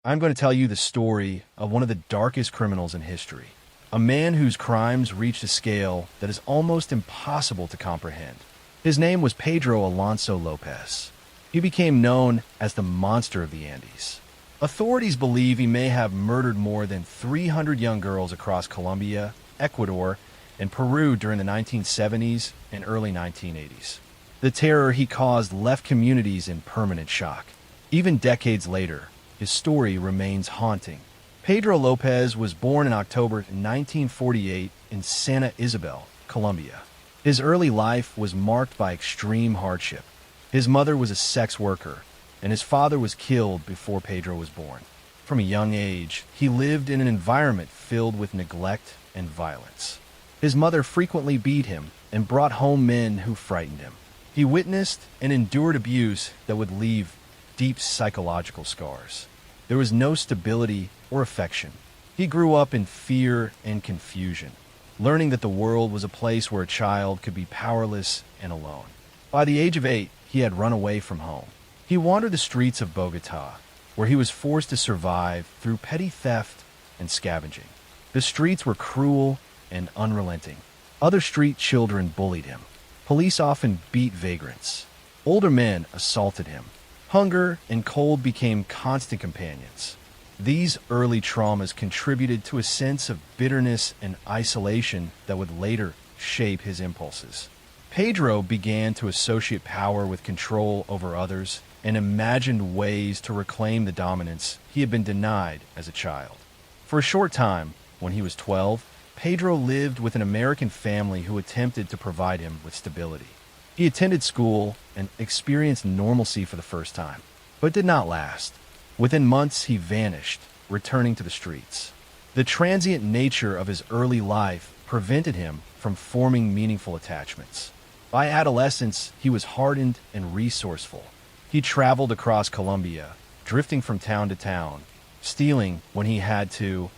I'm going to tell you the story of one of the darkest criminals in history. A man whose crimes reached a scale that is almost impossible to comprehend. His name was Pedro Alonso Lopez. He became known as the Monster of the Andes. Authorities believe he may have murdered more than 300 young girls across Colombia, Ecuador, and Peru during the 1970s and early 1980s. The terror he caused left communities in permanent shock. Even decades later, his story remains haunting. Pedro Lopez was born in October 1948 in Santa Isabel, Colombia. His early life was marked by extreme hardship. His mother was a sex worker, and his father was killed before Pedro was born. From a young age, he lived in an environment filled with neglect and violence. His mother frequently beat him and brought home men who frightened him. He witnessed and endured abuse that would leave deep psychological scars. There was no stability or affection. He grew up in fear and confusion, learning that the world was a place where a child could be powerless and alone. By the age of 8, he had run away from home. He wandered the streets of Bogota, where he was forced to survive through petty theft and scavenging. The streets were cruel and unrelenting. Other street children bullied him. Police often beat vagrants. Older men assaulted him. Hunger and cold became constant companions. These early traumas contributed to a sense of bitterness and isolation that would later shape his impulses. Pedro began to associate power with control over others and imagined ways to reclaim the dominance he had been denied as a child. For a short time, when he was 12, Pedro lived with an American family who attempted to provide him with stability. He attended school and experienced normalcy for the first time, but did not last. Within months, he vanished, returning to the streets. The transient nature of his early life prevented him from forming meaningful attachments. By adolescence, he was hardened and resourceful. He traveled across Colombia, drifting from town to town, stealing when he had to,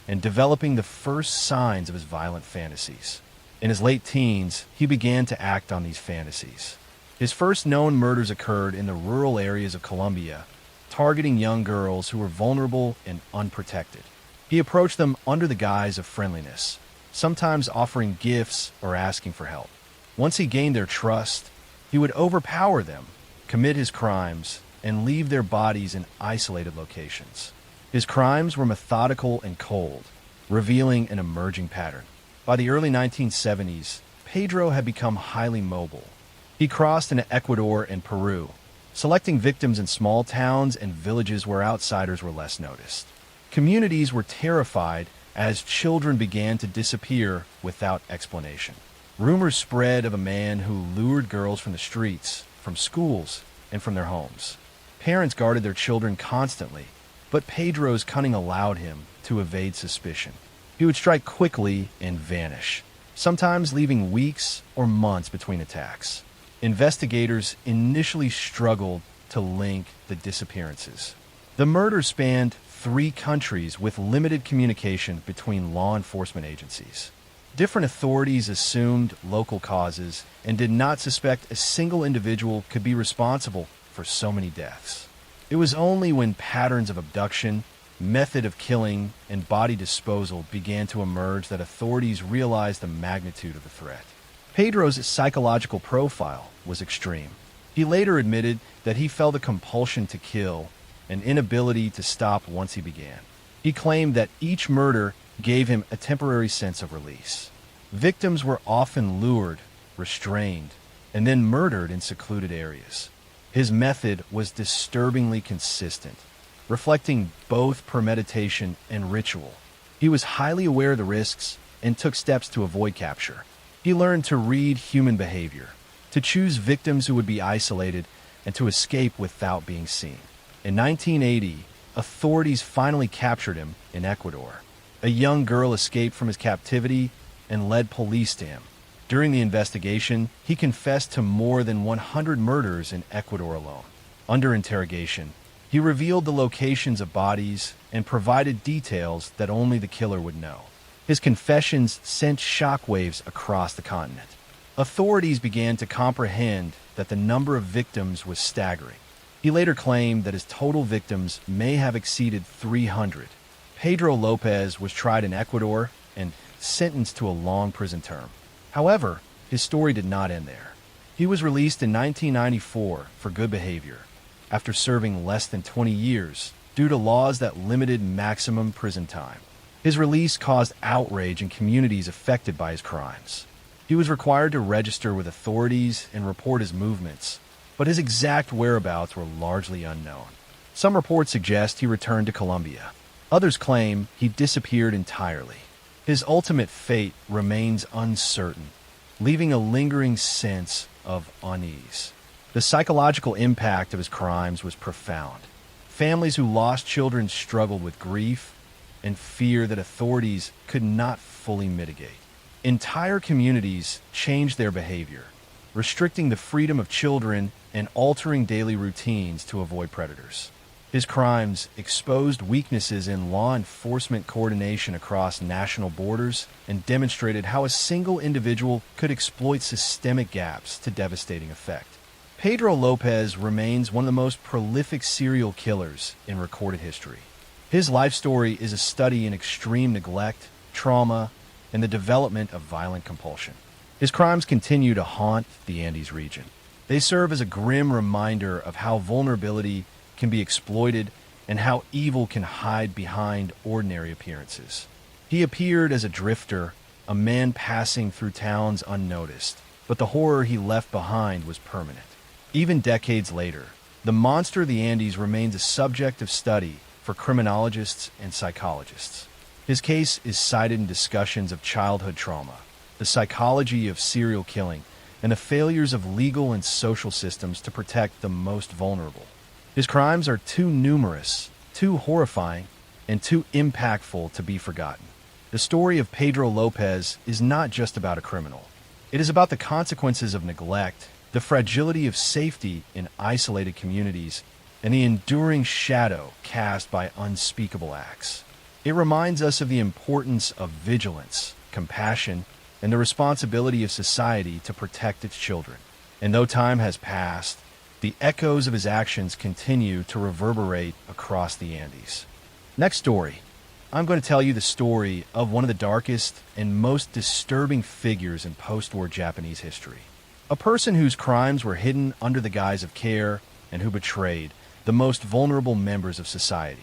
and developing the first signs of his violent fantasies. In his late teens, he began to act on these fantasies. His first known murders occurred in the rural areas of Colombia, targeting young girls who were vulnerable and unprotected. He approached them under the guise of friendliness, sometimes offering gifts or asking for help. Once he gained their trust, he would overpower them, commit his crimes, and leave their bodies in isolated locations. His crimes were methodical and cold, revealing an emerging pattern. By the early 1970s, Pedro had become highly mobile. He crossed into Ecuador and Peru, selecting victims in small towns and villages where outsiders were less noticed. Communities were terrified as children began to disappear without explanation. Rumors spread of a man who lured girls from the streets, from schools, and from their homes. Parents guarded their children constantly, but Pedro's cunning allowed him to evade suspicion. He would strike quickly and vanish, sometimes leaving weeks or months between attacks. Investigators initially struggled to link the disappearances. The murders spanned 3 countries with limited communication between law enforcement agencies. Different authorities assumed local causes and did not suspect a single individual could be responsible for so many deaths. It was only when patterns of abduction, method of killing, and body disposal began to emerge that authorities realized the magnitude of the threat. Pedro's psychological profile was extreme. He later admitted that he felt a compulsion to kill, an inability to stop once he began. He claimed that each murder gave him a temporary sense of release. Victims were often lured, restrained, and then murdered in secluded areas. His method was disturbingly consistent, reflecting both premeditation and ritual. He was highly aware of the risks and took steps to avoid capture. He learned to read human behavior, to choose victims who would be isolated, and to escape without being seen. In 1980, authorities finally captured him in Ecuador. A young girl escaped from his captivity and led police to him. During the investigation, he confessed to more than 100 murders in Ecuador alone. Under interrogation, he revealed the locations of bodies and provided details that only the killer would know. His confessions sent shockwaves across the continent. Authorities began to comprehend that the number of victims was staggering. He later claimed that his total victims may have exceeded 300. Pedro Lopez was tried in Ecuador and sentenced to a long prison term. However, his story did not end there. He was released in 1994 for good behavior, after serving less than 20 years due to laws that limited maximum prison time. His release caused outrage in communities affected by his crimes. He was required to register with authorities and report his movements, but his exact whereabouts were largely unknown. Some reports suggest he returned to Colombia. Others claim he disappeared entirely. His ultimate fate remains uncertain, leaving a lingering sense of unease. The psychological impact of his crimes was profound. Families who lost children struggled with grief and fear that authorities could not fully mitigate. Entire communities changed their behavior, restricting the freedom of children and altering daily routines to avoid predators. His crimes exposed weaknesses in law enforcement coordination across national borders and demonstrated how a single individual could exploit systemic gaps to devastating effect. Pedro Lopez remains one of the most prolific serial killers in recorded history. His life story is a study in extreme neglect, trauma, and the development of violent compulsion. His crimes continue to haunt the Andes region. They serve as a grim reminder of how vulnerability can be exploited and how evil can hide behind ordinary appearances. He appeared as a drifter, a man passing through towns unnoticed, but the horror he left behind was permanent. Even decades later, the monster of the Andes remains a subject of study for criminologists and psychologists. His case is cited in discussions of childhood trauma, the psychology of serial killing, and the failures of legal and social systems to protect the most vulnerable. His crimes are too numerous, too horrifying, and too impactful to be forgotten. The story of Pedro Lopez is not just about a criminal. It is about the consequences of neglect, the fragility of safety in isolated communities, and the enduring shadow cast by unspeakable acts. It reminds us of the importance of vigilance, compassion, and the responsibility of society to protect its children. And though time has passed, the echoes of his actions continue to reverberate across the Andes. Next story. I'm going to tell you the story of one of the darkest and most disturbing figures in post-war Japanese history. A person whose crimes were hidden under the guise of care and who betrayed the most vulnerable members of society.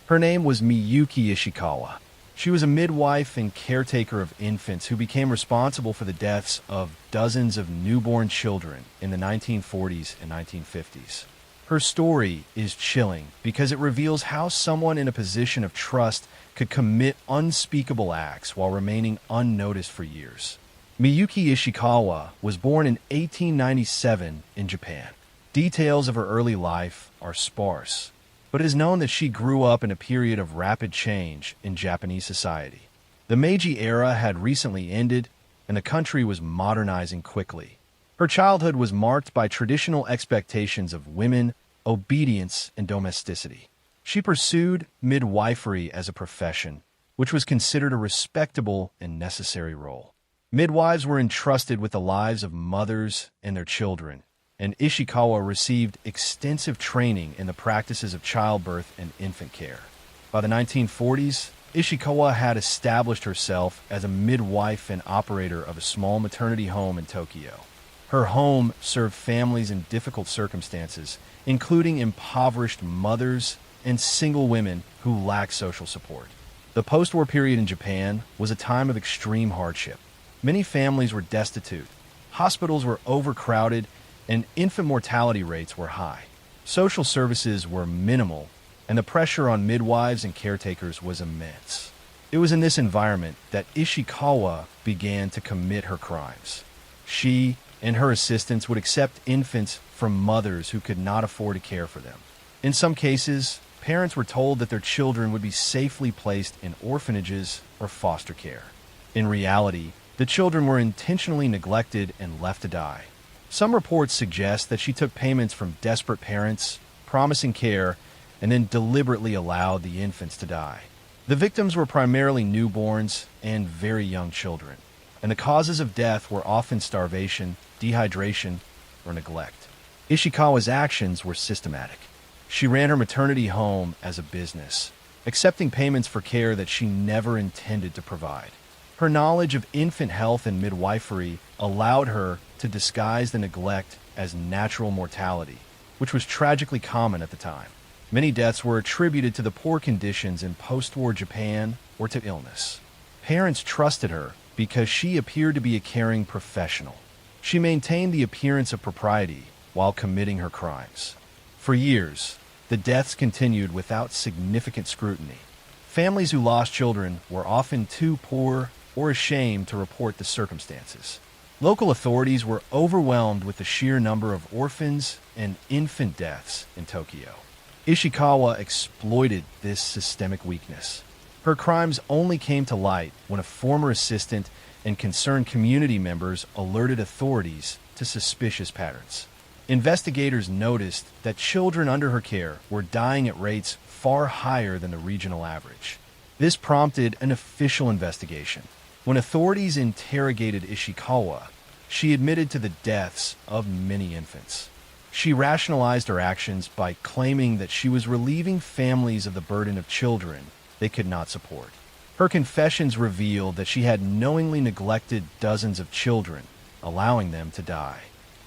Her name was Miyuki Ishikawa. She was a midwife and caretaker of infants who became responsible for the deaths of dozens of newborn children in the 1940s and 1950s. Her story is chilling because it reveals how someone in a position of trust could commit unspeakable acts while remaining unnoticed for years. Miyuki Ishikawa was born in 1897 in Japan. Details of her early life are sparse, but it is known that she grew up in a period of rapid change in Japanese society. The Meiji era had recently ended, and the country was modernizing quickly. Her childhood was marked by traditional expectations of women, obedience, and domesticity. She pursued midwifery as a profession, which was considered a respectable and necessary role. Midwives were entrusted with the lives of mothers and their children, and Ishikawa received extensive training in the practices of childbirth and infant care. By the 1940s, Ishikawa had established herself as a midwife and operator of a small maternity home in Tokyo. Her home served families in difficult circumstances, including impoverished mothers and single women who lacked social support. The post-war period in Japan was a time of extreme hardship. Many families were destitute, hospitals were overcrowded, and infant mortality rates were high. Social services were minimal, and the pressure on midwives and caretakers was immense. It was in this environment that Ishikawa began to commit her crimes. She and her assistants would accept infants from mothers who could not afford to care for them. In some cases, parents were told that their children would be safely placed in orphanages or foster care. In reality, the children were intentionally neglected and left to die. Some reports suggest that she took payments from desperate parents, promising care, and then deliberately allowed the infants to die. The victims were primarily newborns and very young children, and the causes of death were often starvation, dehydration, or neglect. Ishikawa's actions were systematic. She ran her maternity home as a business, accepting payments for care that she never intended to provide. Her knowledge of infant health and midwifery allowed her to disguise the neglect as natural mortality, which was tragically common at the time. Many deaths were attributed to the poor conditions in post-war Japan or to illness. Parents trusted her because she appeared to be a caring professional. She maintained the appearance of propriety while committing her crimes. For years, the deaths continued without significant scrutiny. Families who lost children were often too poor or ashamed to report the circumstances. Local authorities were overwhelmed with the sheer number of orphans and infant deaths in Tokyo. Ishikawa exploited this systemic weakness. Her crimes only came to light when a former assistant and concerned community members alerted authorities to suspicious patterns. Investigators noticed that children under her care were dying at rates far higher than the regional average. This prompted an official investigation. When authorities interrogated Ishikawa, she admitted to the deaths of many infants. She rationalized her actions by claiming that she was relieving families of the burden of children they could not support. Her confessions revealed that she had knowingly neglected dozens of children, allowing them to die.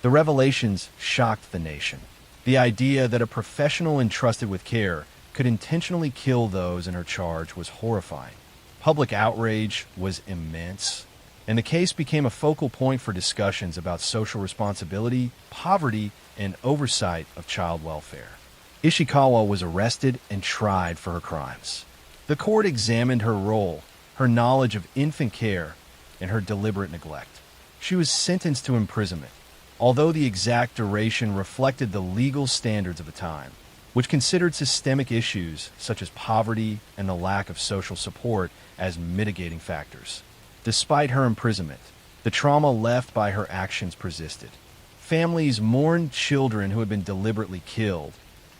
The revelations shocked the nation. The idea that a professional entrusted with care could intentionally kill those in her charge was horrifying. Public outrage was immense, and the case became a focal point for discussions about social responsibility, poverty, and oversight of child welfare. Ishikawa was arrested and tried for her crimes. The court examined her role, her knowledge of infant care, and her deliberate neglect. She was sentenced to imprisonment, although the exact duration reflected the legal standards of the time, which considered systemic issues such as poverty and the lack of social support as mitigating factors. Despite her imprisonment, the trauma left by her actions persisted. Families mourned children who had been deliberately killed,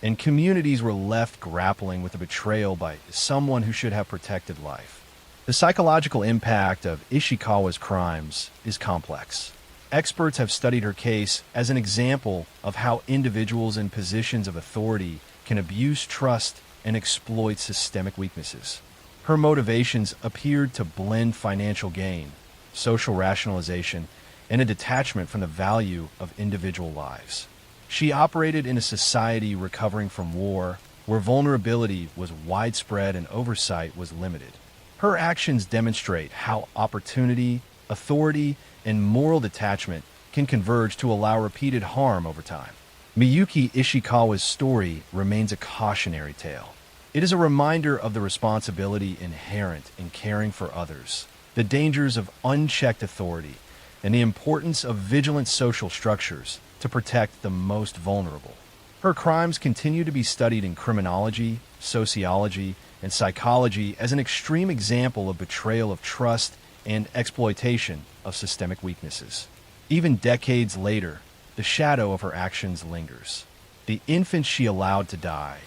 and communities were left grappling with the betrayal by someone who should have protected life. The psychological impact of Ishikawa's crimes is complex. Experts have studied her case as an example of how individuals in positions of authority can abuse trust and exploit systemic weaknesses. Her motivations appeared to blend financial gain, social rationalization, and a detachment from the value of individual lives. She operated in a society recovering from war, where vulnerability was widespread and oversight was limited. Her actions demonstrate how opportunity, authority, and moral detachment can converge to allow repeated harm over time. Miyuki Ishikawa's story remains a cautionary tale. It is a reminder of the responsibility inherent in caring for others, the dangers of unchecked authority, and the importance of vigilant social structures to protect the most vulnerable. Her crimes continue to be studied in criminology, sociology, and psychology as an extreme example of betrayal of trust and exploitation of systemic weaknesses. Even decades later, the shadow of her actions lingers. The infants she allowed to die,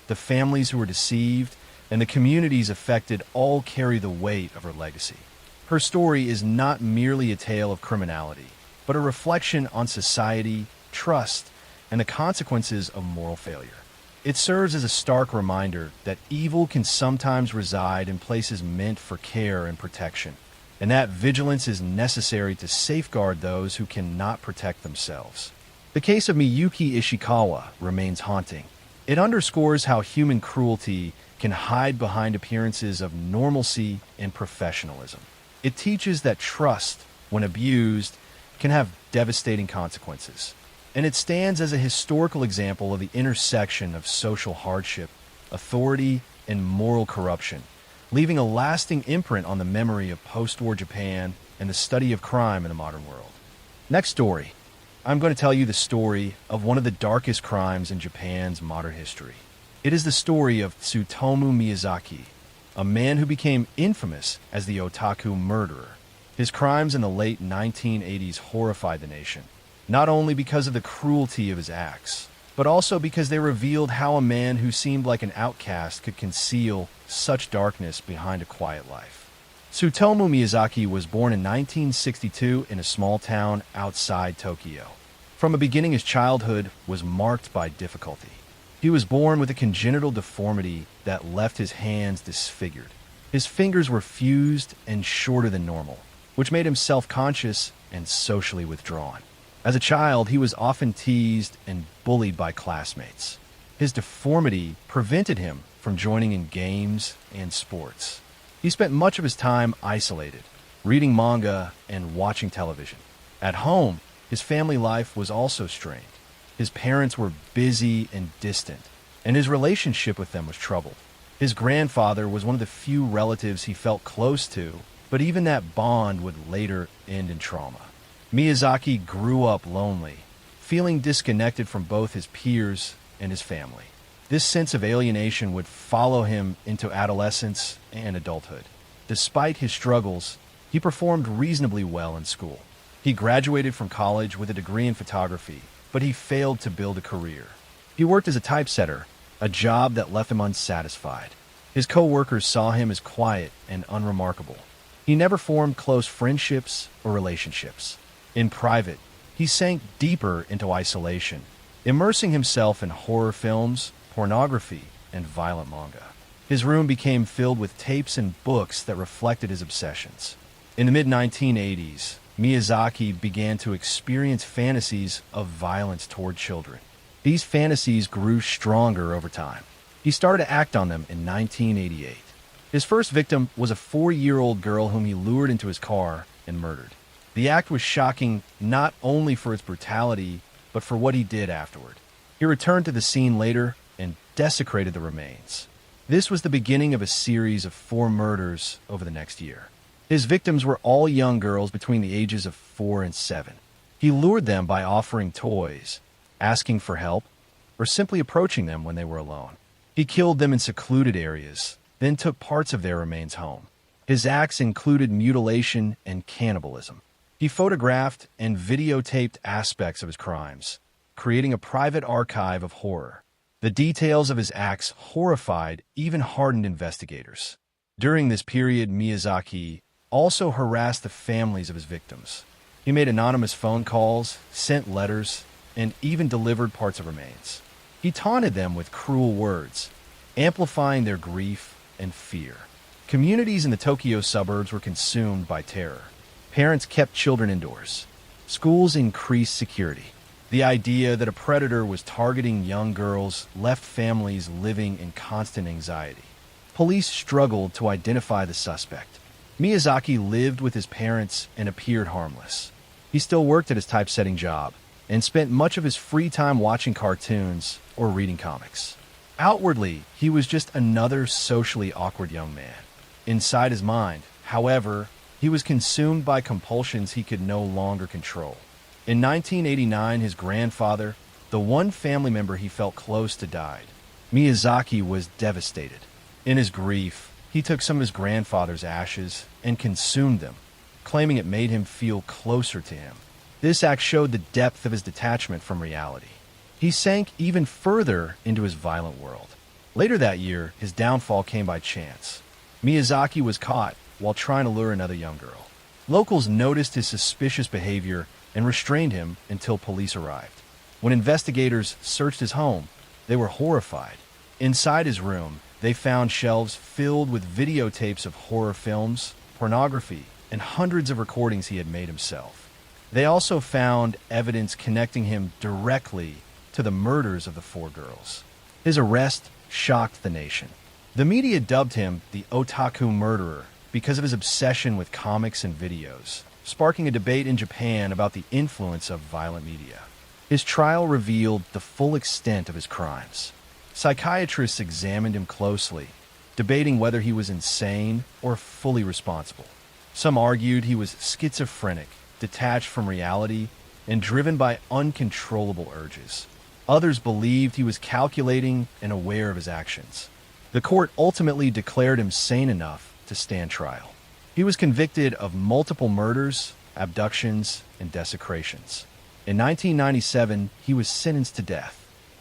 the families who were deceived, and the communities affected all carry the weight of her legacy. Her story is not merely a tale of criminality, but a reflection on society, trust, and the consequences of moral failure. It serves as a stark reminder that evil can sometimes reside in places meant for care and protection, and that vigilance is necessary to safeguard those who cannot protect themselves. The case of Miyuki Ishikawa remains haunting. It underscores how human cruelty can hide behind appearances of normalcy and professionalism. It teaches that trust, when abused, can have devastating consequences. And it stands as a historical example of the intersection of social hardship, authority, and moral corruption, leaving a lasting imprint on the memory of post-war Japan and the study of crime in the modern world. Next story. I'm going to tell you the story of one of the darkest crimes in Japan's modern history. It is the story of Tsutomu Miyazaki, a man who became infamous as the otaku murderer. His crimes in the late 1980s horrified the nation, not only because of the cruelty of his acts, but also because they revealed how a man who seemed like an outcast could conceal such darkness behind a quiet life. Tsutomu Miyazaki was born in 1962 in a small town outside Tokyo. From the beginning, his childhood was marked by difficulty. He was born with a congenital deformity that left his hands disfigured. His fingers were fused and shorter than normal, which made him self-conscious and socially withdrawn. As a child, he was often teased and bullied by classmates. His deformity prevented him from joining in games and sports. He spent much of his time isolated, reading manga and watching television. At home, his family life was also strained. His parents were busy and distant, and his relationship with them was troubled. His grandfather was one of the few relatives he felt close to, but even that bond would later end in trauma. Miyazaki grew up lonely, feeling disconnected from both his peers and his family. This sense of alienation would follow him into adolescence and adulthood. Despite his struggles, he performed reasonably well in school. He graduated from college with a degree in photography, but he failed to build a career. He worked as a typesetter, a job that left him unsatisfied. His co-workers saw him as quiet and unremarkable. He never formed close friendships or relationships. In private, he sank deeper into isolation, immersing himself in horror films, pornography, and violent manga. His room became filled with tapes and books that reflected his obsessions. In the mid-1980s, Miyazaki began to experience fantasies of violence toward children. These fantasies grew stronger over time. He started to act on them in 1988. His first victim was a 4-year-old girl whom he lured into his car and murdered. The act was shocking not only for its brutality, but for what he did afterward. He returned to the scene later and desecrated the remains. This was the beginning of a series of 4 murders over the next year. His victims were all young girls between the ages of 4 and 7. He lured them by offering toys, asking for help, or simply approaching them when they were alone. He killed them in secluded areas, then took parts of their remains home. His acts included mutilation and cannibalism. He photographed and videotaped aspects of his crimes, creating a private archive of horror. The details of his acts horrified even hardened investigators. During this period, Miyazaki also harassed the families of his victims. He made anonymous phone calls, sent letters, and even delivered parts of remains. He taunted them with cruel words, amplifying their grief and fear. Communities in the Tokyo suburbs were consumed by terror. Parents kept children indoors. Schools increased security. The idea that a predator was targeting young girls left families living in constant anxiety. Police struggled to identify the suspect. Miyazaki lived with his parents and appeared harmless. He still worked at his typesetting job and spent much of his free time watching cartoons or reading comics. Outwardly, he was just another socially awkward young man. Inside his mind, however, he was consumed by compulsions he could no longer control. In 1989, his grandfather, the one family member he felt close to, died. Miyazaki was devastated. In his grief, he took some of his grandfather's ashes and consumed them, claiming it made him feel closer to him. This act showed the depth of his detachment from reality. He sank even further into his violent world. Later that year, his downfall came by chance. Miyazaki was caught while trying to lure another young girl. Locals noticed his suspicious behavior and restrained him until police arrived. When investigators searched his home, they were horrified. Inside his room, they found shelves filled with videotapes of horror films, pornography, and hundreds of recordings he had made himself. They also found evidence connecting him directly to the murders of the 4 girls. His arrest shocked the nation. The media dubbed him the otaku murderer because of his obsession with comics and videos, sparking a debate in Japan about the influence of violent media. His trial revealed the full extent of his crimes. Psychiatrists examined him closely, debating whether he was insane or fully responsible. Some argued he was schizophrenic, detached from reality, and driven by uncontrollable urges. Others believed he was calculating and aware of his actions. The court ultimately declared him sane enough to stand trial. He was convicted of multiple murders, abductions, and desecrations. In 1997, he was sentenced to death.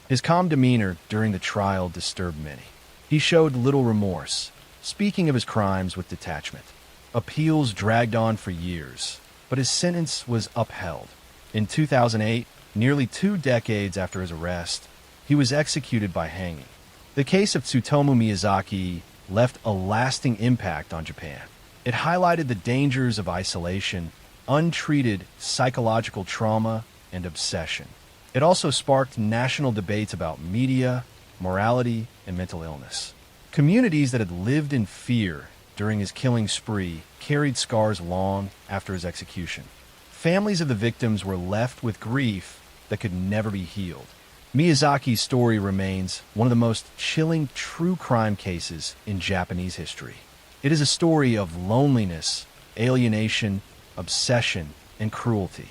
His calm demeanor during the trial disturbed many. He showed little remorse, speaking of his crimes with detachment. Appeals dragged on for years, but his sentence was upheld. In 2008, nearly 2 decades after his arrest, he was executed by hanging. The case of Tsutomu Miyazaki left a lasting impact on Japan. It highlighted the dangers of isolation, untreated psychological trauma, and obsession. It also sparked national debates about media, morality, and mental illness. Communities that had lived in fear during his killing spree carried scars long after his execution. Families of the victims were left with grief that could never be healed. Miyazaki's story remains one of the most chilling true crime cases in Japanese history. It is a story of loneliness, alienation, obsession, and cruelty.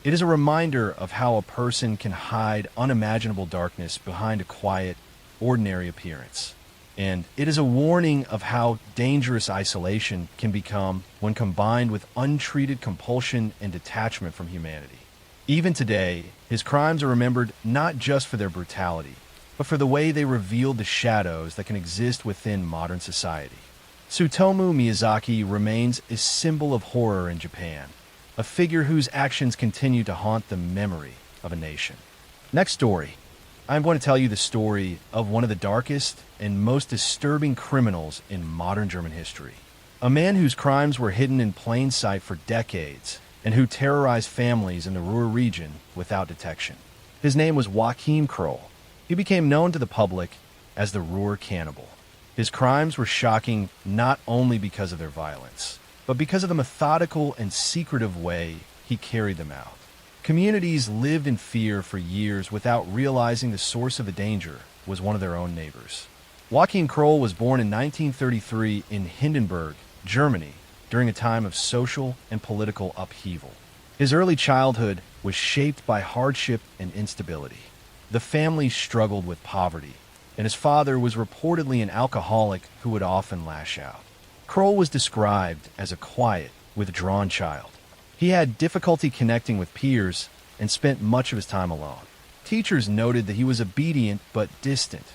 It is a reminder of how a person can hide unimaginable darkness behind a quiet, ordinary appearance. And it is a warning of how dangerous isolation can become when combined with untreated compulsion and detachment from humanity. Even today, his crimes are remembered not just for their brutality, but for the way they revealed the shadows that can exist within modern society. Tsutomu Miyazaki remains a symbol of horror in Japan, a figure whose actions continue to haunt the memory of a nation. Next story. I'm going to tell you the story of one of the darkest and most disturbing criminals in modern German history. A man whose crimes were hidden in plain sight for decades and who terrorized families in the Ruhr region without detection. His name was Joachim Kroll. He became known to the public as the Ruhr Cannibal. His crimes were shocking not only because of their violence, but because of the methodical and secretive way he carried them out. Communities lived in fear for years without realizing the source of the danger was one of their own neighbors. Joachim Kroll was born in 1933 in Hindenburg, Germany, during a time of social and political upheaval. His early childhood was shaped by hardship and instability. The family struggled with poverty, and his father was reportedly an alcoholic who would often lash out. Kroll was described as a quiet, withdrawn child. He had difficulty connecting with peers and spent much of his time alone. Teachers noted that he was obedient but distant,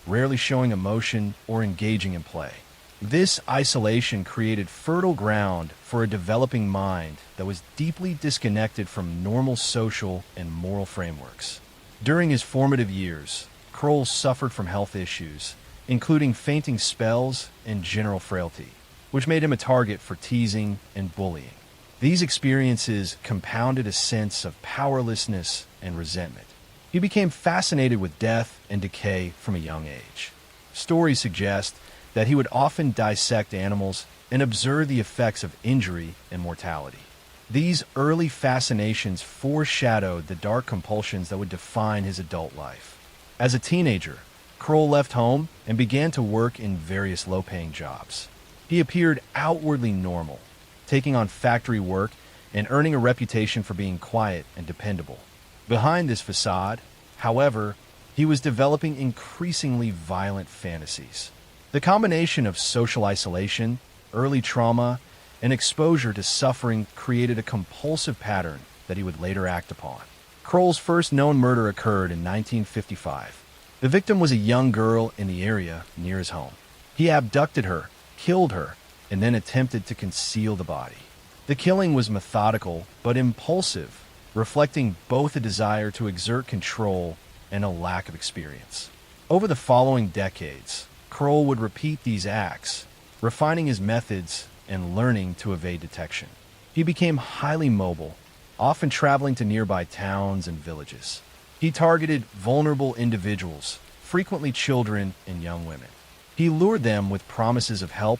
rarely showing emotion or engaging in play. This isolation created fertile ground for a developing mind that was deeply disconnected from normal social and moral frameworks. During his formative years, Kroll suffered from health issues, including fainting spells and general frailty, which made him a target for teasing and bullying. These experiences compounded a sense of powerlessness and resentment. He became fascinated with death and decay from a young age. Stories suggest that he would often dissect animals and observe the effects of injury and mortality. These early fascinations foreshadowed the dark compulsions that would define his adult life. As a teenager, Kroll left home and began to work in various low-paying jobs. He appeared outwardly normal, taking on factory work and earning a reputation for being quiet and dependable. Behind this facade, however, he was developing increasingly violent fantasies. The combination of social isolation, early trauma, and exposure to suffering created a compulsive pattern that he would later act upon. Kroll's first known murder occurred in 1955. The victim was a young girl in the area near his home. He abducted her, killed her, and then attempted to conceal the body. The killing was methodical but impulsive, reflecting both a desire to exert control and a lack of experience. Over the following decades, Kroll would repeat these acts, refining his methods and learning to evade detection. He became highly mobile, often traveling to nearby towns and villages. He targeted vulnerable individuals, frequently children and young women. He lured them with promises of help,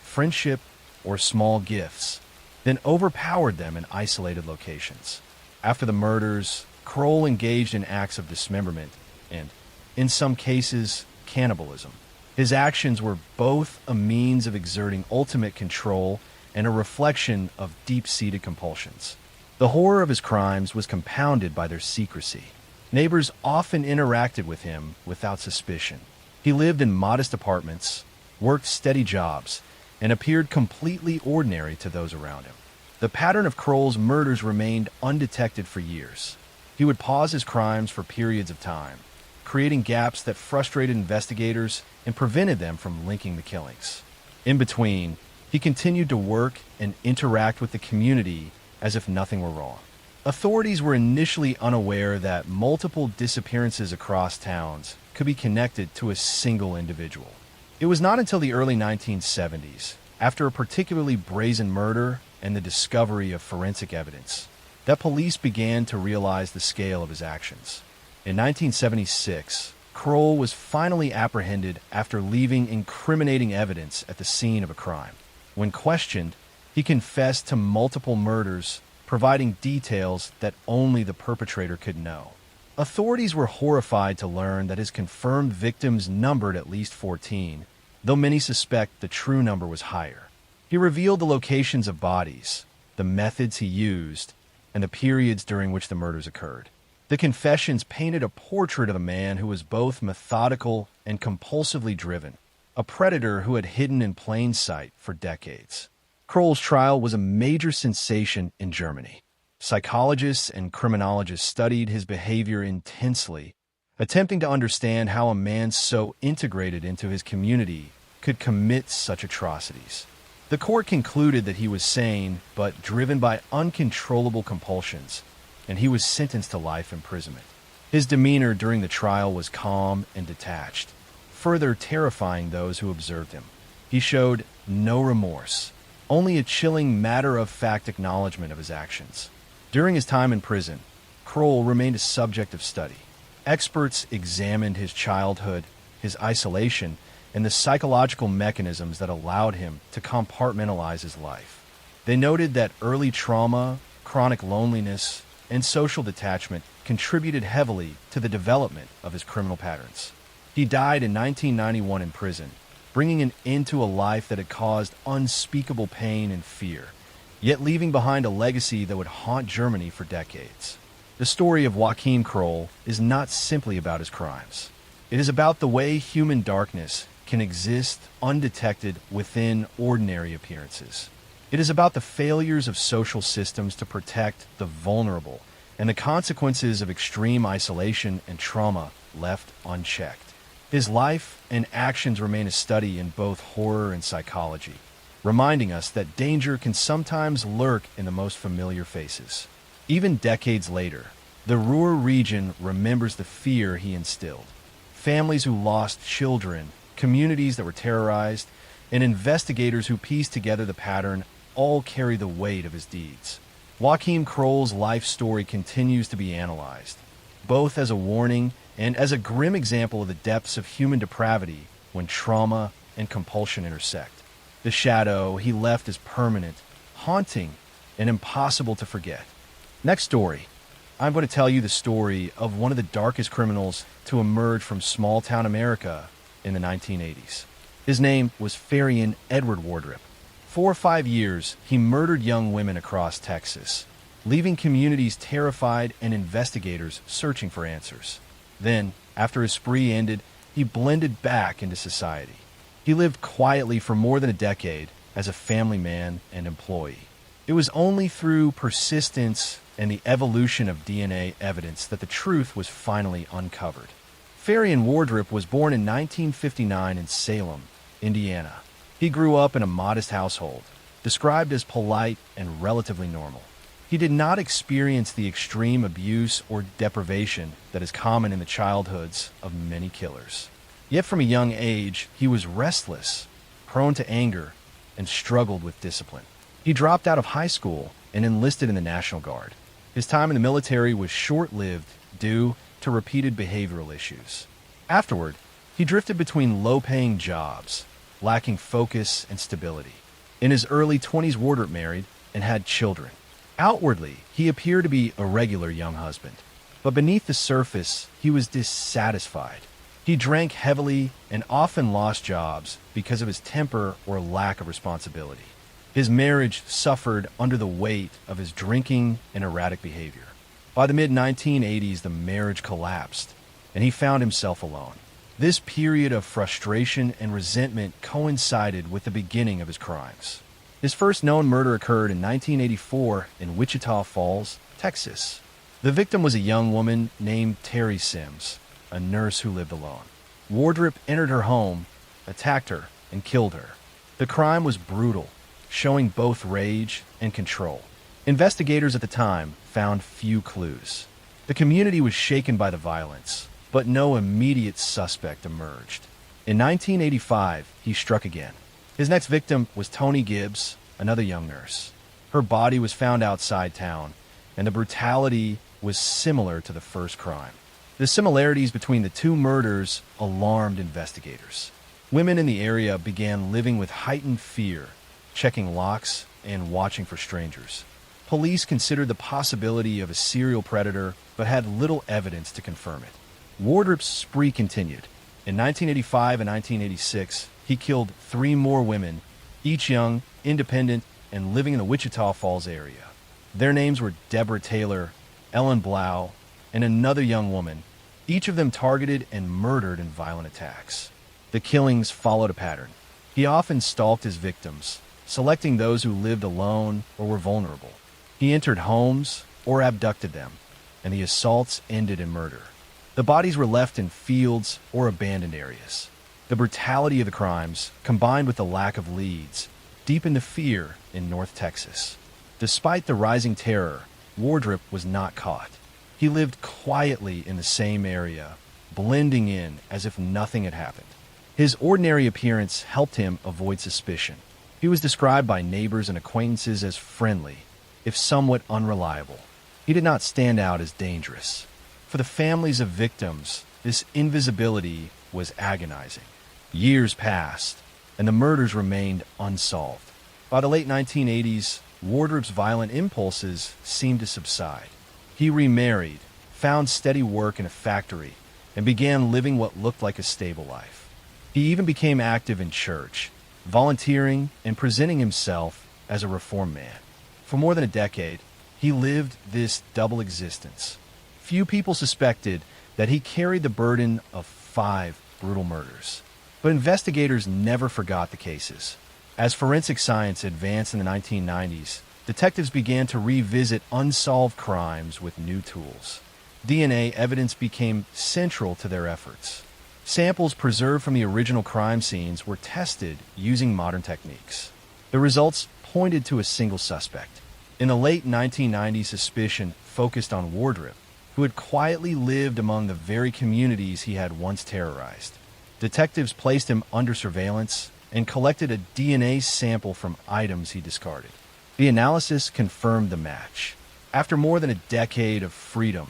friendship, or small gifts, then overpowered them in isolated locations. After the murders, Kroll engaged in acts of dismemberment and, in some cases, cannibalism. His actions were both a means of exerting ultimate control and a reflection of deep-seated compulsions. The horror of his crimes was compounded by their secrecy. Neighbors often interacted with him without suspicion. He lived in modest apartments, worked steady jobs, and appeared completely ordinary to those around him. The pattern of Kroll's murders remained undetected for years. He would pause his crimes for periods of time, creating gaps that frustrated investigators and prevented them from linking the killings. In between, he continued to work and interact with the community as if nothing were wrong. Authorities were initially unaware that multiple disappearances across towns could be connected to a single individual. It was not until the early 1970s, after a particularly brazen murder and the discovery of forensic evidence, that police began to realize the scale of his actions. In 1976, Kroll was finally apprehended after leaving incriminating evidence at the scene of a crime. When questioned, he confessed to multiple murders, providing details that only the perpetrator could know. Authorities were horrified to learn that his confirmed victims numbered at least 14, though many suspect the true number was higher. He revealed the locations of bodies, the methods he used, and the periods during which the murders occurred. The confessions painted a portrait of a man who was both methodical and compulsively driven, a predator who had hidden in plain sight for decades. Kroll's trial was a major sensation in Germany. Psychologists and criminologists studied his behavior intensely, attempting to understand how a man so integrated into his community could commit such atrocities. The court concluded that he was sane, but driven by uncontrollable compulsions, and he was sentenced to life imprisonment. His demeanor during the trial was calm and detached, further terrifying those who observed him. He showed no remorse, only a chilling matter-of-fact acknowledgement of his actions. During his time in prison, Kroll remained a subject of study. Experts examined his childhood, his isolation, and the psychological mechanisms that allowed him to compartmentalize his life. They noted that early trauma, chronic loneliness, and social detachment contributed heavily to the development of his criminal patterns. He died in 1991 in prison, bringing an end to a life that had caused unspeakable pain and fear, yet leaving behind a legacy that would haunt Germany for decades. The story of Joachim Kroll is not simply about his crimes. It is about the way human darkness can exist undetected within ordinary appearances. It is about the failures of social systems to protect the vulnerable and the consequences of extreme isolation and trauma left unchecked. His life and actions remain a study in both horror and psychology, reminding us that danger can sometimes lurk in the most familiar faces. Even decades later, the Ruhr region remembers the fear he instilled. Families who lost children, communities that were terrorized, and investigators who pieced together the pattern all carry the weight of his deeds. Joachim Kroll's life story continues to be analyzed, both as a warning and as a grim example of the depths of human depravity when trauma and compulsion intersect. The shadow he left is permanent, haunting, and impossible to forget. Next story. I'm going to tell you the story of one of the darkest criminals to emerge from small-town America in the 1980s. His name was Farian Edward Wardrip. For 5 years, he murdered young women across Texas, leaving communities terrified and investigators searching for answers. Then, after his spree ended, he blended back into society. He lived quietly for more than a decade as a family man and employee. It was only through persistence and the evolution of DNA evidence that the truth was finally uncovered. Farian Wardrip was born in 1959 in Salem, Indiana. He grew up in a modest household, described as polite and relatively normal. He did not experience the extreme abuse or deprivation that is common in the childhoods of many killers. Yet from a young age, he was restless, prone to anger, and struggled with discipline. He dropped out of high school and enlisted in the National Guard. His time in the military was short-lived due to repeated behavioral issues. Afterward, he drifted between low-paying jobs, lacking focus and stability. In his early 20s, Wardrip married and had children. Outwardly, he appeared to be a regular young husband, but beneath the surface, he was dissatisfied. He drank heavily and often lost jobs because of his temper or lack of responsibility. His marriage suffered under the weight of his drinking and erratic behavior. By the mid-1980s, the marriage collapsed, and he found himself alone. This period of frustration and resentment coincided with the beginning of his crimes. His first known murder occurred in 1984 in Wichita Falls, Texas. The victim was a young woman named Terry Sims, a nurse who lived alone. Wardrip entered her home, attacked her, and killed her. The crime was brutal, showing both rage and control. Investigators at the time found few clues. The community was shaken by the violence, but no immediate suspect emerged. In 1985, he struck again. His next victim was Toni Gibbs, another young nurse. Her body was found outside town, and the brutality was similar to the first crime. The similarities between the two murders alarmed investigators. Women in the area began living with heightened fear, checking locks and watching for strangers. Police considered the possibility of a serial predator, but had little evidence to confirm it. Wardrop's spree continued. In 1985 and 1986, he killed 3 more women, each young, independent, and living in the Wichita Falls area. Their names were Deborah Taylor, Ellen Blau, and another young woman, each of them targeted and murdered in violent attacks. The killings followed a pattern. He often stalked his victims, selecting those who lived alone or were vulnerable. He entered homes or abducted them, and the assaults ended in murder. The bodies were left in fields or abandoned areas. The brutality of the crimes, combined with the lack of leads, deepened the fear in North Texas. Despite the rising terror, Wardrop was not caught. He lived quietly in the same area, blending in as if nothing had happened. His ordinary appearance helped him avoid suspicion. He was described by neighbors and acquaintances as friendly, if somewhat unreliable. He did not stand out as dangerous. For the families of victims, this invisibility was agonizing. Years passed, and the murders remained unsolved. By the late 1980s, Wardrop's violent impulses seemed to subside. He remarried, found steady work in a factory, and began living what looked like a stable life. He even became active in church, volunteering and presenting himself as a reformed man. For more than a decade, he lived this double existence. Few people suspected that he carried the burden of 5 brutal murders. But investigators never forgot the cases. As forensic science advanced in the 1990s, detectives began to revisit unsolved crimes with new tools. DNA evidence became central to their efforts. Samples preserved from the original crime scenes were tested using modern techniques. The results pointed to a single suspect. In the late 1990s, suspicion focused on Wardrop, who had quietly lived among the very communities he had once terrorized. Detectives placed him under surveillance and collected a DNA sample from items he discarded. The analysis confirmed the match. After more than a decade of freedom,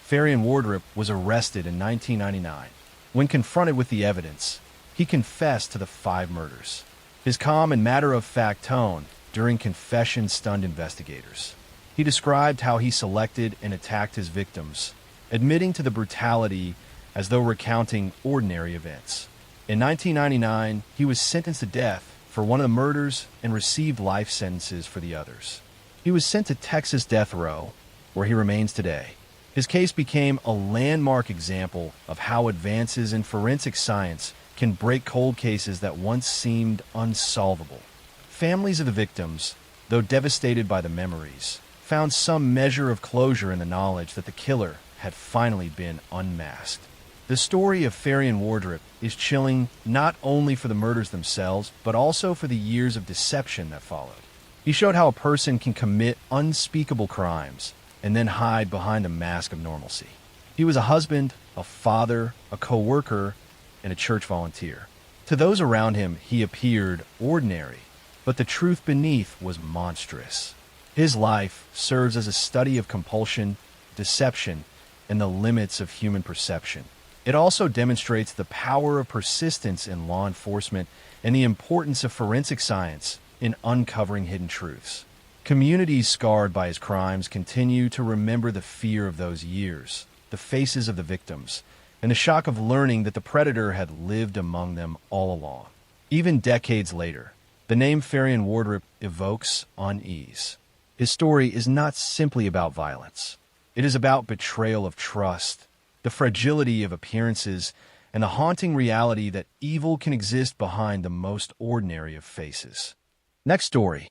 Farian Wardrop was arrested in 1999. When confronted with the evidence, he confessed to the 5 murders. His calm and matter-of-fact tone during confession stunned investigators. He described how he selected and attacked his victims, admitting to the brutality as though recounting ordinary events. In 1999, he was sentenced to death for one of the murders and received life sentences for the others. He was sent to Texas death row, where he remains today. His case became a landmark example of how advances in forensic science can break cold cases that once seemed unsolvable. Families of the victims, though devastated by the memories, found some measure of closure in the knowledge that the killer had finally been unmasked. The story of Farian Wardrop is chilling not only for the murders themselves, but also for the years of deception that followed. He showed how a person can commit unspeakable crimes and then hide behind a mask of normalcy. He was a husband, a father, a co-worker, and a church volunteer. To those around him, he appeared ordinary, but the truth beneath was monstrous. His life serves as a study of compulsion, deception, and the limits of human perception. It also demonstrates the power of persistence in law enforcement and the importance of forensic science in uncovering hidden truths. Communities scarred by his crimes continue to remember the fear of those years, the faces of the victims, and the shock of learning that the predator had lived among them all along. Even decades later, the name Farian Wardrop evokes unease. His story is not simply about violence. It is about betrayal of trust, the fragility of appearances, and the haunting reality that evil can exist behind the most ordinary of faces. Next story.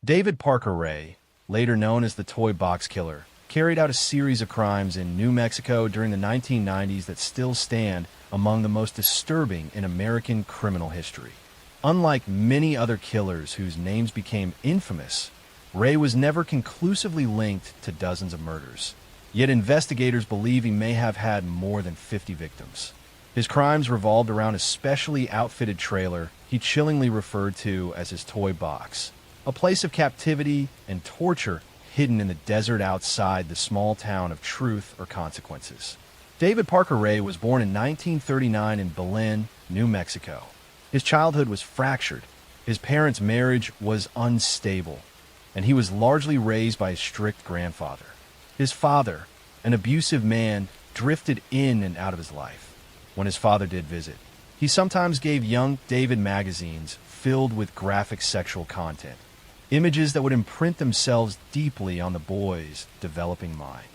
David Parker Ray, later known as the Toy Box Killer, carried out a series of crimes in New Mexico during the 1990s that still stand among the most disturbing in American criminal history. Unlike many other killers whose names became infamous, Ray was never conclusively linked to dozens of murders, yet investigators believe he may have had more than 50 victims. His crimes revolved around a specially outfitted trailer he chillingly referred to as his toy box, a place of captivity and torture hidden in the desert outside the small town of Truth or Consequences. David Parker Ray was born in 1939 in Belen, New Mexico. His childhood was fractured, his parents' marriage was unstable, and he was largely raised by a strict grandfather. His father, an abusive man, drifted in and out of his life. When his father did visit, he sometimes gave young David magazines filled with graphic sexual content, images that would imprint themselves deeply on the boy's developing mind.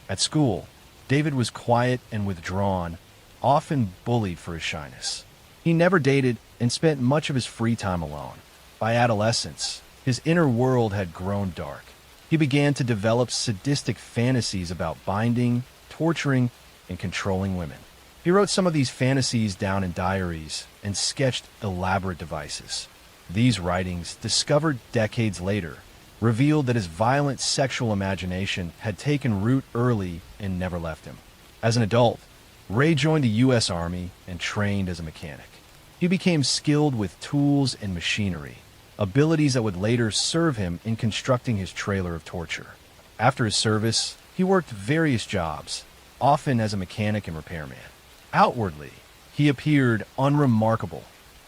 At school, David was quiet and withdrawn, often bullied for his shyness. He never dated and spent much of his free time alone. By adolescence, his inner world had grown dark. He began to develop sadistic fantasies about binding, torturing, and controlling women. He wrote some of these fantasies down in diaries and sketched elaborate devices. These writings, discovered decades later, revealed that his violent sexual imagination had taken root early and never left him. As an adult, Ray joined the U.S. Army and trained as a mechanic. He became skilled with tools and machinery, abilities that would later serve him in constructing his trailer of torture. After his service, he worked various jobs, often as a mechanic and repairman. Outwardly, he appeared unremarkable,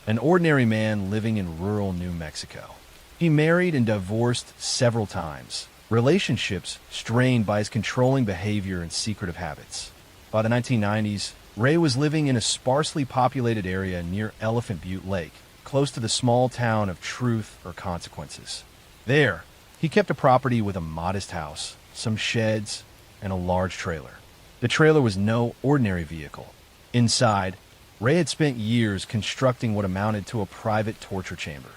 an ordinary man living in rural New Mexico. He married and divorced several times, relationships strained by his controlling behavior and secretive habits. By the 1990s, Ray was living in a sparsely populated area near Elephant Butte Lake, close to the small town of Truth or Consequences. There, he kept a property with a modest house, some sheds, and a large trailer. The trailer was no ordinary vehicle. Inside, Ray had spent years constructing what amounted to a private torture chamber.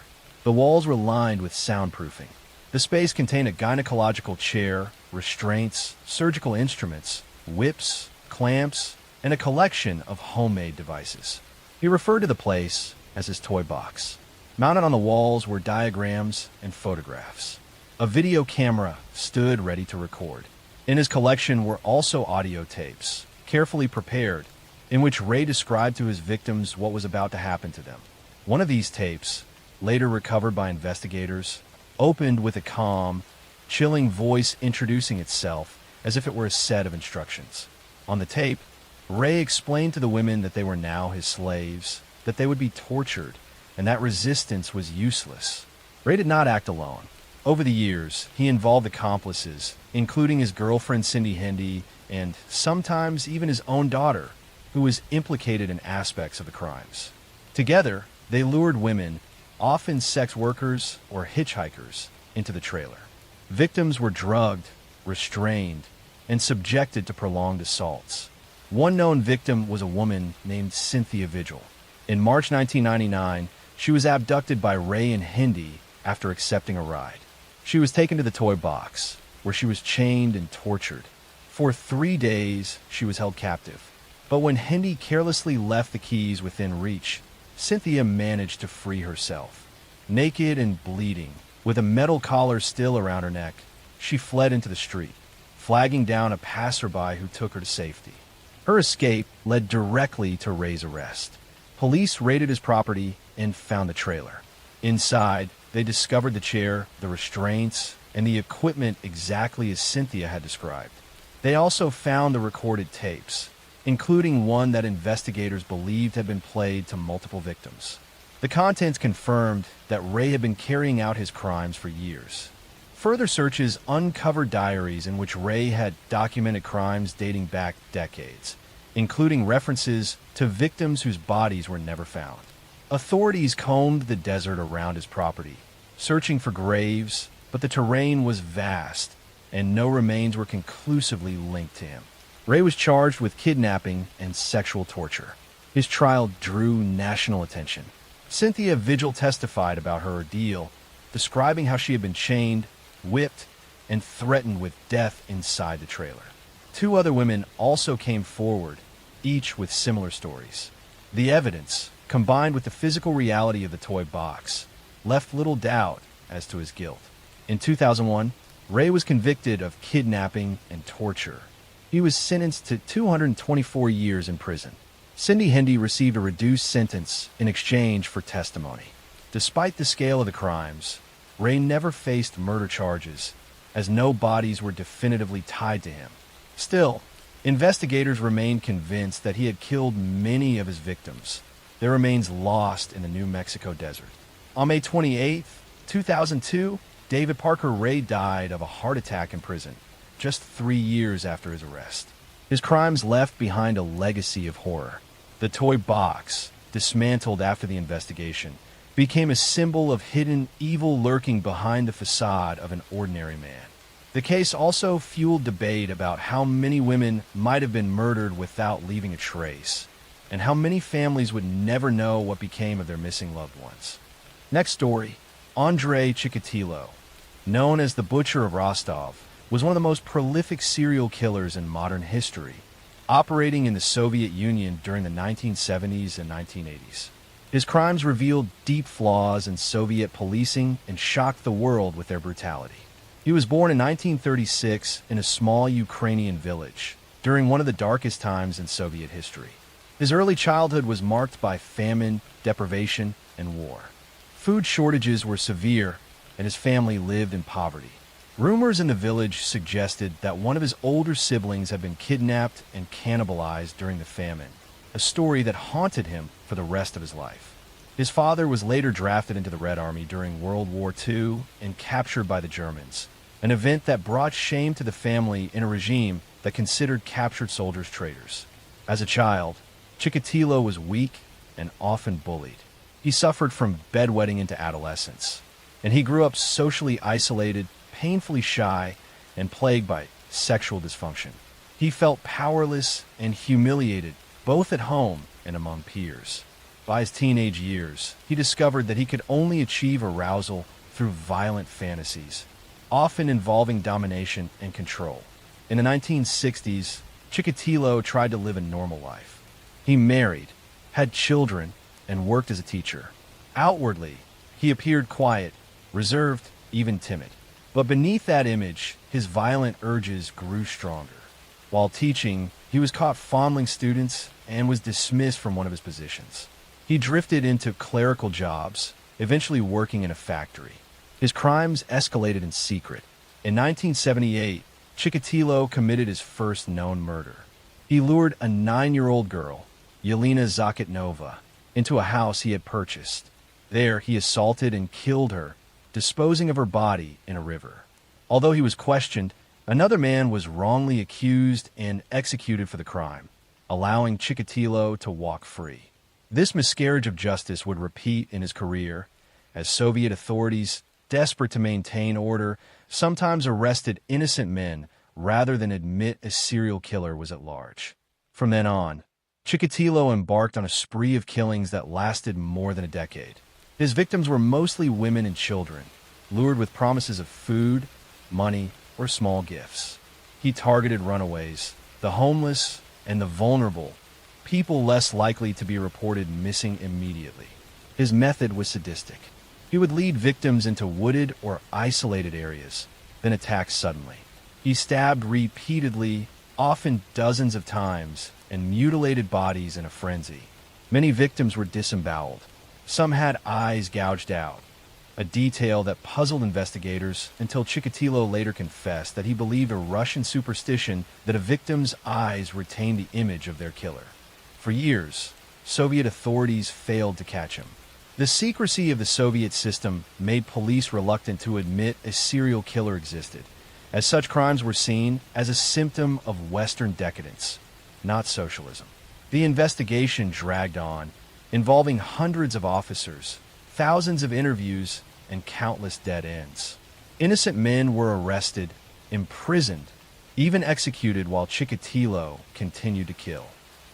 The walls were lined with soundproofing. The space contained a gynecological chair, restraints, surgical instruments, whips, clamps, and a collection of homemade devices. He referred to the place as his toy box. Mounted on the walls were diagrams and photographs. A video camera stood ready to record. In his collection were also audio tapes, carefully prepared, in which Ray described to his victims what was about to happen to them. One of these tapes, later recovered by investigators, opened with a calm, chilling voice introducing itself as if it were a set of instructions. On the tape, Ray explained to the women that they were now his slaves, that they would be tortured, and that resistance was useless. Ray did not act alone. Over the years, he involved accomplices, including his girlfriend Cindy Hendy, and sometimes even his own daughter, who was implicated in aspects of the crimes. Together, they lured women, often sex workers or hitchhikers, into the trailer. Victims were drugged, restrained, and subjected to prolonged assaults. One known victim was a woman named Cynthia Vigil. In March 1999, she was abducted by Ray and Hendy after accepting a ride. She was taken to the toy box, where she was chained and tortured. For 3 days, she was held captive. But when Hendy carelessly left the keys within reach, Cynthia managed to free herself. Naked and bleeding, with a metal collar still around her neck, she fled into the street, flagging down a passerby who took her to safety. Her escape led directly to Ray's arrest. Police raided his property and found the trailer. Inside, they discovered the chair, the restraints, and the equipment exactly as Cynthia had described. They also found the recorded tapes, including one that investigators believed had been played to multiple victims. The contents confirmed that Ray had been carrying out his crimes for years. Further searches uncovered diaries in which Ray had documented crimes dating back decades, including references to victims whose bodies were never found. Authorities combed the desert around his property, searching for graves, but the terrain was vast, and no remains were conclusively linked to him. Ray was charged with kidnapping and sexual torture. His trial drew national attention. Cynthia Vigil testified about her ordeal, describing how she had been chained, whipped, and threatened with death inside the trailer. 2 other women also came forward, each with similar stories. The evidence, combined with the physical reality of the toy box, left little doubt as to his guilt. In 2001, Ray was convicted of kidnapping and torture. He was sentenced to 224 years in prison. Cindy Hendy received a reduced sentence in exchange for testimony. Despite the scale of the crimes, Ray never faced murder charges, as no bodies were definitively tied to him. Still, investigators remained convinced that he had killed many of his victims. Their remains lost in the New Mexico desert. On May 28, 2002, David Parker Ray died of a heart attack in prison, just 3 years after his arrest. His crimes left behind a legacy of horror. The toy box, dismantled after the investigation, became a symbol of hidden evil lurking behind the facade of an ordinary man. The case also fueled debate about how many women might have been murdered without leaving a trace, and how many families would never know what became of their missing loved ones. Next story, Andrei Chikatilo, known as the Butcher of Rostov, was one of the most prolific serial killers in modern history, operating in the Soviet Union during the 1970s and 1980s. His crimes revealed deep flaws in Soviet policing and shocked the world with their brutality. He was born in 1936 in a small Ukrainian village, during one of the darkest times in Soviet history. His early childhood was marked by famine, deprivation, and war. Food shortages were severe, and his family lived in poverty. Rumors in the village suggested that one of his older siblings had been kidnapped and cannibalized during the famine, a story that haunted him for the rest of his life. His father was later drafted into the Red Army during World War II and captured by the Germans, an event that brought shame to the family in a regime that considered captured soldiers traitors. As a child, Chikatilo was weak and often bullied. He suffered from bedwetting into adolescence, and he grew up socially isolated, painfully shy, and plagued by sexual dysfunction. He felt powerless and humiliated, both at home and among peers. By his teenage years, he discovered that he could only achieve arousal through violent fantasies, often involving domination and control. In the 1960s, Chikatilo tried to live a normal life. He married, had children, and worked as a teacher. Outwardly, he appeared quiet, reserved, even timid. But beneath that image, his violent urges grew stronger. While teaching, he was caught fondling students and was dismissed from one of his positions. He drifted into clerical jobs, eventually working in a factory. His crimes escalated in secret. In 1978, Chikatilo committed his first known murder. He lured a 9-year-old girl, Yelena Zakitnova, into a house he had purchased. There, he assaulted and killed her, disposing of her body in a river. Although he was questioned, another man was wrongly accused and executed for the crime, allowing Chikatilo to walk free. This miscarriage of justice would repeat in his career, as Soviet authorities, desperate to maintain order, sometimes arrested innocent men rather than admit a serial killer was at large. From then on, Chikatilo embarked on a spree of killings that lasted more than a decade. His victims were mostly women and children, lured with promises of food, money, or small gifts. He targeted runaways, the homeless, and the vulnerable, people less likely to be reported missing immediately. His method was sadistic. He would lead victims into wooded or isolated areas, then attack suddenly. He stabbed repeatedly, often dozens of times, and mutilated bodies in a frenzy. Many victims were disemboweled. Some had eyes gouged out, a detail that puzzled investigators until Chikatilo later confessed that he believed a Russian superstition that a victim's eyes retained the image of their killer. For years, Soviet authorities failed to catch him. The secrecy of the Soviet system made police reluctant to admit a serial killer existed, as such crimes were seen as a symptom of Western decadence, not socialism. The investigation dragged on, involving hundreds of officers, thousands of interviews, and countless dead ends. Innocent men were arrested, imprisoned, even executed while Chikatilo continued to kill.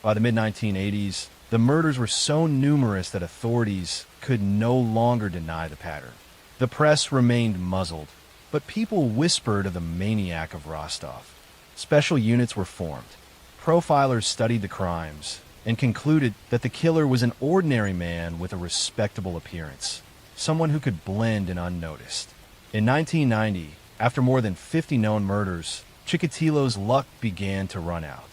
By the mid-1980s, the murders were so numerous that authorities could no longer deny the pattern. The press remained muzzled, but people whispered of the maniac of Rostov. Special units were formed. Profilers studied the crimes and concluded that the killer was an ordinary man with a respectable appearance, someone who could blend in unnoticed. In 1990, after more than 50 known murders, Chikatilo's luck began to run out.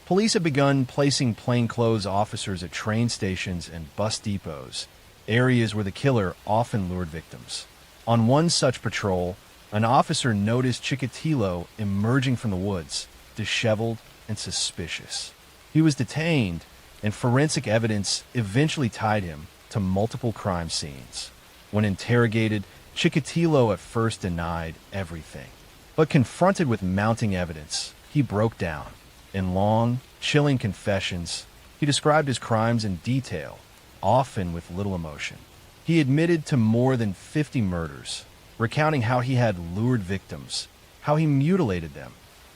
Police had begun placing plainclothes officers at train stations and bus depots, areas where the killer often lured victims. On one such patrol, an officer noticed Chikatilo emerging from the woods, disheveled and suspicious. He was detained, and forensic evidence eventually tied him to multiple crime scenes. When interrogated, Chikatilo at first denied everything. But confronted with mounting evidence, he broke down. In long, chilling confessions, he described his crimes in detail, often with little emotion. He admitted to more than 50 murders, recounting how he had lured victims, how he mutilated them,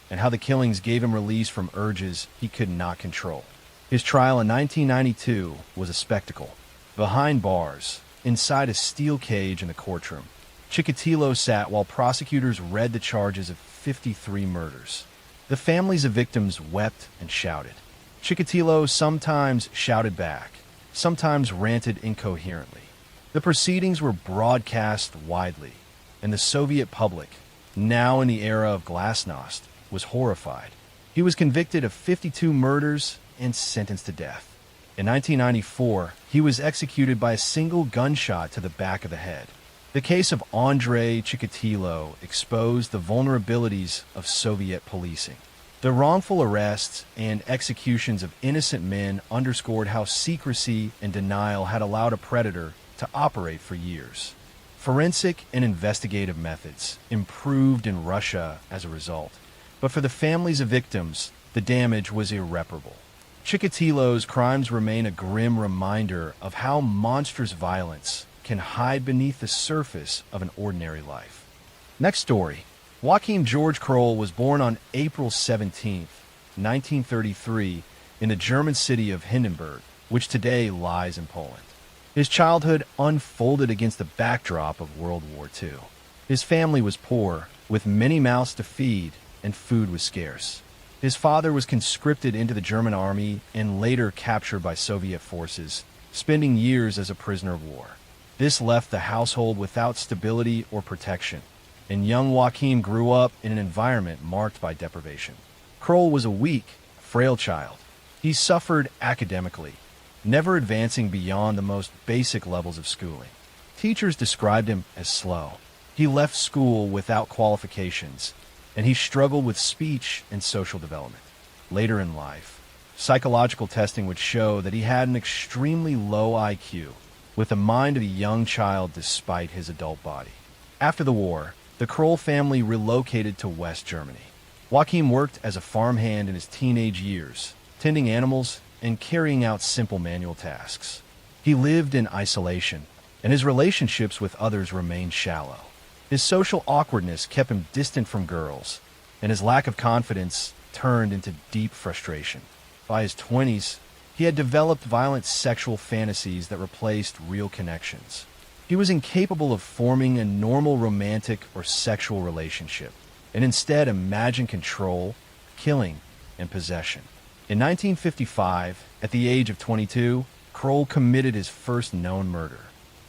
and how the killings gave him release from urges he could not control. His trial in 1992 was a spectacle. Behind bars, inside a steel cage in the courtroom, Chikatilo sat while prosecutors read the charges of 53 murders. The families of victims wept and shouted. Chikatilo sometimes shouted back, sometimes ranted incoherently. The proceedings were broadcast widely, and the Soviet public, now in the era of glasnost, was horrified. He was convicted of 52 murders and sentenced to death. In 1994, he was executed by a single gunshot to the back of the head. The case of Andrei Chikatilo exposed the vulnerabilities of Soviet policing. The wrongful arrests and executions of innocent men underscored how secrecy and denial had allowed a predator to operate for years. Forensic and investigative methods improved in Russia as a result, but for the families of victims, the damage was irreparable. Chikatilo's crimes remain a grim reminder of how monstrous violence can hide beneath the surface of an ordinary life. Next story. Joachim George Kroll was born on April 17, 1933, in the German city of Hindenburg, which today lies in Poland. His childhood unfolded against the backdrop of World War II. His family was poor, with many mouths to feed, and food was scarce. His father was conscripted into the German army and later captured by Soviet forces, spending years as a prisoner of war. This left the household without stability or protection, and young Joachim grew up in an environment marked by deprivation. Kroll was a weak, frail child. He suffered academically, never advancing beyond the most basic levels of schooling. Teachers described him as slow. He left school without qualifications, and he struggled with speech and social development. Later in life, psychological testing would show that he had an extremely low IQ, with the mind of a young child despite his adult body. After the war, the Kroll family relocated to West Germany. Joachim worked as a farmhand in his teenage years, tending animals and carrying out simple manual tasks. He lived in isolation, and his relationships with others remained shallow. His social awkwardness kept him distant from girls, and his lack of confidence turned into deep frustration. By his 20s, he had developed violent sexual fantasies that replaced real connections. He was incapable of forming a normal romantic or sexual relationship, and instead imagined control, killing, and possession. In 1955, at the age of 22, Kroll committed his first known murder.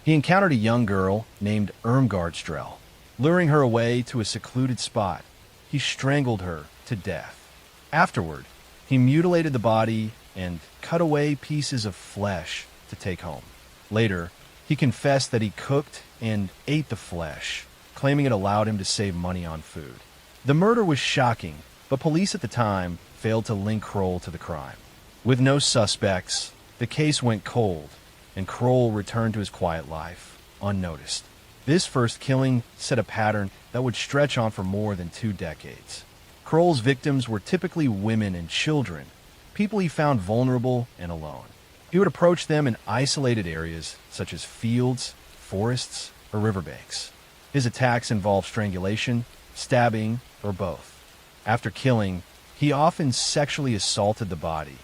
He encountered a young girl named Irmgard Strell. Luring her away to a secluded spot, he strangled her to death. Afterward, he mutilated the body and cut away pieces of flesh to take home. Later, he confessed that he cooked and ate the flesh, claiming it allowed him to save money on food. The murder was shocking, but police at the time failed to link Kroll to the crime. With no suspects, the case went cold, and Kroll returned to his quiet life, unnoticed. This first killing set a pattern that would stretch on for more than 2 decades. Kroll's victims were typically women and children, people he found vulnerable and alone. He would approach them in isolated areas such as fields, forests, or riverbanks. His attacks involved strangulation, stabbing, or both. After killing, he often sexually assaulted the body,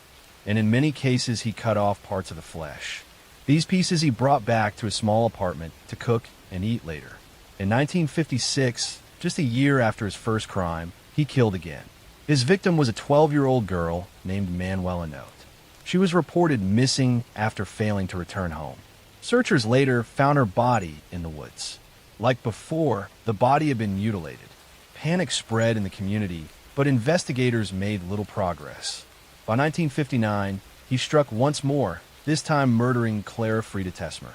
and in many cases he cut off parts of the flesh. These pieces he brought back to a small apartment to cook and eat later. In 1956, just a year after his first crime, he killed again. His victim was a 12-year-old girl named Manuela Note. She was reported missing after failing to return home. Searchers later found her body in the woods. Like before, the body had been mutilated. Panic spread in the community, but investigators made little progress. By 1959, he struck once more, this time murdering Clara Frieda Tesmer.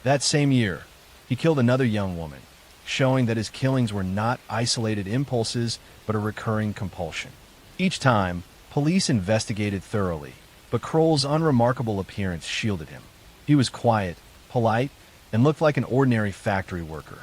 That same year, he killed another young woman, showing that his killings were not isolated impulses, but a recurring compulsion. Each time, police investigated thoroughly, but Kroll's unremarkable appearance shielded him. He was quiet, polite, and looked like an ordinary factory worker.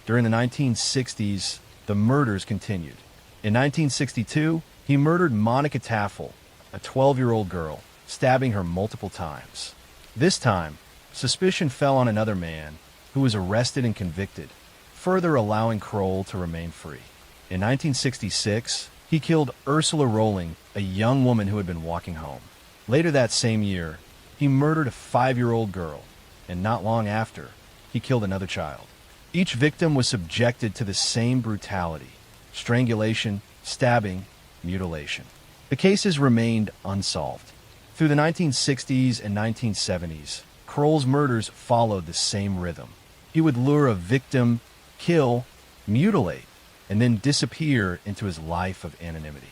During the 1960s, the murders continued. In 1962, he murdered Monica Taffel, a 12-year-old girl, stabbing her multiple times. This time, suspicion fell on another man, who was arrested and convicted, further allowing Kroll to remain free. In 1966, he killed Ursula Rolling, a young woman who had been walking home. Later that same year, he murdered a 5-year-old girl, and not long after, he killed another child. Each victim was subjected to the same brutality: strangulation, stabbing, mutilation. The cases remained unsolved. Through the 1960s and 1970s, Kroll's murders followed the same rhythm. He would lure a victim, kill, mutilate, and then disappear into his life of anonymity.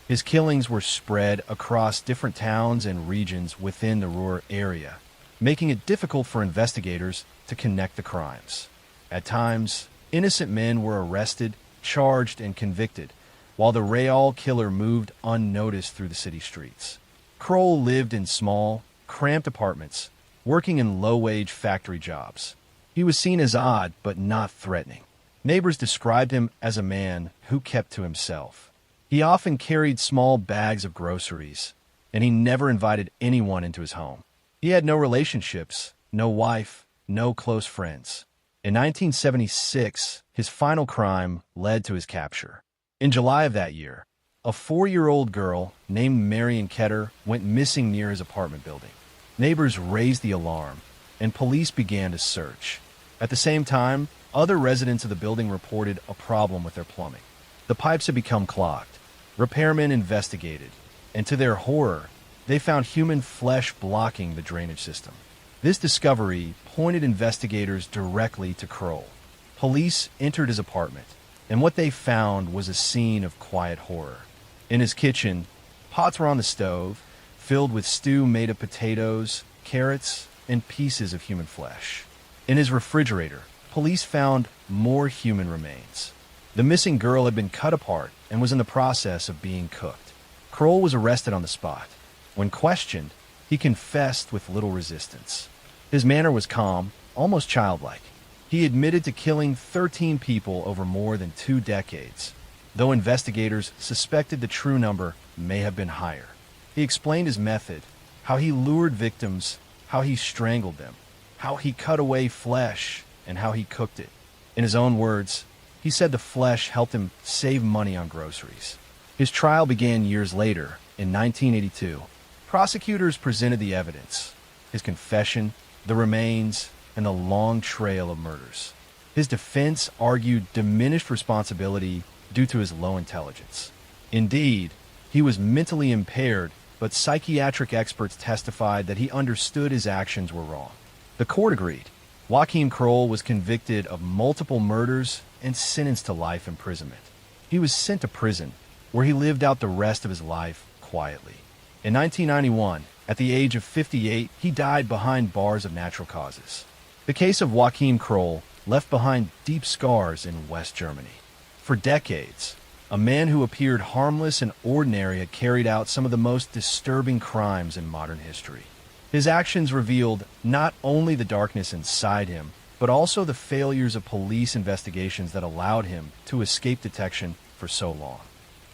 His killings were spread across different towns and regions within the Ruhr area, making it difficult for investigators to connect the crimes. At times, innocent men were arrested, charged, and convicted, while the Real killer moved unnoticed through the city streets. Kroll lived in small, cramped apartments, working in low-wage factory jobs. He was seen as odd but not threatening. Neighbors described him as a man who kept to himself. He often carried small bags of groceries, and he never invited anyone into his home. He had no relationships, no wife, no close friends. In 1976, his final crime led to his capture. In July of that year, a 4-year-old girl named Marion Ketter went missing near his apartment building. Neighbors raised the alarm, and police began to search. At the same time, other residents of the building reported a problem with their plumbing. The pipes had become clogged. Repairmen investigated, and to their horror, they found human flesh blocking the drainage system. This discovery pointed investigators directly to Kroll. Police entered his apartment, and what they found was a scene of quiet horror. In his kitchen, pots were on the stove, filled with stew made of potatoes, carrots, and pieces of human flesh. In his refrigerator, police found more human remains. The missing girl had been cut apart and was in the process of being cooked. Kroll was arrested on the spot. When questioned, he confessed with little resistance. His manner was calm, almost childlike. He admitted to killing 13 people over more than 2 decades, though investigators suspected the true number may have been higher. He explained his method, how he lured victims, how he strangled them, how he cut away flesh, and how he cooked it. In his own words, he said the flesh helped him save money on groceries. His trial began years later, in 1982. Prosecutors presented the evidence: his confession, the remains, and the long trail of murders. His defense argued diminished responsibility due to his low intelligence. Indeed, he was mentally impaired, but psychiatric experts testified that he understood his actions were wrong. The court agreed. Joachim Kroll was convicted of multiple murders and sentenced to life imprisonment. He was sent to prison, where he lived out the rest of his life quietly. In 1991, at the age of 58, he died behind bars of natural causes. The case of Joachim Kroll left behind deep scars in West Germany. For decades, a man who appeared harmless and ordinary had carried out some of the most disturbing crimes in modern history. His actions revealed not only the darkness inside him, but also the failures of police investigations that allowed him to escape detection for so long.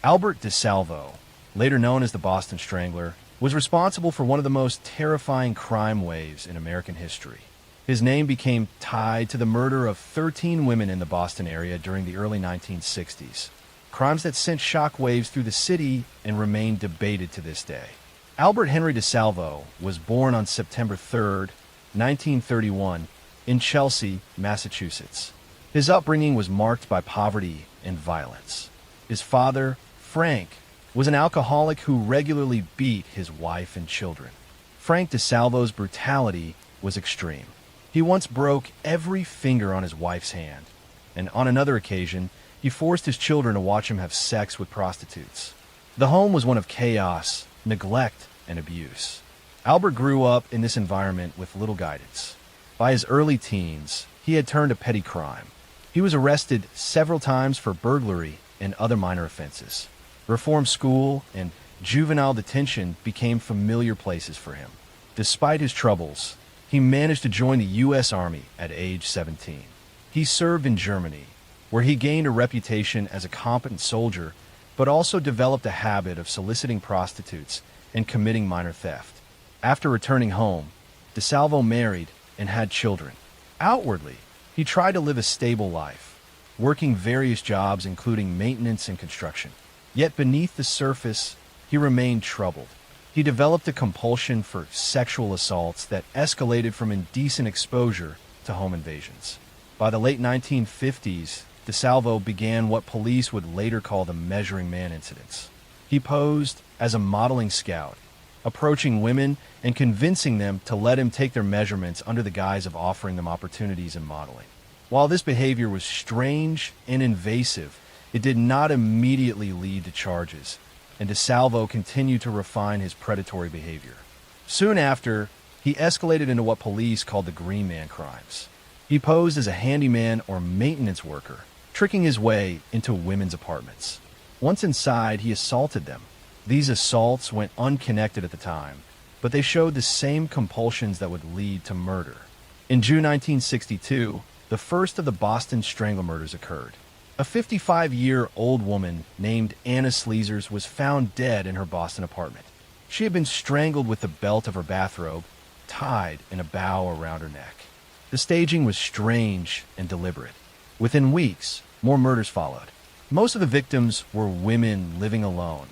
Albert DeSalvo, later known as the Boston Strangler, was responsible for one of the most terrifying crime waves in American history. His name became tied to the murder of 13 women in the Boston area during the early 1960s, crimes that sent shockwaves through the city and remain debated to this day. Albert Henry DeSalvo was born on September 3, 1931, in Chelsea, Massachusetts. His upbringing was marked by poverty and violence. His father, Frank, was an alcoholic who regularly beat his wife and children. Frank DeSalvo's brutality was extreme. He once broke every finger on his wife's hand, and on another occasion, he forced his children to watch him have sex with prostitutes. The home was one of chaos, neglect, and abuse. Albert grew up in this environment with little guidance. By his early teens, he had turned to petty crime. He was arrested several times for burglary and other minor offenses. Reform school and juvenile detention became familiar places for him. Despite his troubles, he managed to join the U.S. Army at age 17. He served in Germany, where he gained a reputation as a competent soldier, but also developed a habit of soliciting prostitutes and committing minor theft. After returning home, DeSalvo married and had children. Outwardly, he tried to live a stable life, working various jobs including maintenance and construction. Yet beneath the surface, he remained troubled. He developed a compulsion for sexual assaults that escalated from indecent exposure to home invasions. By the late 1950s, DeSalvo began what police would later call the Measuring Man incidents. He posed as a modeling scout, approaching women and convincing them to let him take their measurements under the guise of offering them opportunities in modeling. While this behavior was strange and invasive, it did not immediately lead to charges, and DeSalvo continued to refine his predatory behavior. Soon after, he escalated into what police called the Green Man crimes. He posed as a handyman or maintenance worker, tricking his way into women's apartments. Once inside, he assaulted them. These assaults went unconnected at the time, but they showed the same compulsions that would lead to murder. In June 1962, the first of the Boston Strangler murders occurred. A 55-year-old woman named Anna Sleezers was found dead in her Boston apartment. She had been strangled with the belt of her bathrobe, tied in a bow around her neck. The staging was strange and deliberate. Within weeks, more murders followed. Most of the victims were women living alone,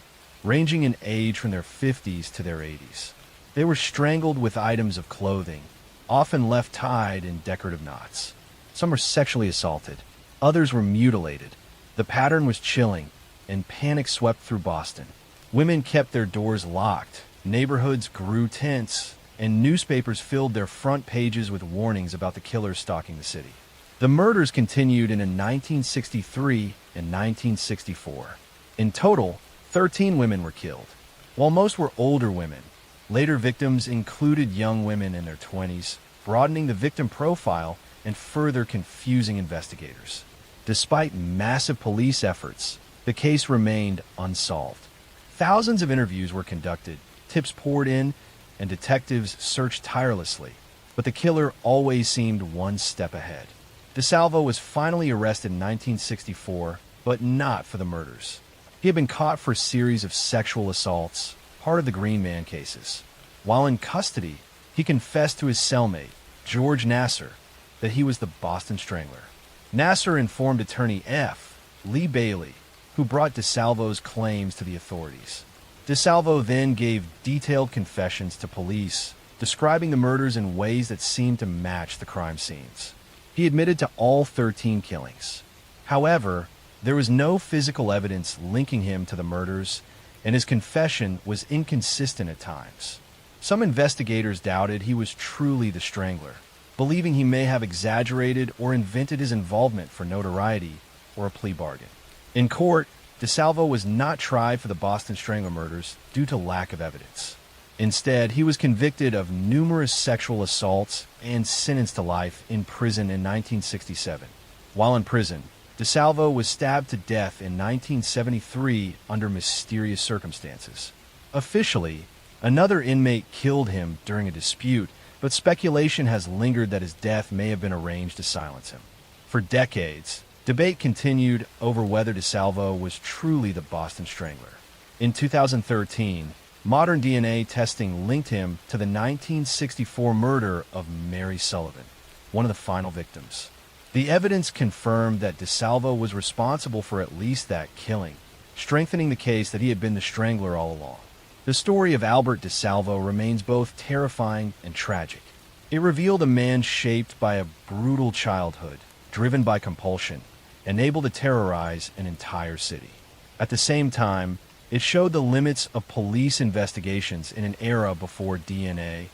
ranging in age from their 50s to their 80s. They were strangled with items of clothing, often left tied in decorative knots. Some were sexually assaulted. Others were mutilated. The pattern was chilling, and panic swept through Boston. Women kept their doors locked, neighborhoods grew tense, and newspapers filled their front pages with warnings about the killers stalking the city. The murders continued in 1963 and 1964. In total, 13 women were killed. While most were older women, later victims included young women in their 20s, broadening the victim profile and further confusing investigators. Despite massive police efforts, the case remained unsolved. Thousands of interviews were conducted, tips poured in, and detectives searched tirelessly, but the killer always seemed one step ahead. DeSalvo was finally arrested in 1964, but not for the murders. He had been caught for a series of sexual assaults, part of the Green Man cases. While in custody, he confessed to his cellmate, George Nasser, that he was the Boston Strangler. Nasser informed attorney F. Lee Bailey, who brought DeSalvo's claims to the authorities. DeSalvo then gave detailed confessions to police, describing the murders in ways that seemed to match the crime scenes. He admitted to all 13 killings. However, there was no physical evidence linking him to the murders, and his confession was inconsistent at times. Some investigators doubted he was truly the Strangler, believing he may have exaggerated or invented his involvement for notoriety or a plea bargain. In court, DeSalvo was not tried for the Boston Strangler murders due to lack of evidence. Instead, he was convicted of numerous sexual assaults and sentenced to life in prison in 1967. While in prison, DeSalvo was stabbed to death in 1973 under mysterious circumstances. Officially, another inmate killed him during a dispute, but speculation has lingered that his death may have been arranged to silence him. For decades, debate continued over whether DeSalvo was truly the Boston Strangler. In 2013, modern DNA testing linked him to the 1964 murder of Mary Sullivan, one of the final victims. The evidence confirmed that DeSalvo was responsible for at least that killing, strengthening the case that he had been the Strangler all along. The story of Albert DeSalvo remains both terrifying and tragic. It revealed a man shaped by a brutal childhood, driven by compulsion, and able to terrorize an entire city. At the same time, it showed the limits of police investigations in an era before DNA,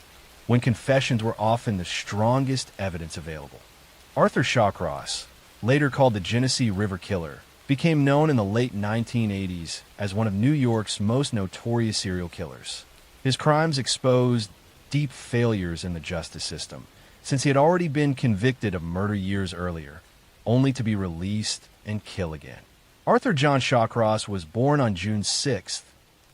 when confessions were often the strongest evidence available. Arthur Shawcross, later called the Genesee River Killer, became known in the late 1980s as one of New York's most notorious serial killers. His crimes exposed deep failures in the justice system, since he had already been convicted of murder years earlier, only to be released and kill again. Arthur John Shawcross was born on June 6,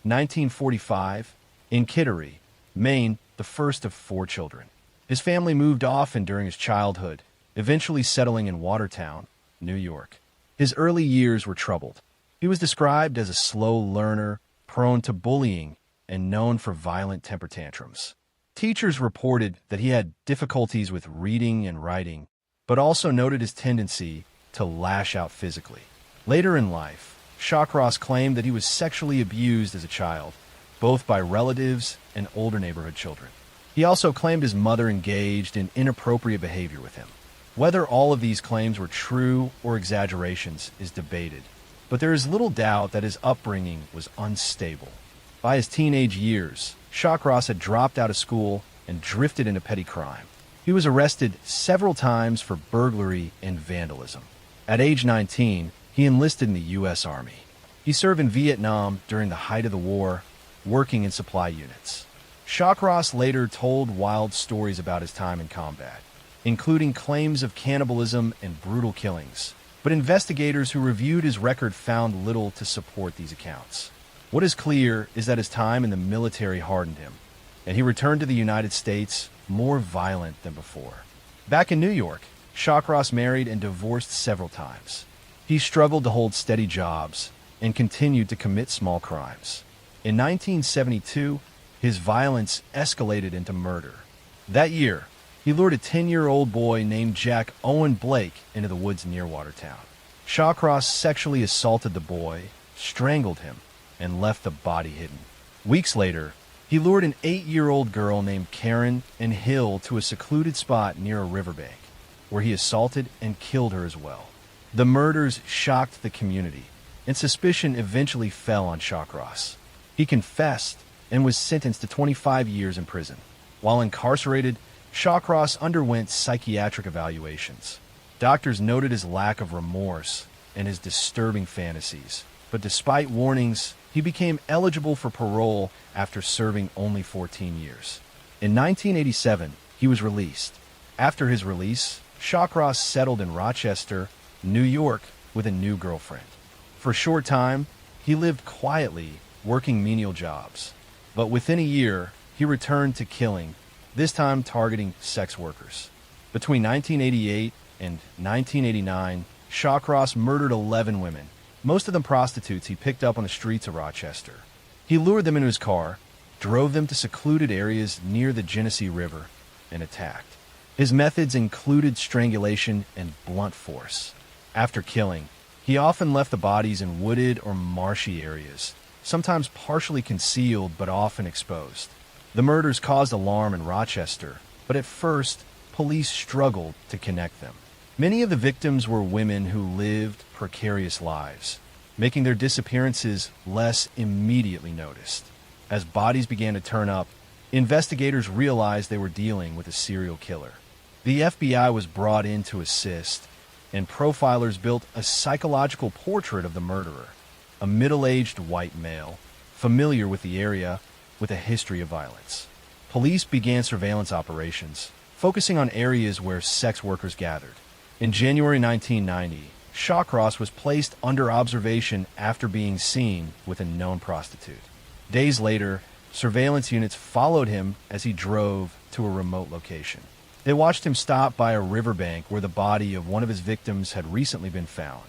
1945, in Kittery, Maine, the first of 4 children. His family moved often during his childhood, eventually settling in Watertown, New York. His early years were troubled. He was described as a slow learner, prone to bullying, and known for violent temper tantrums. Teachers reported that he had difficulties with reading and writing, but also noted his tendency to lash out physically. Later in life, Shawcross claimed that he was sexually abused as a child, both by relatives and older neighborhood children. He also claimed his mother engaged in inappropriate behavior with him. Whether all of these claims were true or exaggerations is debated, but there is little doubt that his upbringing was unstable. By his teenage years, Shawcross had dropped out of school and drifted into petty crime. He was arrested several times for burglary and vandalism. At age 19, he enlisted in the U.S. Army. He served in Vietnam during the height of the war, working in supply units. Shawcross later told wild stories about his time in combat, including claims of cannibalism and brutal killings, but investigators who reviewed his record found little to support these accounts. What is clear is that his time in the military hardened him, and he returned to the United States more violent than before. Back in New York, Shawcross married and divorced several times. He struggled to hold steady jobs and continued to commit small crimes. In 1972, his violence escalated into murder. That year, he lured a 10-year-old boy named Jack Owen Blake into the woods near Watertown. Shawcross sexually assaulted the boy, strangled him, and left the body hidden. Weeks later, he lured an 8-year-old girl named Karen and Hill to a secluded spot near a riverbank, where he assaulted and killed her as well. The murders shocked the community, and suspicion eventually fell on Shawcross. He confessed and was sentenced to 25 years in prison. While incarcerated, Shawcross underwent psychiatric evaluations. Doctors noted his lack of remorse and his disturbing fantasies, but despite warnings, he became eligible for parole after serving only 14 years. In 1987, he was released. After his release, Shawcross settled in Rochester, New York, with a new girlfriend. For a short time, he lived quietly, working menial jobs. But within a year, he returned to killing, this time targeting sex workers. Between 1988 and 1989, Shawcross murdered 11 women, most of them prostitutes he picked up on the streets of Rochester. He lured them into his car, drove them to secluded areas near the Genesee River, and attacked. His methods included strangulation and blunt force. After killing, he often left the bodies in wooded or marshy areas, sometimes partially concealed but often exposed. The murders caused alarm in Rochester, but at first, police struggled to connect them. Many of the victims were women who lived precarious lives, making their disappearances less immediately noticed. As bodies began to turn up, investigators realized they were dealing with a serial killer. The FBI was brought in to assist, and profilers built a psychological portrait of the murderer, a middle-aged white male, familiar with the area, with a history of violence. Police began surveillance operations, focusing on areas where sex workers gathered. In January 1990, Shawcross was placed under observation after being seen with a known prostitute. Days later, surveillance units followed him as he drove to a remote location. They watched him stop by a riverbank where the body of one of his victims had recently been found.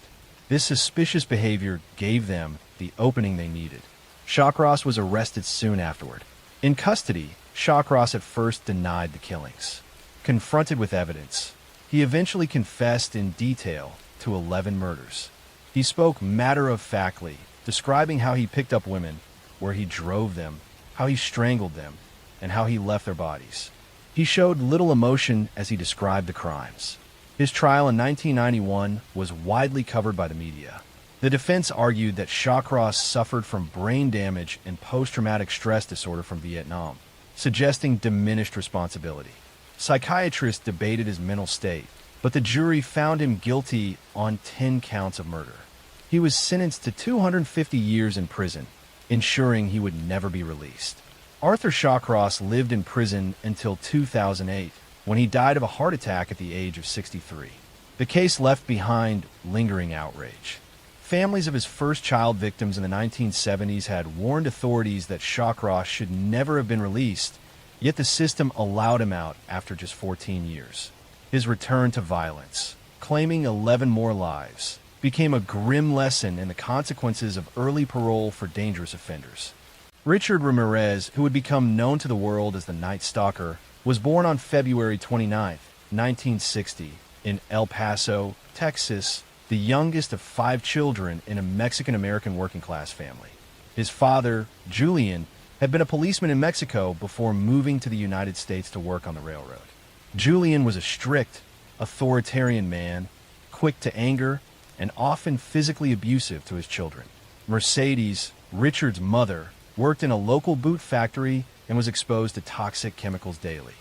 This suspicious behavior gave them the opening they needed. Shawcross was arrested soon afterward. In custody, Shawcross at first denied the killings. Confronted with evidence, he eventually confessed in detail to 11 murders. He spoke matter-of-factly, describing how he picked up women, where he drove them, how he strangled them, and how he left their bodies. He showed little emotion as he described the crimes. His trial in 1991 was widely covered by the media. The defense argued that Shawcross suffered from brain damage and post-traumatic stress disorder from Vietnam, suggesting diminished responsibility. Psychiatrists debated his mental state, but the jury found him guilty on 10 counts of murder. He was sentenced to 250 years in prison, ensuring he would never be released. Arthur Shawcross lived in prison until 2008, when he died of a heart attack at the age of 63. The case left behind lingering outrage. Families of his first child victims in the 1970s had warned authorities that Shawcross should never have been released, yet the system allowed him out after just 14 years. His return to violence, claiming 11 more lives, became a grim lesson in the consequences of early parole for dangerous offenders. Richard Ramirez, who would become known to the world as the Night Stalker, was born on February 29, 1960, in El Paso, Texas, the youngest of 5 children in a Mexican-American working-class family. His father, Julian, had been a policeman in Mexico before moving to the United States to work on the railroad. Julian was a strict, authoritarian man, quick to anger, and often physically abusive to his children. Mercedes, Richard's mother, worked in a local boot factory and was exposed to toxic chemicals daily.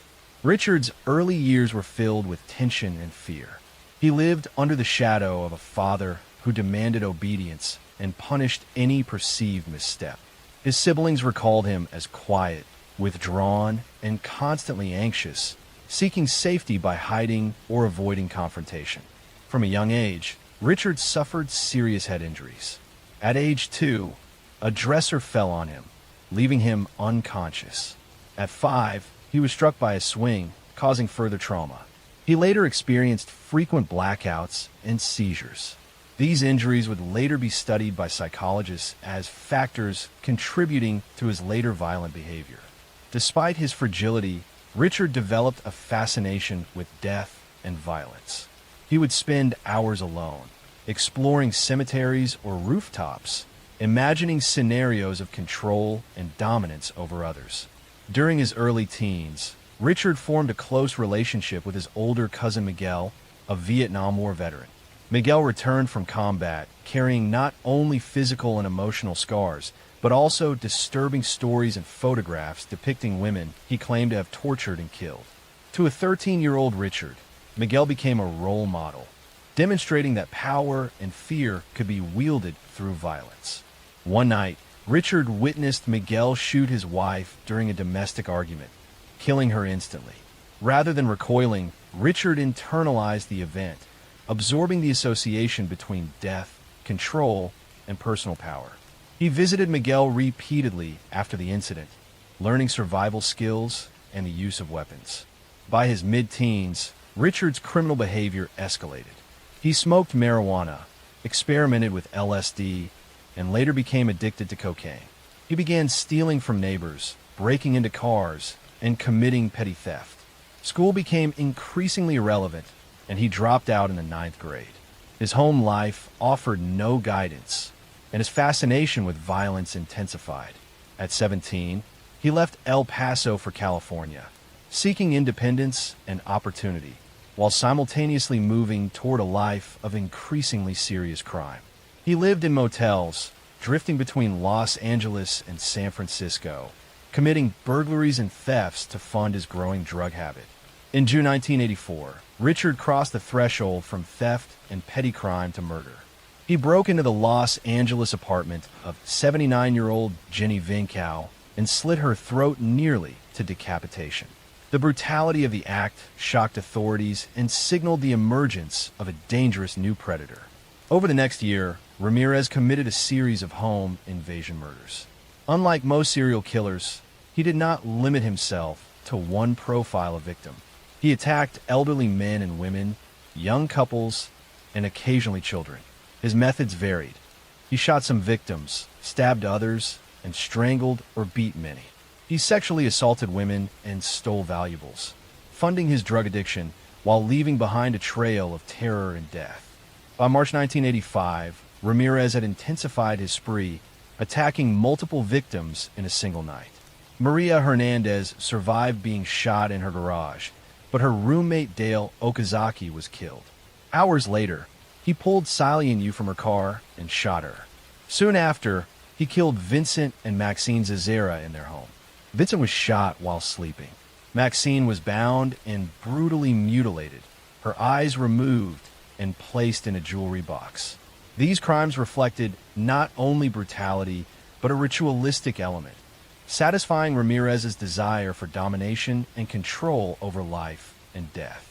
Richard's early years were filled with tension and fear. He lived under the shadow of a father who demanded obedience and punished any perceived misstep. His siblings recalled him as quiet, withdrawn, and constantly anxious, seeking safety by hiding or avoiding confrontation. From a young age, Richard suffered serious head injuries. At age 2, a dresser fell on him, leaving him unconscious. At 5, he was struck by a swing, causing further trauma. He later experienced frequent blackouts and seizures. These injuries would later be studied by psychologists as factors contributing to his later violent behavior. Despite his fragility, Richard developed a fascination with death and violence. He would spend hours alone, exploring cemeteries or rooftops, imagining scenarios of control and dominance over others. During his early teens, Richard formed a close relationship with his older cousin Miguel, a Vietnam War veteran. Miguel returned from combat, carrying not only physical and emotional scars, but also disturbing stories and photographs depicting women he claimed to have tortured and killed. To a 13-year-old Richard, Miguel became a role model, demonstrating that power and fear could be wielded through violence. One night, Richard witnessed Miguel shoot his wife during a domestic argument, killing her instantly. Rather than recoiling, Richard internalized the event, absorbing the association between death, control, and personal power. He visited Miguel repeatedly after the incident, learning survival skills and the use of weapons. By his mid-teens, Richard's criminal behavior escalated. He smoked marijuana, experimented with LSD, and later became addicted to cocaine. He began stealing from neighbors, breaking into cars, and committing petty theft. School became increasingly irrelevant, and he dropped out in the 9th grade. His home life offered no guidance, and his fascination with violence intensified. At 17, he left El Paso for California, seeking independence and opportunity, while simultaneously moving toward a life of increasingly serious crime. He lived in motels, drifting between Los Angeles and San Francisco, committing burglaries and thefts to fund his growing drug habit. In June 1984, Richard crossed the threshold from theft and petty crime to murder. He broke into the Los Angeles apartment of 79-year-old Jenny Vincow and slit her throat nearly to decapitation. The brutality of the act shocked authorities and signaled the emergence of a dangerous new predator. Over the next year, Ramirez committed a series of home invasion murders. Unlike most serial killers, he did not limit himself to one profile of victim. He attacked elderly men and women, young couples, and occasionally children. His methods varied. He shot some victims, stabbed others, and strangled or beat many. He sexually assaulted women and stole valuables, funding his drug addiction while leaving behind a trail of terror and death. By March 1985, Ramirez had intensified his spree, attacking multiple victims in a single night. Maria Hernandez survived being shot in her garage, but her roommate Dale Okazaki was killed. Hours later, he pulled Silene Yu from her car and shot her. Soon after, he killed Vincent and Maxine Zazera in their home. Vincent was shot while sleeping. Maxine was bound and brutally mutilated, her eyes removed and placed in a jewelry box. These crimes reflected not only brutality, but a ritualistic element, satisfying Ramirez's desire for domination and control over life and death.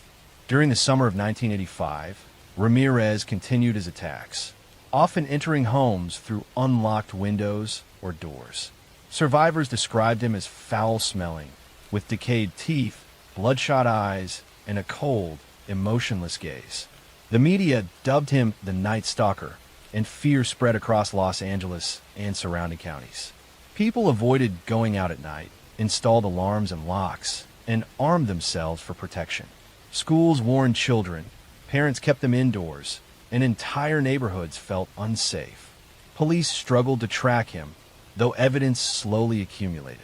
During the summer of 1985, Ramirez continued his attacks, often entering homes through unlocked windows or doors. Survivors described him as foul-smelling, with decayed teeth, bloodshot eyes, and a cold, emotionless gaze. The media dubbed him the Night Stalker, and fear spread across Los Angeles and surrounding counties. People avoided going out at night, installed alarms and locks, and armed themselves for protection. Schools warned children, parents kept them indoors, and entire neighborhoods felt unsafe. Police struggled to track him, though evidence slowly accumulated.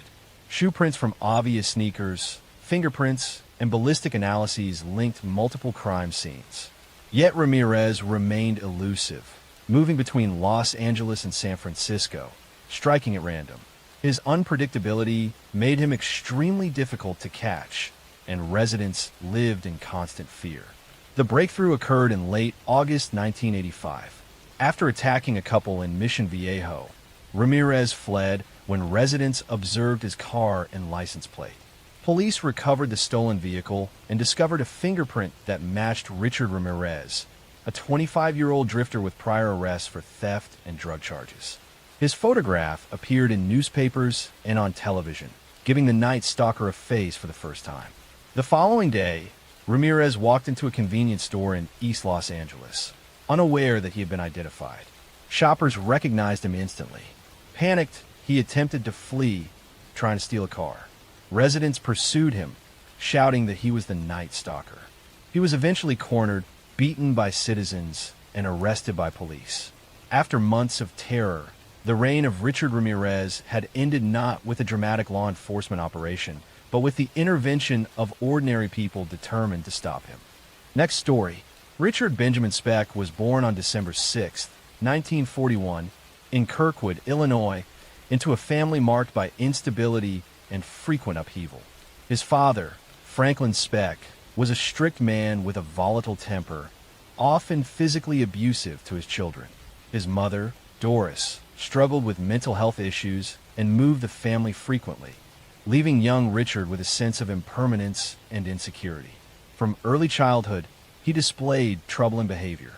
Shoe prints from obvious sneakers, fingerprints, and ballistic analyses linked multiple crime scenes. Yet Ramirez remained elusive, moving between Los Angeles and San Francisco, striking at random. His unpredictability made him extremely difficult to catch, and residents lived in constant fear. The breakthrough occurred in late August 1985. After attacking a couple in Mission Viejo, Ramirez fled when residents observed his car and license plate. Police recovered the stolen vehicle and discovered a fingerprint that matched Richard Ramirez, a 25-year-old drifter with prior arrests for theft and drug charges. His photograph appeared in newspapers and on television, giving the Night Stalker a face for the first time. The following day, Ramirez walked into a convenience store in East Los Angeles, unaware that he had been identified. Shoppers recognized him instantly. Panicked, he attempted to flee, trying to steal a car. Residents pursued him, shouting that he was the Night Stalker. He was eventually cornered, beaten by citizens, and arrested by police. After months of terror, the reign of Richard Ramirez had ended not with a dramatic law enforcement operation, but with the intervention of ordinary people determined to stop him. Next story. Richard Benjamin Speck was born on December 6, 1941, in Kirkwood, Illinois, into a family marked by instability and frequent upheaval. His father, Franklin Speck, was a strict man with a volatile temper, often physically abusive to his children. His mother, Doris, struggled with mental health issues and moved the family frequently, leaving young Richard with a sense of impermanence and insecurity. From early childhood, he displayed troubling behavior.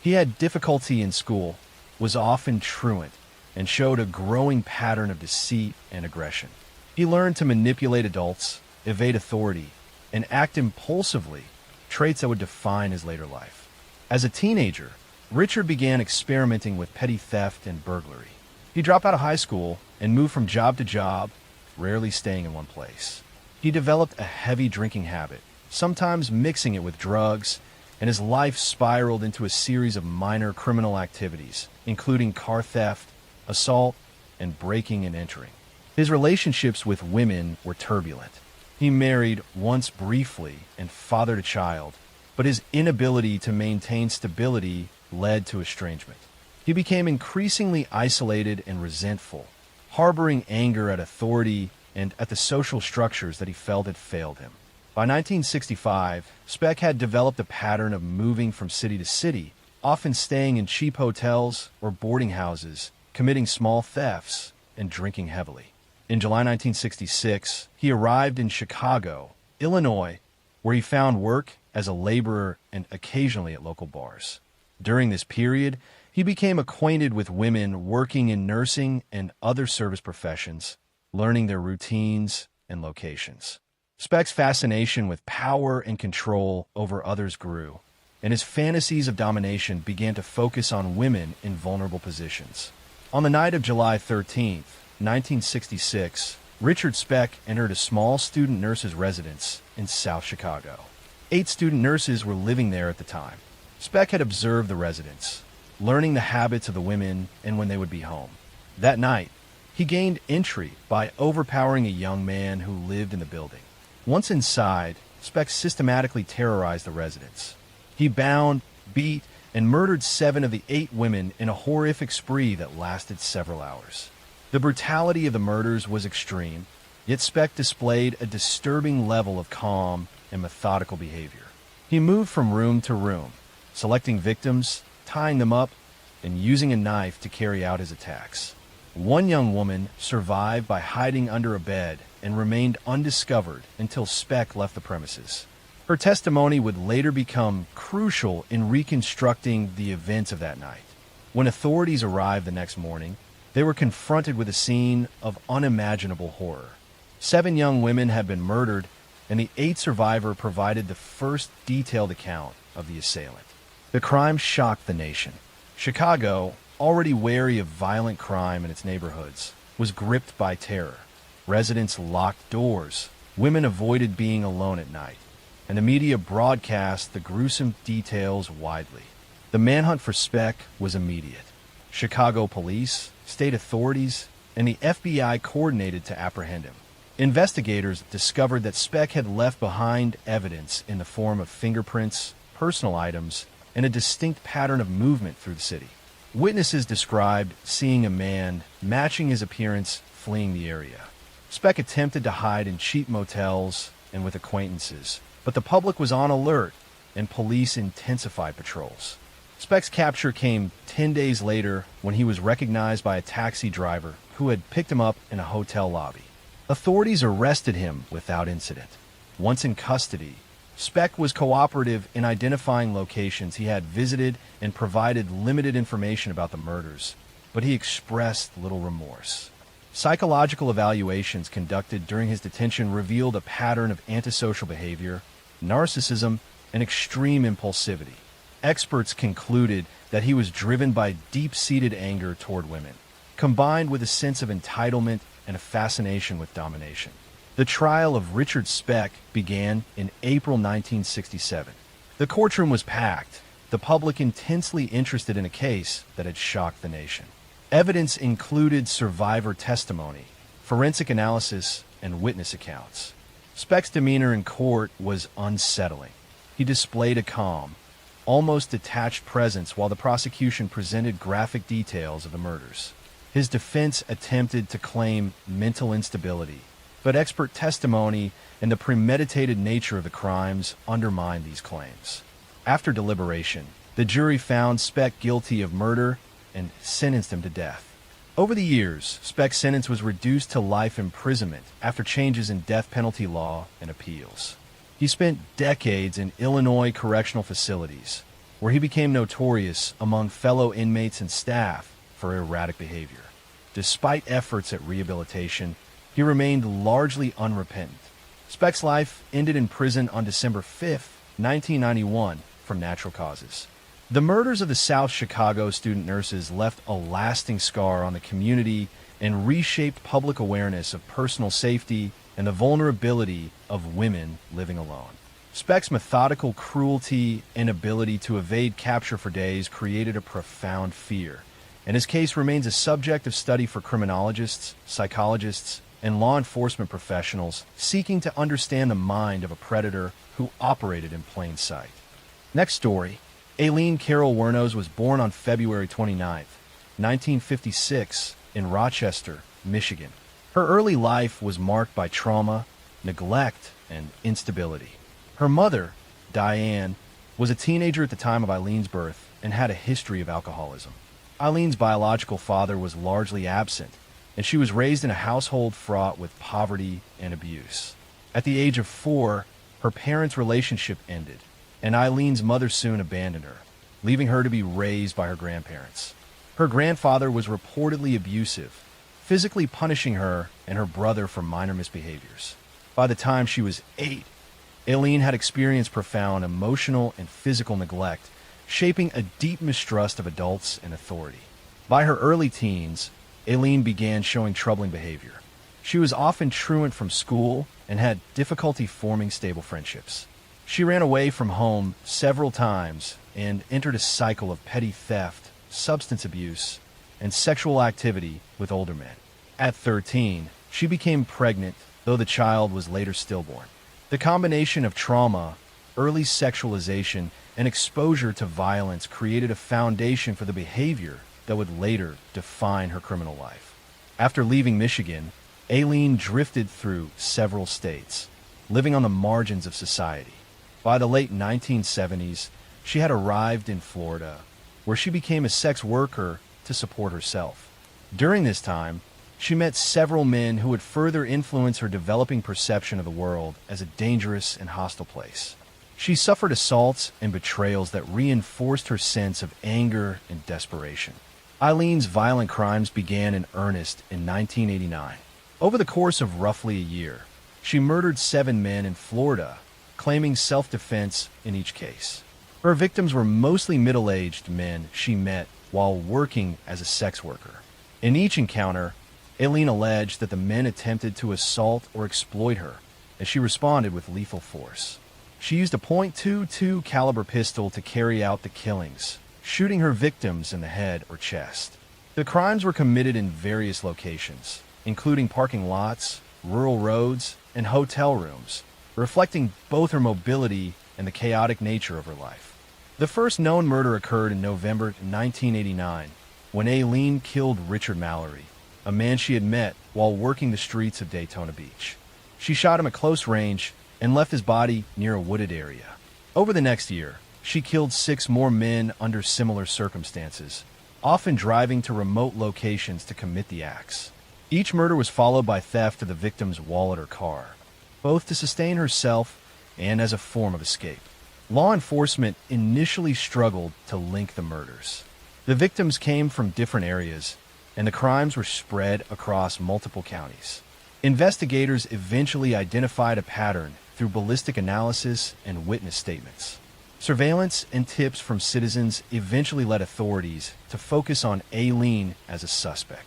He had difficulty in school, was often truant, and showed a growing pattern of deceit and aggression. He learned to manipulate adults, evade authority, and act impulsively, traits that would define his later life. As a teenager, Richard began experimenting with petty theft and burglary. He dropped out of high school and moved from job to job, rarely staying in one place. He developed a heavy drinking habit, sometimes mixing it with drugs, and his life spiraled into a series of minor criminal activities, including car theft, assault, and breaking and entering. His relationships with women were turbulent. He married once briefly and fathered a child, but his inability to maintain stability led to estrangement. He became increasingly isolated and resentful, harboring anger at authority and at the social structures that he felt had failed him. By 1965, Speck had developed a pattern of moving from city to city, often staying in cheap hotels or boarding houses, committing small thefts, and drinking heavily. In July 1966, he arrived in Chicago, Illinois, where he found work as a laborer and occasionally at local bars. During this period, he became acquainted with women working in nursing and other service professions, learning their routines and locations. Speck's fascination with power and control over others grew, and his fantasies of domination began to focus on women in vulnerable positions. On the night of July 13, 1966, Richard Speck entered a small student nurses' residence in South Chicago. 8 student nurses were living there at the time. Speck had observed the residents, learning the habits of the women and when they would be home. That night, he gained entry by overpowering a young man who lived in the building. Once inside, Speck systematically terrorized the residents. He bound, beat, and murdered 7 of the 8 women in a horrific spree that lasted several hours. The brutality of the murders was extreme, yet Speck displayed a disturbing level of calm and methodical behavior. He He moved from room to room, selecting victims, tying them up, and using a knife to carry out his attacks. One young woman survived by hiding under a bed and remained undiscovered until Speck left the premises. Her testimony would later become crucial in reconstructing the events of that night. When authorities arrived the next morning, they were confronted with a scene of unimaginable horror. 7 young women had been murdered, and the 8th survivor provided the first detailed account of the assailant. The crime shocked the nation. Chicago, already wary of violent crime in its neighborhoods, was gripped by terror. Residents locked doors, women avoided being alone at night, and the media broadcast the gruesome details widely. The manhunt for Speck was immediate. Chicago police, state authorities, and the FBI coordinated to apprehend him. Investigators discovered that Speck had left behind evidence in the form of fingerprints, personal items, and a distinct pattern of movement through the city. Witnesses described seeing a man matching his appearance fleeing the area. Speck attempted to hide in cheap motels and with acquaintances, but the public was on alert and police intensified patrols. Speck's capture came 10 days later when he was recognized by a taxi driver who had picked him up in a hotel lobby. Authorities arrested him without incident. Once in custody, Speck was cooperative in identifying locations he had visited and provided limited information about the murders, but he expressed little remorse. Psychological evaluations conducted during his detention revealed a pattern of antisocial behavior, narcissism, and extreme impulsivity. Experts concluded that he was driven by deep-seated anger toward women, combined with a sense of entitlement and a fascination with domination. The trial of Richard Speck began in April 1967. The courtroom was packed, the public intensely interested in a case that had shocked the nation. Evidence included survivor testimony, forensic analysis, and witness accounts. Speck's demeanor in court was unsettling. He displayed a calm, almost detached presence while the prosecution presented graphic details of the murders. His defense attempted to claim mental instability, but expert testimony and the premeditated nature of the crimes undermined these claims. After deliberation, the jury found Speck guilty of murder and sentenced him to death. Over the years, Speck's sentence was reduced to life imprisonment after changes in death penalty law and appeals. He spent decades in Illinois correctional facilities, where he became notorious among fellow inmates and staff for erratic behavior. Despite efforts at rehabilitation, he remained largely unrepentant. Speck's life ended in prison on December 5, 1991, from natural causes. The murders of the South Chicago student nurses left a lasting scar on the community and reshaped public awareness of personal safety and the vulnerability of women living alone. Speck's methodical cruelty and ability to evade capture for days created a profound fear, and his case remains a subject of study for criminologists, psychologists, and law enforcement professionals seeking to understand the mind of a predator who operated in plain sight. Next story. Aileen Carol Wuornos was born on February 29, 1956, in Rochester, Michigan. Her early life was marked by trauma, neglect, and instability. Her mother, Diane, was a teenager at the time of Eileen's birth and had a history of alcoholism. Eileen's biological father was largely absent, and she was raised in a household fraught with poverty and abuse. At the age of 4, her parents' relationship ended, and Eileen's mother soon abandoned her, leaving her to be raised by her grandparents. Her grandfather was reportedly abusive, physically punishing her and her brother for minor misbehaviors. By the time she was 8, Aileen had experienced profound emotional and physical neglect, shaping a deep mistrust of adults and authority. By her early teens, Aileen began showing troubling behavior. She was often truant from school and had difficulty forming stable friendships. She ran away from home several times and entered a cycle of petty theft, substance abuse, and sexual activity with older men. At 13, she became pregnant, though the child was later stillborn. The combination of trauma, early sexualization, and exposure to violence created a foundation for the behavior that would later define her criminal life. After leaving Michigan, Aileen drifted through several states, living on the margins of society. By the late 1970s, she had arrived in Florida, where she became a sex worker to support herself. During this time, she met several men who would further influence her developing perception of the world as a dangerous and hostile place. She suffered assaults and betrayals that reinforced her sense of anger and desperation. Eileen's violent crimes began in earnest in 1989. Over the course of roughly a year, she murdered 7 men in Florida, claiming self-defense in each case. Her victims were mostly middle-aged men she met while working as a sex worker. In each encounter, Aileen alleged that the men attempted to assault or exploit her, as she responded with lethal force. She used a .22 caliber pistol to carry out the killings, shooting her victims in the head or chest. The crimes were committed in various locations, including parking lots, rural roads, and hotel rooms, reflecting both her mobility and the chaotic nature of her life. The first known murder occurred in November 1989, when Aileen killed Richard Mallory, a man she had met while working the streets of Daytona Beach. She shot him at close range and left his body near a wooded area. Over the next year, she killed 6 more men under similar circumstances, often driving to remote locations to commit the acts. Each murder was followed by theft of the victim's wallet or car, both to sustain herself and as a form of escape. Law enforcement initially struggled to link the murders. The victims came from different areas, and the crimes were spread across multiple counties. Investigators eventually identified a pattern through ballistic analysis and witness statements. Surveillance and tips from citizens eventually led authorities to focus on Aileen as a suspect.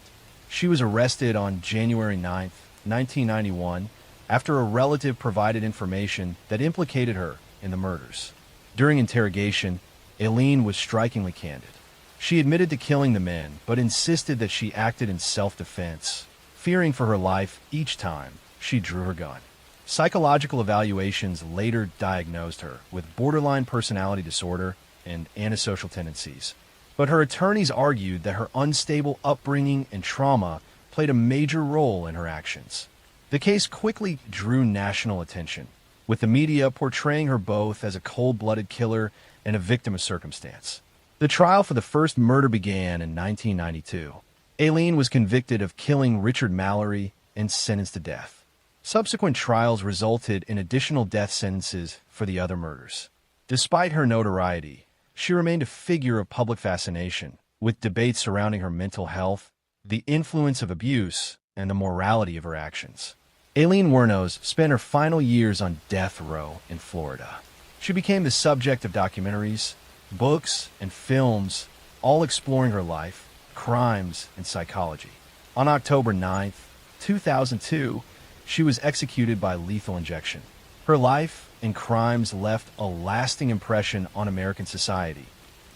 She was arrested on January 9, 1991, after a relative provided information that implicated her in the murders. During interrogation, Aileen was strikingly candid. She admitted to killing the men, but insisted that she acted in self-defense, fearing for her life each time she drew her gun. Psychological evaluations later diagnosed her with borderline personality disorder and antisocial tendencies, but her attorneys argued that her unstable upbringing and trauma played a major role in her actions. The case quickly drew national attention, with the media portraying her both as a cold-blooded killer and a victim of circumstance. The trial for the first murder began in 1992. Aileen was convicted of killing Richard Mallory and sentenced to death. Subsequent trials resulted in additional death sentences for the other murders. Despite her notoriety, she remained a figure of public fascination, with debates surrounding her mental health, the influence of abuse, and the morality of her actions. Aileen Wuornos spent her final years on death row in Florida. She became the subject of documentaries, books, and films, all exploring her life, crimes, and psychology. On October 9, 2002, she was executed by lethal injection. Her life and crimes left a lasting impression on American society,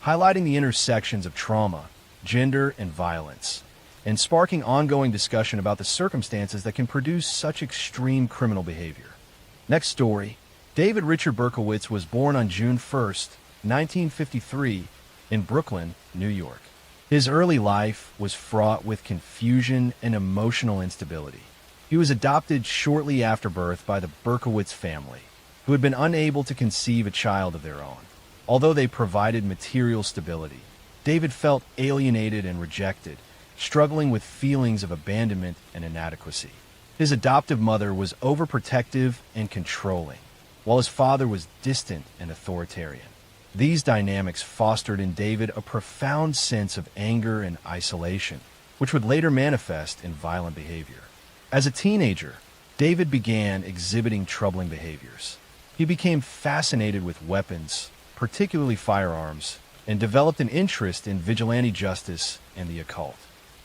highlighting the intersections of trauma, gender, and violence, and sparking ongoing discussion about the circumstances that can produce such extreme criminal behavior. Next story. David Richard Berkowitz was born on June 1, 1953, in Brooklyn, New York. His early life was fraught with confusion and emotional instability. He was adopted shortly after birth by the Berkowitz family, who had been unable to conceive a child of their own. Although they provided material stability, David felt alienated and rejected, struggling with feelings of abandonment and inadequacy. His adoptive mother was overprotective and controlling, while his father was distant and authoritarian. These dynamics fostered in David a profound sense of anger and isolation, which would later manifest in violent behavior. As a teenager, David began exhibiting troubling behaviors. He became fascinated with weapons, particularly firearms, and developed an interest in vigilante justice and the occult.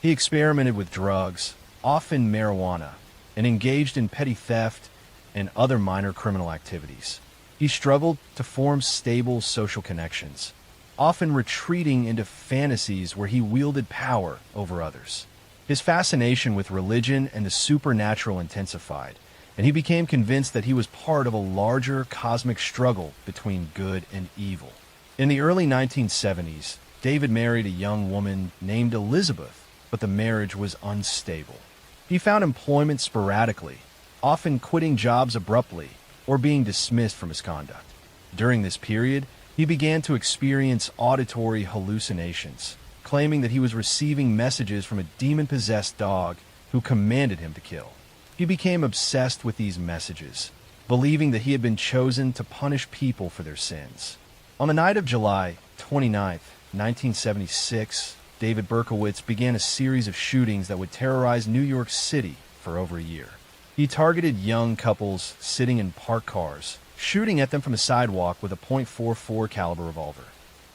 He experimented with drugs, often marijuana, and engaged in petty theft and other minor criminal activities. He struggled to form stable social connections, often retreating into fantasies where he wielded power over others. His fascination with religion and the supernatural intensified, and he became convinced that he was part of a larger cosmic struggle between good and evil. In the early 1970s, David married a young woman named Elizabeth, but the marriage was unstable. He found employment sporadically, often quitting jobs abruptly or being dismissed for misconduct. During this period, he began to experience auditory hallucinations, claiming that he was receiving messages from a demon-possessed dog who commanded him to kill. He became obsessed with these messages, believing that he had been chosen to punish people for their sins. On the night of July 29, 1976, David Berkowitz began a series of shootings that would terrorize New York City for over a year. He targeted young couples sitting in parked cars, shooting at them from the sidewalk with a .44 caliber revolver.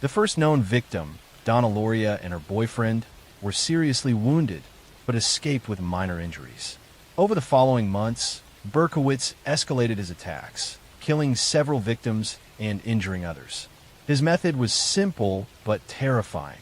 The first known victim, Donna Loria, and her boyfriend were seriously wounded, but escaped with minor injuries. Over the following months, Berkowitz escalated his attacks, killing several victims and injuring others. His method was simple but terrifying.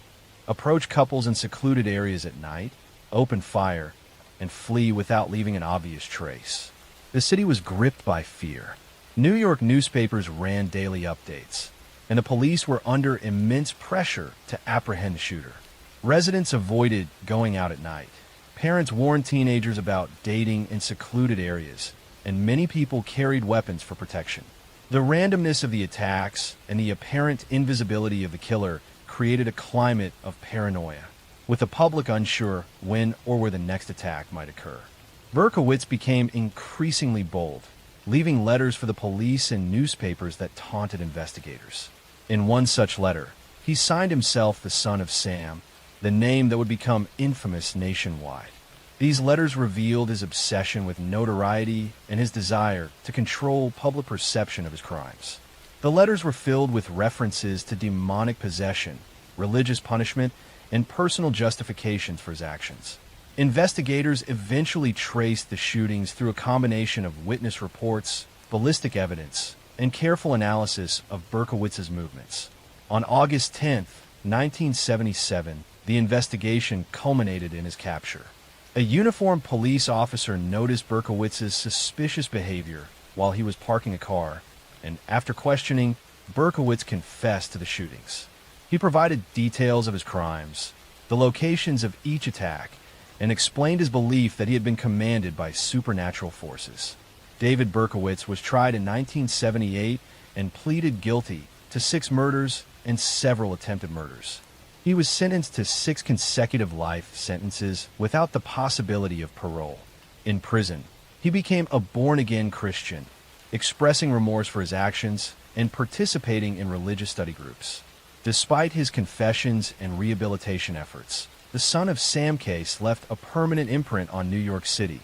Approach couples in secluded areas at night, open fire, and flee without leaving an obvious trace. The city was gripped by fear. New York newspapers ran daily updates, and the police were under immense pressure to apprehend the shooter. Residents avoided going out at night. Parents warned teenagers about dating in secluded areas, and many people carried weapons for protection. The randomness of the attacks and the apparent invisibility of the killer created a climate of paranoia, with the public unsure when or where the next attack might occur. Berkowitz became increasingly bold, leaving letters for the police and newspapers that taunted investigators. In one such letter, he signed himself the Son of Sam, the name that would become infamous nationwide. These letters revealed his obsession with notoriety and his desire to control public perception of his crimes. The letters were filled with references to demonic possession, religious punishment, and personal justifications for his actions. Investigators eventually traced the shootings through a combination of witness reports, ballistic evidence, and careful analysis of Berkowitz's movements. On August 10, 1977, the investigation culminated in his capture. A uniformed police officer noticed Berkowitz's suspicious behavior while he was parking a car, and after questioning, Berkowitz confessed to the shootings. He provided details of his crimes, the locations of each attack, and explained his belief that he had been commanded by supernatural forces. David Berkowitz was tried in 1978 and pleaded guilty to 6 murders and several attempted murders. He was sentenced to 6 consecutive life sentences without the possibility of parole. In prison, he became a born-again Christian, expressing remorse for his actions and participating in religious study groups. Despite his confessions and rehabilitation efforts, the Son of Sam case left a permanent imprint on New York City,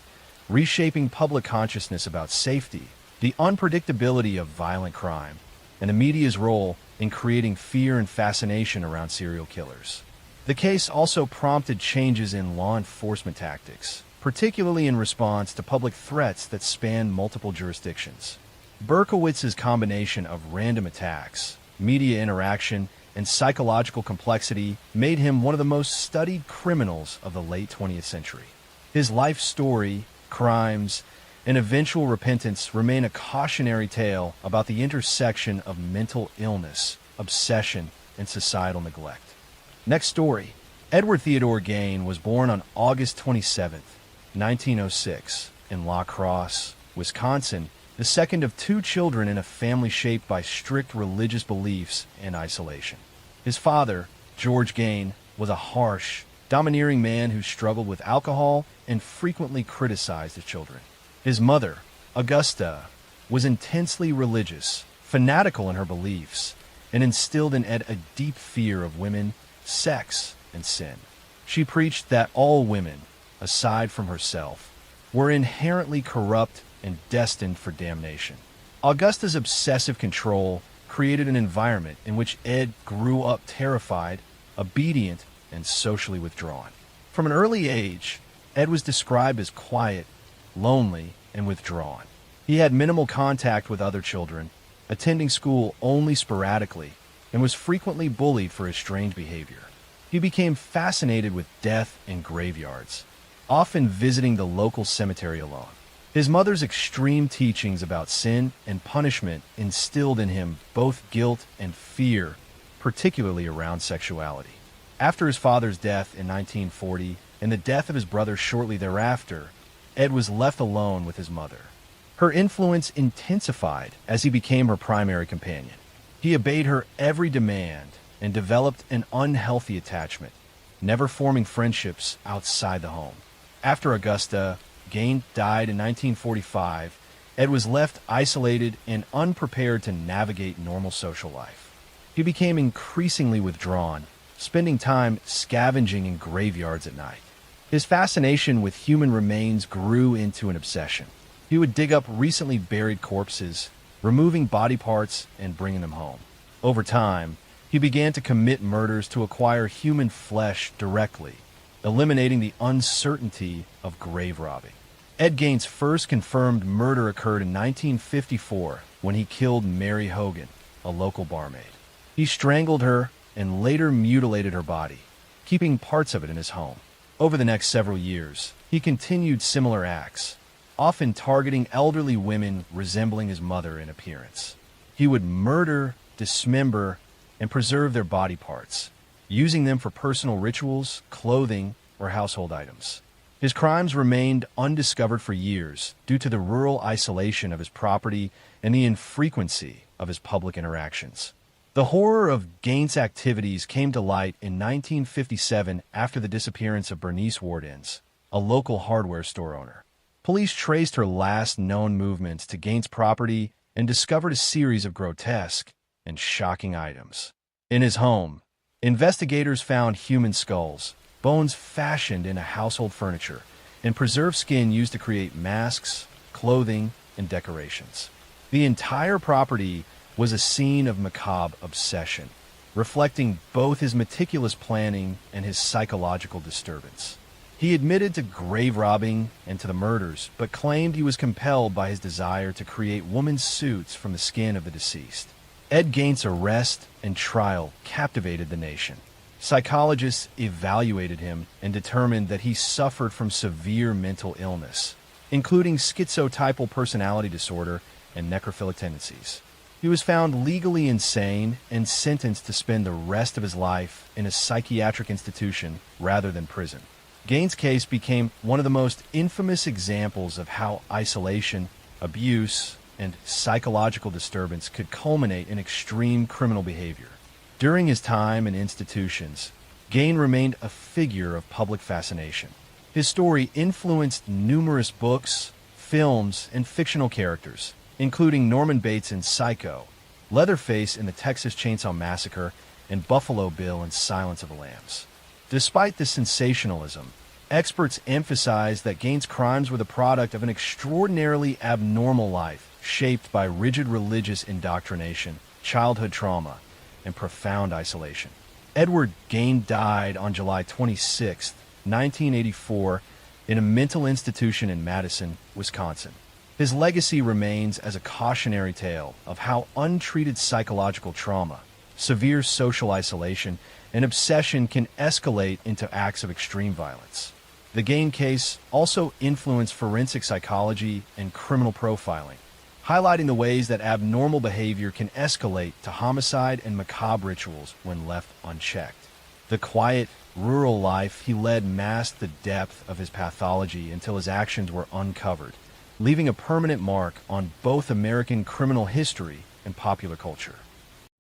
reshaping public consciousness about safety, the unpredictability of violent crime, and the media's role in creating fear and fascination around serial killers. The case also prompted changes in law enforcement tactics, particularly in response to public threats that spanned multiple jurisdictions. Berkowitz's combination of random attacks, media interaction, and psychological complexity made him one of the most studied criminals of the late 20th century. His life story, crimes, and eventual repentance remain a cautionary tale about the intersection of mental illness, obsession, and societal neglect. Next story. Edward Theodore Gain was born on August 27, 1906, in La Crosse, Wisconsin, the second of 2 children in a family shaped by strict religious beliefs and isolation. His father, George Gain, was a harsh, domineering man who struggled with alcohol and frequently criticized his children. His mother, Augusta, was intensely religious, fanatical in her beliefs, and instilled in Ed a deep fear of women, sex, and sin. She preached that all women, aside from herself, were inherently corrupt and destined for damnation. Augusta's obsessive control created an environment in which Ed grew up terrified, obedient, and socially withdrawn. From an early age, Ed was described as quiet, lonely, and withdrawn. He had minimal contact with other children, attending school only sporadically, and was frequently bullied for his strange behavior. He became fascinated with death and graveyards, often visiting the local cemetery alone. His mother's extreme teachings about sin and punishment instilled in him both guilt and fear, particularly around sexuality. After his father's death in 1940 and the death of his brother shortly thereafter, Ed was left alone with his mother. Her influence intensified as he became her primary companion. He obeyed her every demand and developed an unhealthy attachment, never forming friendships outside the home. After Augusta Gaines died in 1945, Ed was left isolated and unprepared to navigate normal social life. He became increasingly withdrawn, spending time scavenging in graveyards at night. His fascination with human remains grew into an obsession. He would dig up recently buried corpses, removing body parts and bringing them home. Over time, he began to commit murders to acquire human flesh directly, eliminating the uncertainty of grave robbing. Ed Gaines' first confirmed murder occurred in 1954 when he killed Mary Hogan, a local barmaid. He strangled her and later mutilated her body, keeping parts of it in his home. Over the next several years, he continued similar acts, often targeting elderly women resembling his mother in appearance. He would murder, dismember, and preserve their body parts, using them for personal rituals, clothing, or household items. His crimes remained undiscovered for years due to the rural isolation of his property and the infrequency of his public interactions. The horror of Gaines' activities came to light in 1957 after the disappearance of Bernice Wardens, a local hardware store owner. Police traced her last known movements to Gaines' property and discovered a series of grotesque and shocking items. In his home, investigators found human skulls, bones fashioned into household furniture, and preserved skin used to create masks, clothing, and decorations. The entire property was a scene of macabre obsession, reflecting both his meticulous planning and his psychological disturbance. He admitted to grave robbing and to the murders, but claimed he was compelled by his desire to create women's suits from the skin of the deceased. Ed Gaines' arrest and trial captivated the nation. Psychologists evaluated him and determined that he suffered from severe mental illness, including schizotypal personality disorder and necrophilic tendencies. He was found legally insane and sentenced to spend the rest of his life in a psychiatric institution rather than prison. Gaines' case became one of the most infamous examples of how isolation, abuse, and psychological disturbance could culminate in extreme criminal behavior. During his time in institutions, Gaines remained a figure of public fascination. His story influenced numerous books, films, and fictional characters, including Norman Bates in Psycho, Leatherface in the Texas Chainsaw Massacre, and Buffalo Bill in Silence of the Lambs. Despite the sensationalism, experts emphasize that Gaines' crimes were the product of an extraordinarily abnormal life, shaped by rigid religious indoctrination, childhood trauma, and profound isolation. Edward Gaines died on July 26, 1984, in a mental institution in Madison, Wisconsin. His legacy remains as a cautionary tale of how untreated psychological trauma, severe social isolation, and obsession can escalate into acts of extreme violence. The Gaines case also influenced forensic psychology and criminal profiling, highlighting the ways that abnormal behavior can escalate to homicide and macabre rituals when left unchecked. The quiet, rural life he led masked the depth of his pathology until his actions were uncovered, leaving a permanent mark on both American criminal history and popular culture.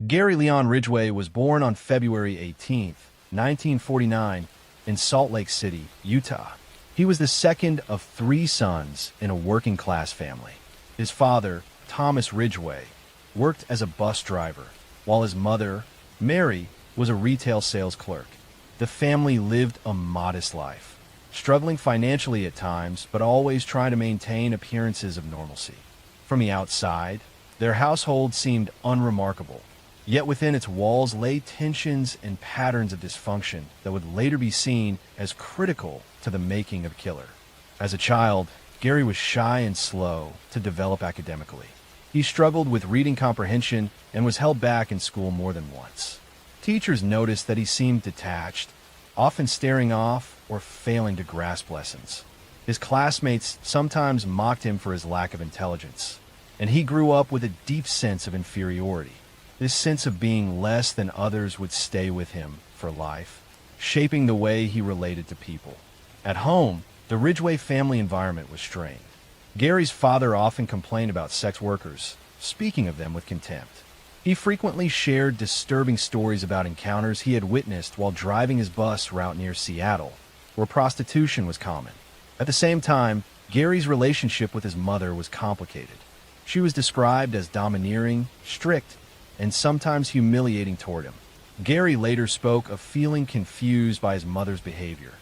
Gary Leon Ridgway was born on February 18, 1949, in Salt Lake City, Utah. He was the second of three sons in a working-class family. His father, Thomas Ridgway, worked as a bus driver, while his mother, Mary, was a retail sales clerk. The family lived a modest life, struggling financially at times, but always trying to maintain appearances of normalcy. From the outside, their household seemed unremarkable, yet within its walls lay tensions and patterns of dysfunction that would later be seen as critical to the making of a killer. As a child, Gary was shy and slow to develop academically. He struggled with reading comprehension and was held back in school more than once. Teachers noticed that he seemed detached, often staring off or failing to grasp lessons. His classmates sometimes mocked him for his lack of intelligence, and he grew up with a deep sense of inferiority. This sense of being less than others would stay with him for life, shaping the way he related to people. At home, the Ridgway family environment was strained. Gary's father often complained about sex workers, speaking of them with contempt. He frequently shared disturbing stories about encounters he had witnessed while driving his bus route near Seattle, where prostitution was common. At the same time, Gary's relationship with his mother was complicated. She was described as domineering, strict, and sometimes humiliating toward him. Gary later spoke of feeling confused by his mother's behavior,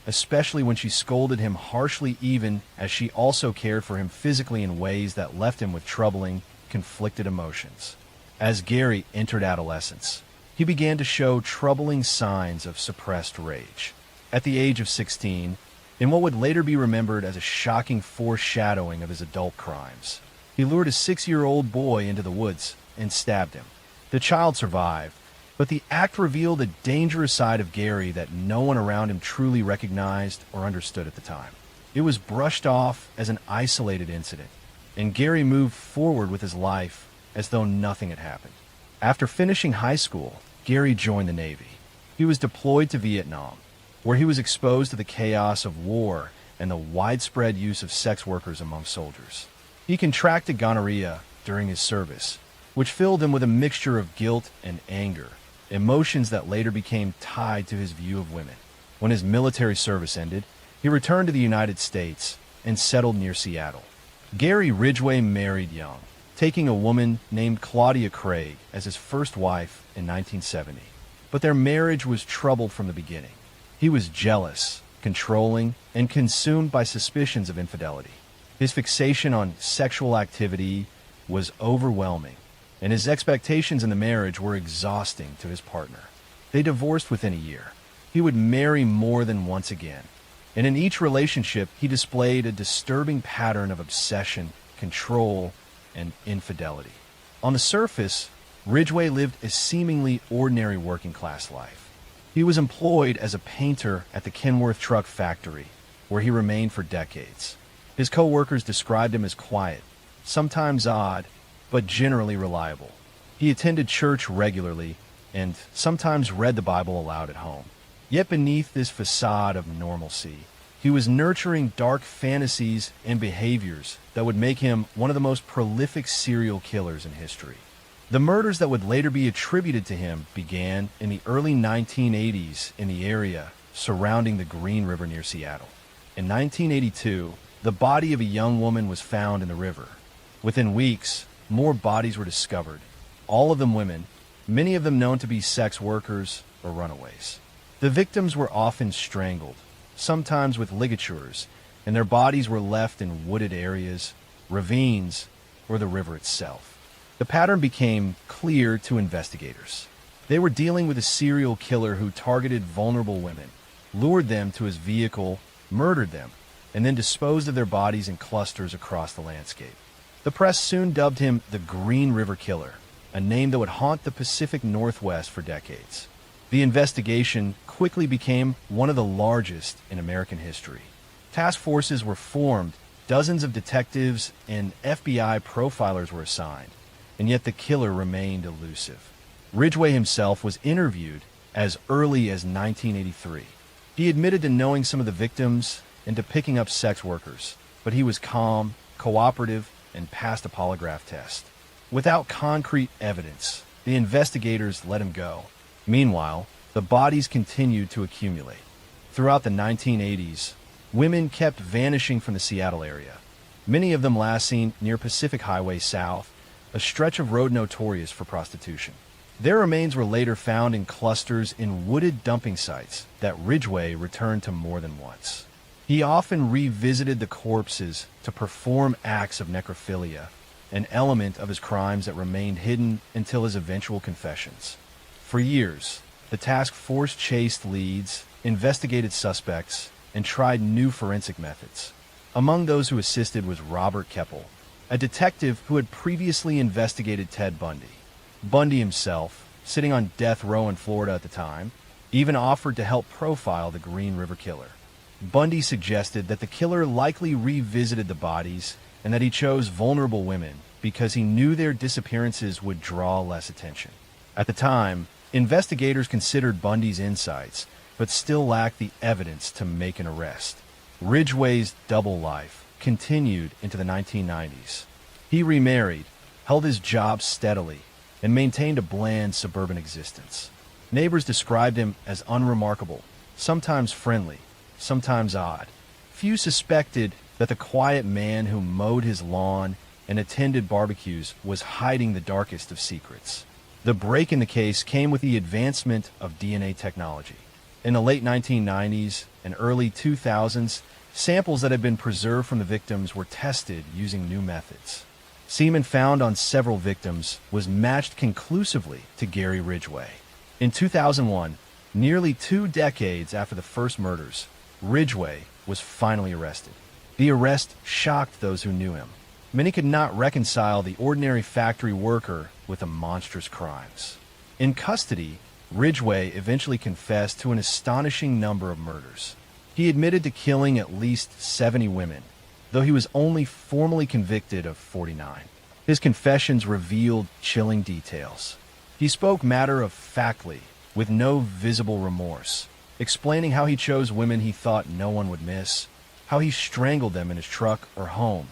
especially when she scolded him harshly even as she also cared for him physically in ways that left him with troubling, conflicted emotions. As Gary entered adolescence, he began to show troubling signs of suppressed rage. At the age of 16, in what would later be remembered as a shocking foreshadowing of his adult crimes, he lured a 6-year-old boy into the woods and stabbed him. The child survived, but the act revealed a dangerous side of Gary that no one around him truly recognized or understood at the time. It was brushed off as an isolated incident, and Gary moved forward with his life as though nothing had happened. After finishing high school, Gary joined the Navy. He was deployed to Vietnam, where he was exposed to the chaos of war and the widespread use of sex workers among soldiers. He contracted gonorrhea during his service, which filled him with a mixture of guilt and anger, emotions that later became tied to his view of women. When his military service ended, he returned to the United States and settled near Seattle. Gary Ridgway married young, taking a woman named Claudia Craig as his first wife in 1970. But their marriage was troubled from the beginning. He was jealous, controlling, and consumed by suspicions of infidelity. His fixation on sexual activity was overwhelming, and his expectations in the marriage were exhausting to his partner. They divorced within a year. He would marry more than once again, and in each relationship he displayed a disturbing pattern of obsession, control, and infidelity. On the surface, Ridgway lived a seemingly ordinary working-class life. He was employed as a painter at the Kenworth Truck Factory, where he remained for decades. His co-workers described him as quiet, sometimes odd, but generally reliable. He attended church regularly and sometimes read the Bible aloud at home. Yet beneath this facade of normalcy, he was nurturing dark fantasies and behaviors that would make him one of the most prolific serial killers in history. The murders that would later be attributed to him began in the early 1980s in the area surrounding the Green River near Seattle. In 1982, the body of a young woman was found in the river. Within weeks, more bodies were discovered, all of them women, many of them known to be sex workers or runaways. The victims were often strangled, sometimes with ligatures, and their bodies were left in wooded areas, ravines, or the river itself. The pattern became clear to investigators. They were dealing with a serial killer who targeted vulnerable women, lured them to his vehicle, murdered them, and then disposed of their bodies in clusters across the landscape. The press soon dubbed him the Green River Killer, a name that would haunt the Pacific Northwest for decades. The investigation quickly became one of the largest in American history. Task forces were formed, dozens of detectives and FBI profilers were assigned, and yet the killer remained elusive. Ridgway himself was interviewed as early as 1983. He admitted to knowing some of the victims and to picking up sex workers, but he was calm, cooperative, and passed a polygraph test. Without concrete evidence, the investigators let him go. Meanwhile, the bodies continued to accumulate. Throughout the 1980s, women kept vanishing from the Seattle area, many of them last seen near Pacific Highway South, a stretch of road notorious for prostitution. Their remains were later found in clusters in wooded dumping sites that Ridgway returned to more than once. He often revisited the corpses to perform acts of necrophilia, an element of his crimes that remained hidden until his eventual confessions. For years, the task force chased leads, investigated suspects, and tried new forensic methods. Among those who assisted was Robert Keppel, a detective who had previously investigated Ted Bundy. Bundy himself, sitting on death row in Florida at the time, even offered to help profile the Green River Killer. Bundy suggested that the killer likely revisited the bodies and that he chose vulnerable women because he knew their disappearances would draw less attention. At the time, investigators considered Bundy's insights, but still lacked the evidence to make an arrest. Ridgway's double life continued into the 1990s. He remarried, held his job steadily, and maintained a bland suburban existence. Neighbors described him as unremarkable, sometimes friendly, sometimes odd. Few suspected that the quiet man who mowed his lawn and attended barbecues was hiding the darkest of secrets. The break in the case came with the advancement of DNA technology. In the late 1990s and early 2000s, samples that had been preserved from the victims were tested using new methods. Semen found on several victims was matched conclusively to Gary Ridgway. In 2001, nearly 2 decades after the first murders, Ridgway was finally arrested. The arrest shocked those who knew him. Many could not reconcile the ordinary factory worker with the monstrous crimes. In custody, Ridgway eventually confessed to an astonishing number of murders. He admitted to killing at least 70 women, though he was only formally convicted of 49. His confessions revealed chilling details. He spoke matter-of-factly, with no visible remorse, explaining how he chose women he thought no one would miss, how he strangled them in his truck or home,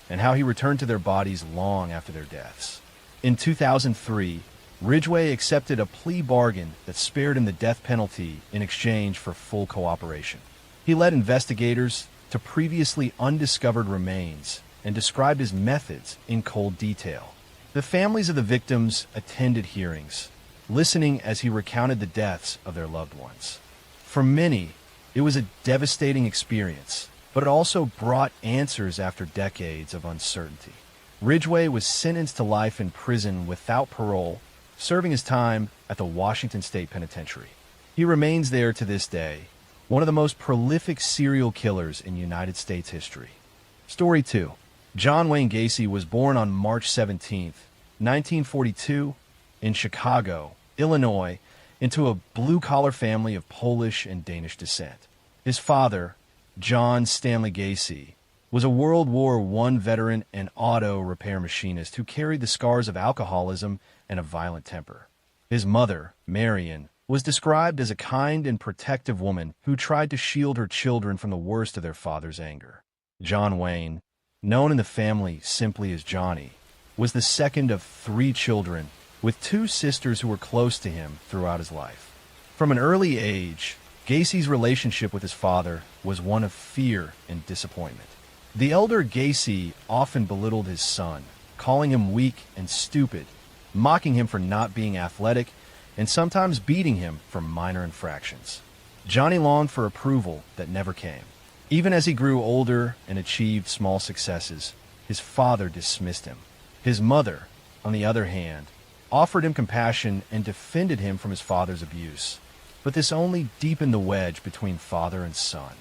and how he returned to their bodies long after their deaths. In 2003, Ridgway accepted a plea bargain that spared him the death penalty in exchange for full cooperation. He led investigators to previously undiscovered remains and described his methods in cold detail. The families of the victims attended hearings, listening as he recounted the deaths of their loved ones. For many, it was a devastating experience, but it also brought answers after decades of uncertainty. Ridgway was sentenced to life in prison without parole, serving his time at the Washington State Penitentiary. He remains there to this day, one of the most prolific serial killers in United States history. Story 2. John Wayne Gacy was born on March 17, 1942, in Chicago, Illinois, into a blue-collar family of Polish and Danish descent. His father, John Stanley Gacy, was a World War I veteran and auto repair machinist who carried the scars of alcoholism and a violent temper. His mother, Marion, was described as a kind and protective woman who tried to shield her children from the worst of their father's anger. John Wayne, known in the family simply as Johnny, was the second of 3 children, with 2 sisters who were close to him throughout his life. From an early age, Gacy's relationship with his father was one of fear and disappointment. The elder Gacy often belittled his son, calling him weak and stupid, mocking him for not being athletic, and sometimes beating him for minor infractions. Johnny longed for approval that never came. Even as he grew older and achieved small successes, his father dismissed him. His mother, on the other hand, offered him compassion and defended him from his father's abuse. But this only deepened the wedge between father and son.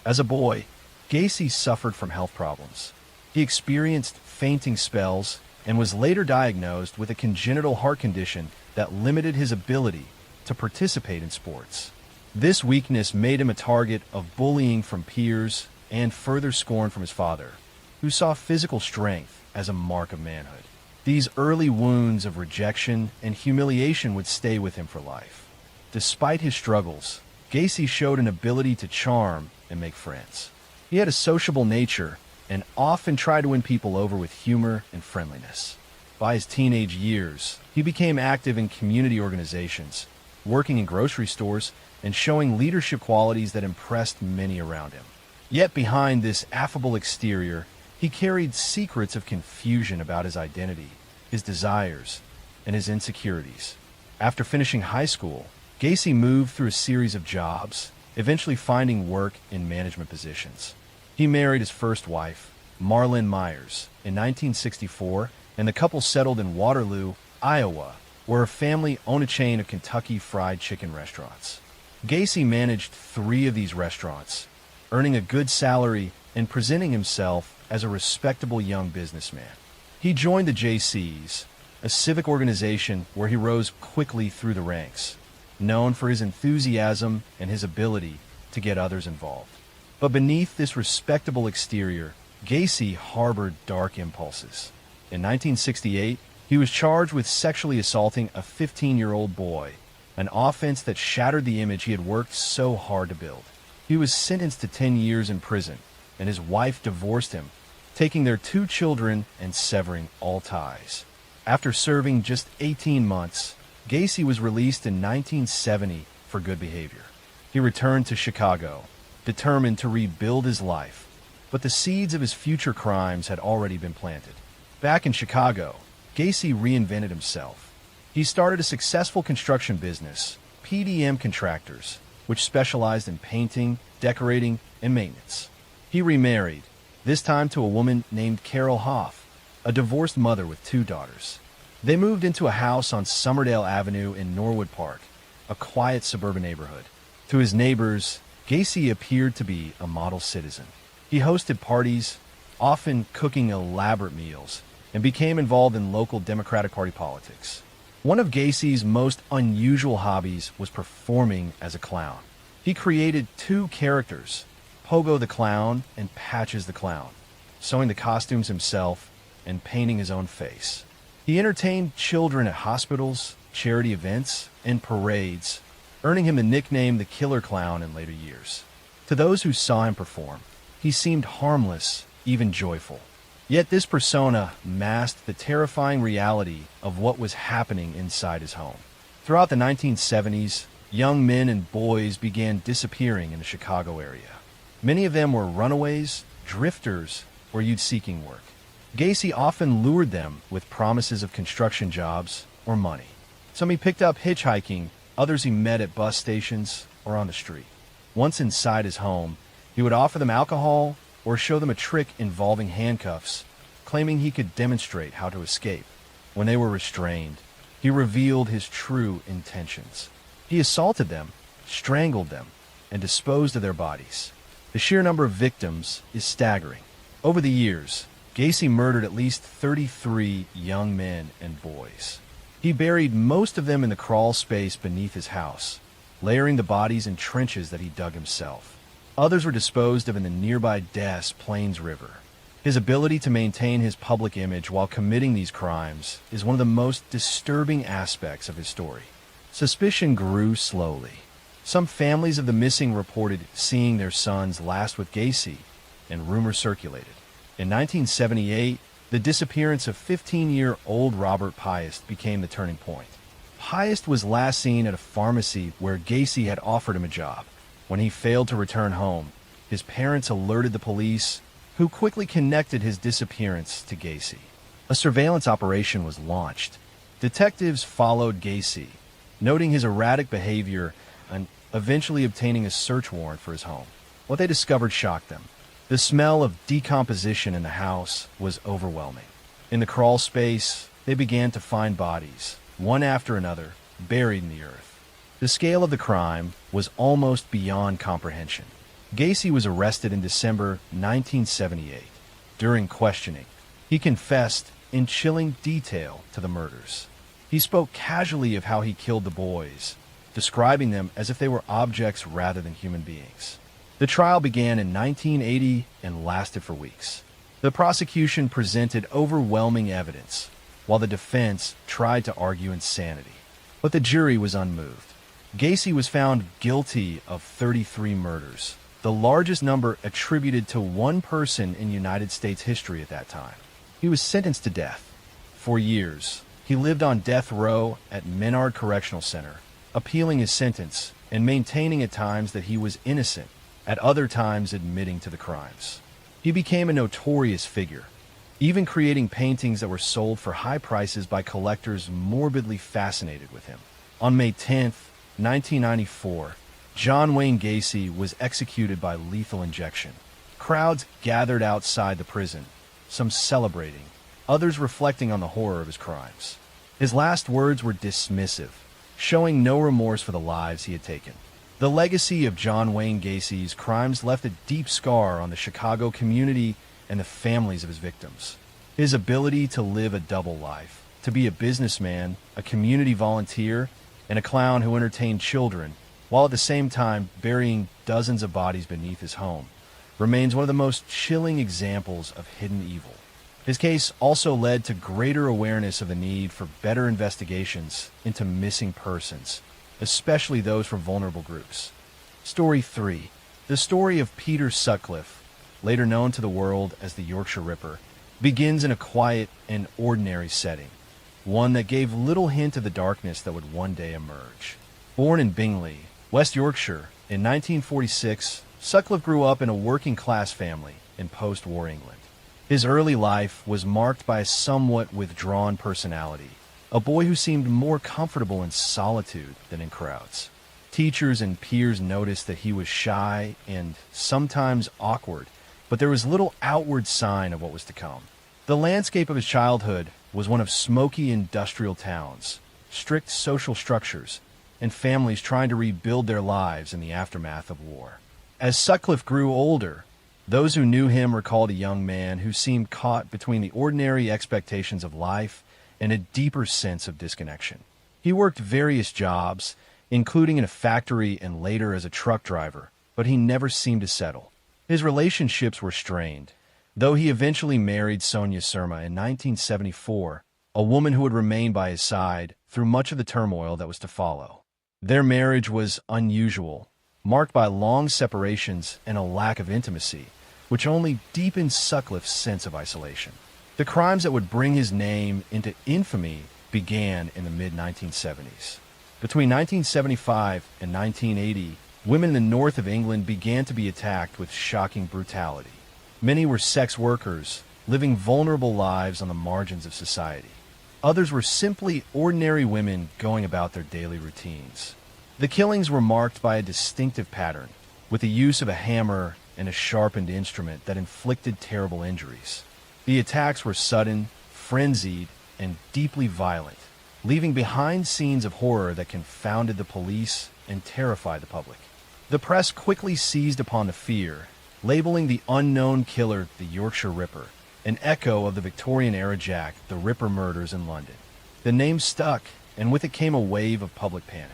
As a boy, Gacy suffered from health problems. He experienced fainting spells and was later diagnosed with a congenital heart condition that limited his ability to participate in sports. This weakness made him a target of bullying from peers and further scorn from his father, who saw physical strength as a mark of manhood. These early wounds of rejection and humiliation would stay with him for life. Despite his struggles, Gacy showed an ability to charm and make friends. He had a sociable nature and often tried to win people over with humor and friendliness. By his teenage years, he became active in community organizations, working in grocery stores, and showing leadership qualities that impressed many around him. Yet behind this affable exterior, he carried secrets of confusion about his identity, his desires, and his insecurities. After finishing high school, Gacy moved through a series of jobs, eventually finding work in management positions. He married his first wife, Marlyn Myers, in 1964, and the couple settled in Waterloo, Iowa, where her family owned a chain of Kentucky Fried Chicken restaurants. Gacy managed 3 of these restaurants, earning a good salary and presenting himself as a respectable young businessman. He joined the JCs, a civic organization where he rose quickly through the ranks, known for his enthusiasm and his ability to get others involved. But beneath this respectable exterior, Gacy harbored dark impulses. In 1968, he was charged with sexually assaulting a 15-year-old boy, an offense that shattered the image he had worked so hard to build. He was sentenced to 10 years in prison, and his wife divorced him, taking their 2 children and severing all ties. After serving just 18 months, Gacy was released in 1970 for good behavior. He returned to Chicago, determined to rebuild his life, but the seeds of his future crimes had already been planted. Back in Chicago, Gacy reinvented himself. He started a successful construction business, PDM Contractors, which specialized in painting, decorating, and maintenance. He remarried, this time to a woman named Carol Hoff, a divorced mother with 2 daughters. They moved into a house on Summerdale Avenue in Norwood Park, a quiet suburban neighborhood. To his neighbors, Gacy appeared to be a model citizen. He hosted parties, often cooking elaborate meals, and became involved in local Democratic Party politics. One of Gacy's most unusual hobbies was performing as a clown. He created 2 characters, Pogo the Clown and Patches the Clown, sewing the costumes himself and painting his own face. He entertained children at hospitals, charity events, and parades, earning him the nickname the Killer Clown in later years. To those who saw him perform, he seemed harmless, even joyful. Yet this persona masked the terrifying reality of what was happening inside his home. Throughout the 1970s, young men and boys began disappearing in the Chicago area. Many of them were runaways, drifters, or youth-seeking work. Gacy often lured them with promises of construction jobs or money. Some he picked up hitchhiking, others he met at bus stations or on the street. Once inside his home, he would offer them alcohol or show them a trick involving handcuffs, claiming he could demonstrate how to escape. When they were restrained, he revealed his true intentions. He assaulted them, strangled them, and disposed of their bodies. The sheer number of victims is staggering. Over the years, Gacy murdered at least 33 young men and boys. He buried most of them in the crawl space beneath his house, layering the bodies in trenches that he dug himself. Others were disposed of in the nearby Des Plaines River. His ability to maintain his public image while committing these crimes is one of the most disturbing aspects of his story. Suspicion grew slowly. Some families of the missing reported seeing their sons last with Gacy, and rumors circulated. In 1978, the disappearance of 15-year-old Robert Piest became the turning point. Piest was last seen at a pharmacy where Gacy had offered him a job. When he failed to return home, his parents alerted the police, who quickly connected his disappearance to Gacy. A surveillance operation was launched. Detectives followed Gacy, noting his erratic behavior and eventually obtaining a search warrant for his home. What they discovered shocked them. The smell of decomposition in the house was overwhelming. In the crawl space, they began to find bodies, one after another, buried in the earth. The scale of the crime was almost beyond comprehension. Gacy was arrested in December 1978. During questioning, he confessed in chilling detail to the murders. He spoke casually of how he killed the boys, describing them as if they were objects rather than human beings. The trial began in 1980 and lasted for weeks. The prosecution presented overwhelming evidence, while the defense tried to argue insanity. But the jury was unmoved. Gacy was found guilty of 33 murders, the largest number attributed to one person in United States history at that time. He was sentenced to death. For years, he lived on death row at Menard Correctional Center, appealing his sentence and maintaining at times that he was innocent, at other times admitting to the crimes. He became a notorious figure, even creating paintings that were sold for high prices by collectors morbidly fascinated with him. On May 10th, 1994, John Wayne Gacy was executed by lethal injection. Crowds gathered outside the prison, some celebrating, others reflecting on the horror of his crimes. His last words were dismissive, showing no remorse for the lives he had taken. The legacy of John Wayne Gacy's crimes left a deep scar on the Chicago community and the families of his victims. His ability to live a double life, to be a businessman, a community volunteer, and a clown who entertained children, while at the same time burying dozens of bodies beneath his home, remains one of the most chilling examples of hidden evil. His case also led to greater awareness of the need for better investigations into missing persons, especially those from vulnerable groups. Story 3. The story of Peter Sutcliffe, later known to the world as the Yorkshire Ripper, begins in a quiet and ordinary setting. one that gave little hint of the darkness that would one day emerge. Born in Bingley, West Yorkshire, in 1946, Sutcliffe grew up in a working-class family in post-war England. His early life was marked by a somewhat withdrawn personality, a boy who seemed more comfortable in solitude than in crowds. Teachers and peers noticed that he was shy and sometimes awkward, but there was little outward sign of what was to come. The landscape of his childhood was one of smoky industrial towns, strict social structures, and families trying to rebuild their lives in the aftermath of war. As Sutcliffe grew older, those who knew him recalled a young man who seemed caught between the ordinary expectations of life and a deeper sense of disconnection. He worked various jobs, including in a factory and later as a truck driver, but he never seemed to settle. His relationships were strained, though he eventually married Sonia Surma in 1974, a woman who would remain by his side through much of the turmoil that was to follow. Their marriage was unusual, marked by long separations and a lack of intimacy, which only deepened Sutcliffe's sense of isolation. The crimes that would bring his name into infamy began in the mid-1970s. Between 1975 and 1980, women in the north of England began to be attacked with shocking brutality. Many were sex workers, living vulnerable lives on the margins of society. Others were simply ordinary women going about their daily routines. The killings were marked by a distinctive pattern, with the use of a hammer and a sharpened instrument that inflicted terrible injuries. The attacks were sudden, frenzied, and deeply violent, leaving behind scenes of horror that confounded the police and terrified the public. The press quickly seized upon the fear, labeling the unknown killer the Yorkshire Ripper, an echo of the Victorian-era Jack the Ripper murders in London. The name stuck, and with it came a wave of public panic.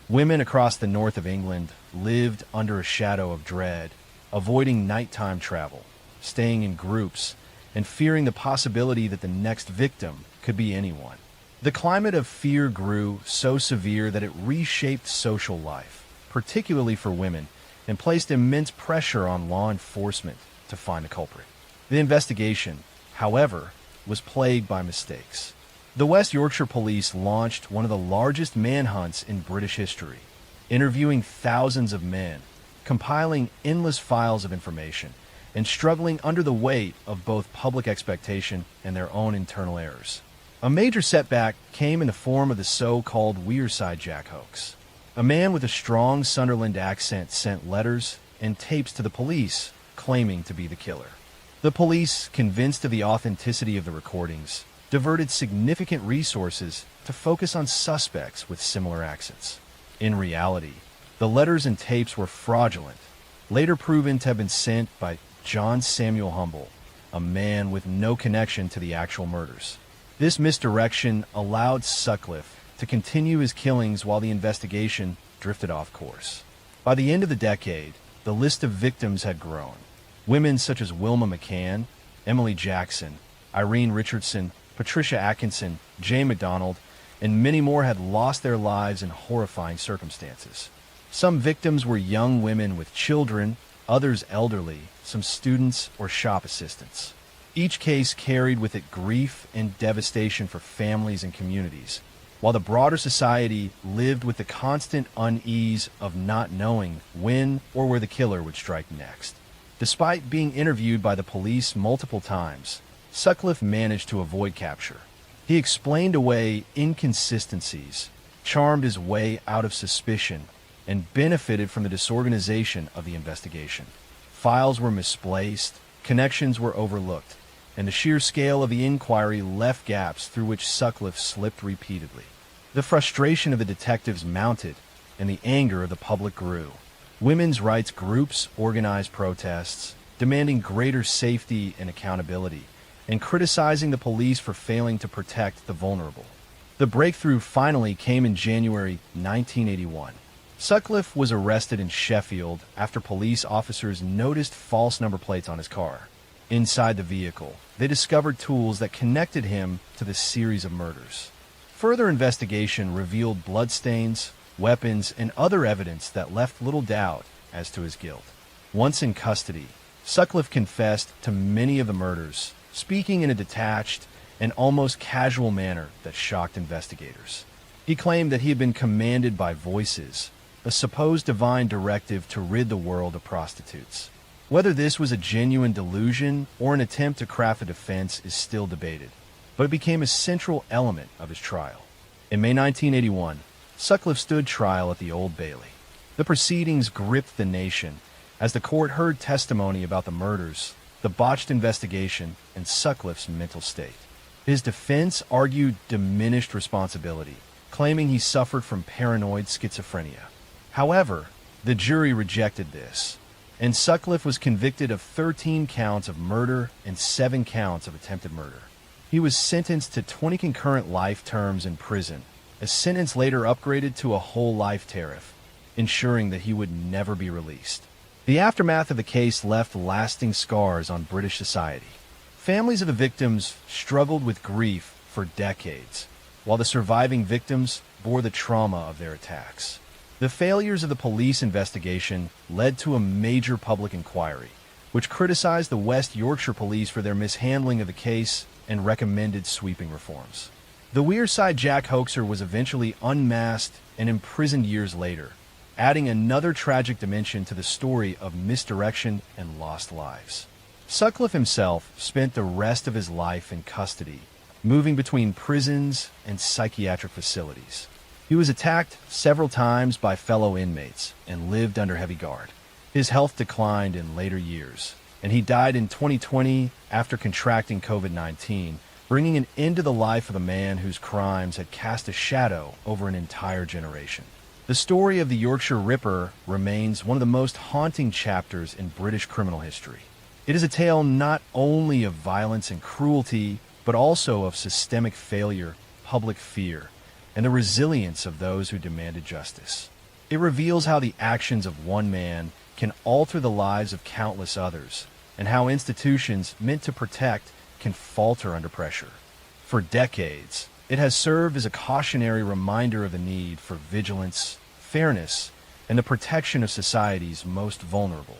Women across the north of England lived under a shadow of dread, avoiding nighttime travel, staying in groups, and fearing the possibility that the next victim could be anyone. The climate of fear grew so severe that it reshaped social life, particularly for women, and placed immense pressure on law enforcement to find the culprit. The investigation, however, was plagued by mistakes. The West Yorkshire Police launched one of the largest manhunts in British history, interviewing thousands of men, compiling endless files of information, and struggling under the weight of both public expectation and their own internal errors. A major setback came in the form of the so-called Wearside Jack hoax. A man with a strong Sunderland accent sent letters and tapes to the police claiming to be the killer. The police, convinced of the authenticity of the recordings, diverted significant resources to focus on suspects with similar accents. In reality, the letters and tapes were fraudulent, later proven to have been sent by John Samuel Humble, a man with no connection to the actual murders. This misdirection allowed Sutcliffe to continue his killings while the investigation drifted off course. By the end of the decade, the list of victims had grown. Women such as Wilma McCann, Emily Jackson, Irene Richardson, Patricia Atkinson, Jane MacDonald, and many more had lost their lives in horrifying circumstances. Some victims were young women with children, others elderly, some students or shop assistants. Each case carried with it grief and devastation for families and communities, while the broader society lived with the constant unease of not knowing when or where the killer would strike next. Despite being interviewed by the police multiple times, Sutcliffe managed to avoid capture. He explained away inconsistencies, charmed his way out of suspicion, and benefited from the disorganization of the investigation. Files were misplaced, connections were overlooked, and the sheer scale of the inquiry left gaps through which Sutcliffe slipped repeatedly. The frustration of the detectives mounted, and the anger of the public grew. Women's rights groups organized protests, demanding greater safety and accountability, and criticizing the police for failing to protect the vulnerable. The breakthrough finally came in January 1981. Sutcliffe was arrested in Sheffield after police officers noticed false number plates on his car. Inside the vehicle, they discovered tools that connected him to the series of murders. Further investigation revealed bloodstains, weapons, and other evidence that left little doubt as to his guilt. Once in custody, Sutcliffe confessed to many of the murders, speaking in a detached an almost casual manner that shocked investigators. He claimed that he had been commanded by voices, a supposed divine directive to rid the world of prostitutes. Whether this was a genuine delusion or an attempt to craft a defense is still debated, but it became a central element of his trial. In May 1981, Sutcliffe stood trial at the Old Bailey. The proceedings gripped the nation as the court heard testimony about the murders, the botched investigation, and Sutcliffe's mental state. His defense argued diminished responsibility, claiming he suffered from paranoid schizophrenia. However, the jury rejected this, and Sutcliffe was convicted of 13 counts of murder and 7 counts of attempted murder. He was sentenced to 20 concurrent life terms in prison, a sentence later upgraded to a whole life tariff, ensuring that he would never be released. The aftermath of the case left lasting scars on British society. Families of the victims struggled with grief for decades, while the surviving victims bore the trauma of their attacks. The failures of the police investigation led to a major public inquiry, which criticized the West Yorkshire police for their mishandling of the case and recommended sweeping reforms. The Wearside Jack hoaxer was eventually unmasked and imprisoned years later, adding another tragic dimension to the story of misdirection and lost lives. Sutcliffe himself spent the rest of his life in custody, moving between prisons and psychiatric facilities. He was attacked several times by fellow inmates and lived under heavy guard. His health declined in later years, and he died in 2020 after contracting COVID-19, bringing an end to the life of a man whose crimes had cast a shadow over an entire generation. The story of the Yorkshire Ripper remains one of the most haunting chapters in British criminal history. It is a tale not only of violence and cruelty, but also of systemic failure, public fear, and the resilience of those who demanded justice. It reveals how the actions of one man can alter the lives of countless others, and how institutions meant to protect can falter under pressure. For decades, it has served as a cautionary reminder of the need for vigilance, fairness, and the protection of society's most vulnerable.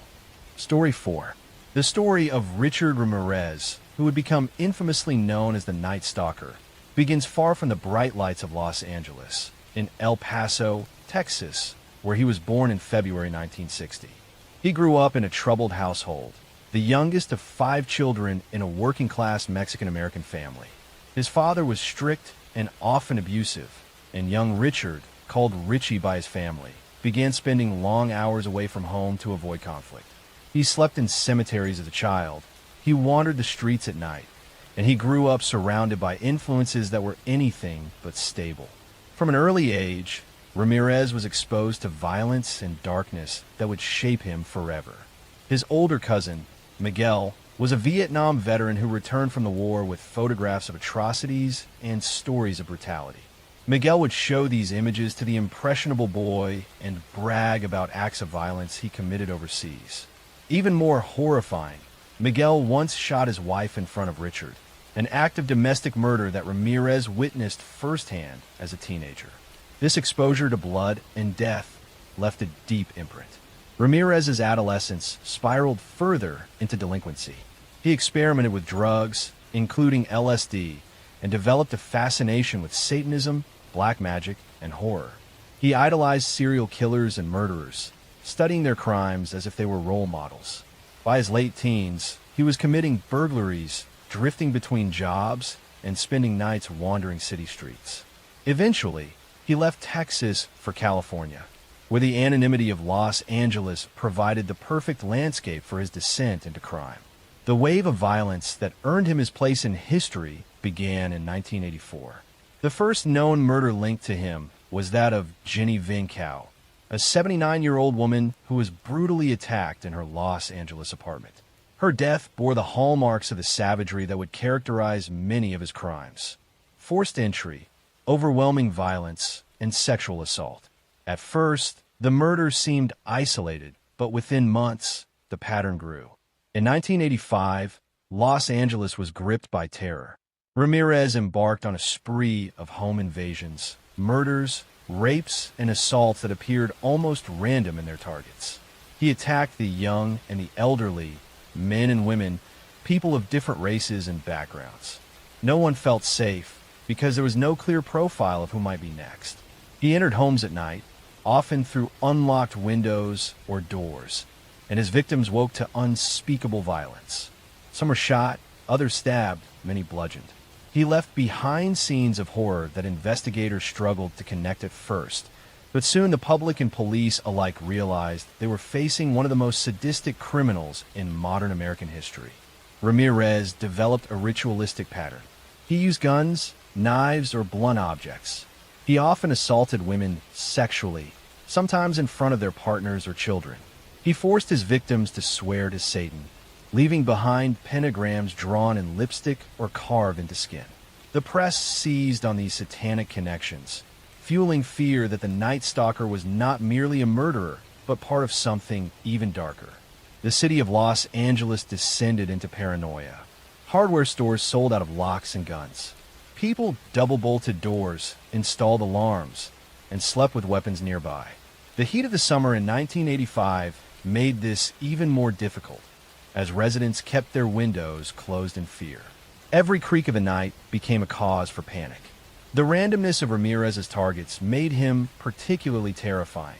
Story 4. The story of Richard Ramirez, who would become infamously known as the Night Stalker, begins far from the bright lights of Los Angeles, in El Paso, Texas, where he was born in February 1960. He grew up in a troubled household, the youngest of 5 children in a working-class Mexican-American family. His father was strict and often abusive, and young Richard, called Richie by his family, began spending long hours away from home to avoid conflict. He slept in cemeteries as a child, he wandered the streets at night, and he grew up surrounded by influences that were anything but stable. From an early age, Ramirez was exposed to violence and darkness that would shape him forever. His older cousin, Miguel, was a Vietnam veteran who returned from the war with photographs of atrocities and stories of brutality. Miguel would show these images to the impressionable boy and brag about acts of violence he committed overseas. Even more horrifying, Miguel once shot his wife in front of Richard, an act of domestic murder that Ramirez witnessed firsthand as a teenager. This exposure to blood and death left a deep imprint. Ramirez's adolescence spiraled further into delinquency. He experimented with drugs, including LSD, and developed a fascination with Satanism, black magic, and horror. He idolized serial killers and murderers, studying their crimes as if they were role models. By his late teens, he was committing burglaries, drifting between jobs, and spending nights wandering city streets. Eventually, he left Texas for California, where the anonymity of Los Angeles provided the perfect landscape for his descent into crime. The wave of violence that earned him his place in history began in 1984. The first known murder linked to him was that of Jenny Vincow, a 79-year-old woman who was brutally attacked in her Los Angeles apartment. Her death bore the hallmarks of the savagery that would characterize many of his crimes: forced entry, overwhelming violence, and sexual assault. At first, the murder seemed isolated, but within months, the pattern grew. In 1985, Los Angeles was gripped by terror. Ramirez embarked on a spree of home invasions, murders, rapes, and assaults that appeared almost random in their targets. He attacked the young and the elderly, men and women, people of different races and backgrounds. No one felt safe because there was no clear profile of who might be next. He entered homes at night, often through unlocked windows or doors, and his victims woke to unspeakable violence. Some were shot, others stabbed, many bludgeoned. He left behind scenes of horror that investigators struggled to connect at first, but soon the public and police alike realized they were facing one of the most sadistic criminals in modern American history. Ramirez developed a ritualistic pattern. He used guns, knives, or blunt objects. He often assaulted women sexually, sometimes in front of their partners or children. He forced his victims to swear to Satan, leaving behind pentagrams drawn in lipstick or carved into skin. The press seized on these satanic connections, fueling fear that the Night Stalker was not merely a murderer, but part of something even darker. The city of Los Angeles descended into paranoia. Hardware stores sold out of locks and guns. People double-bolted doors, installed alarms, and slept with weapons nearby. The heat of the summer in 1985 made this even more difficult, as residents kept their windows closed in fear. Every creak of the night became a cause for panic. The randomness of Ramirez's targets made him particularly terrifying.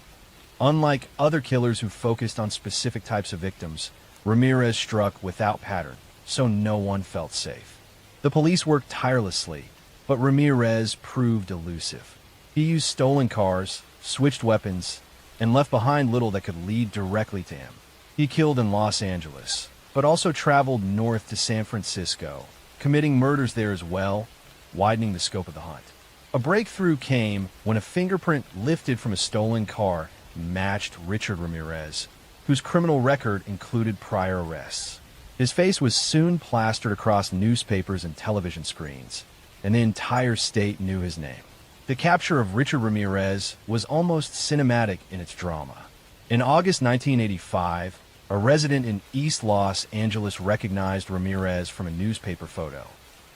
Unlike other killers who focused on specific types of victims, Ramirez struck without pattern, so no one felt safe. The police worked tirelessly, but Ramirez proved elusive. He used stolen cars, switched weapons, and left behind little that could lead directly to him. He killed in Los Angeles, but also traveled north to San Francisco, committing murders there as well, widening the scope of the hunt. A breakthrough came when a fingerprint lifted from a stolen car matched Richard Ramirez, whose criminal record included prior arrests. His face was soon plastered across newspapers and television screens, and the entire state knew his name. The capture of Richard Ramirez was almost cinematic in its drama. In August 1985, a resident in East Los Angeles recognized Ramirez from a newspaper photo.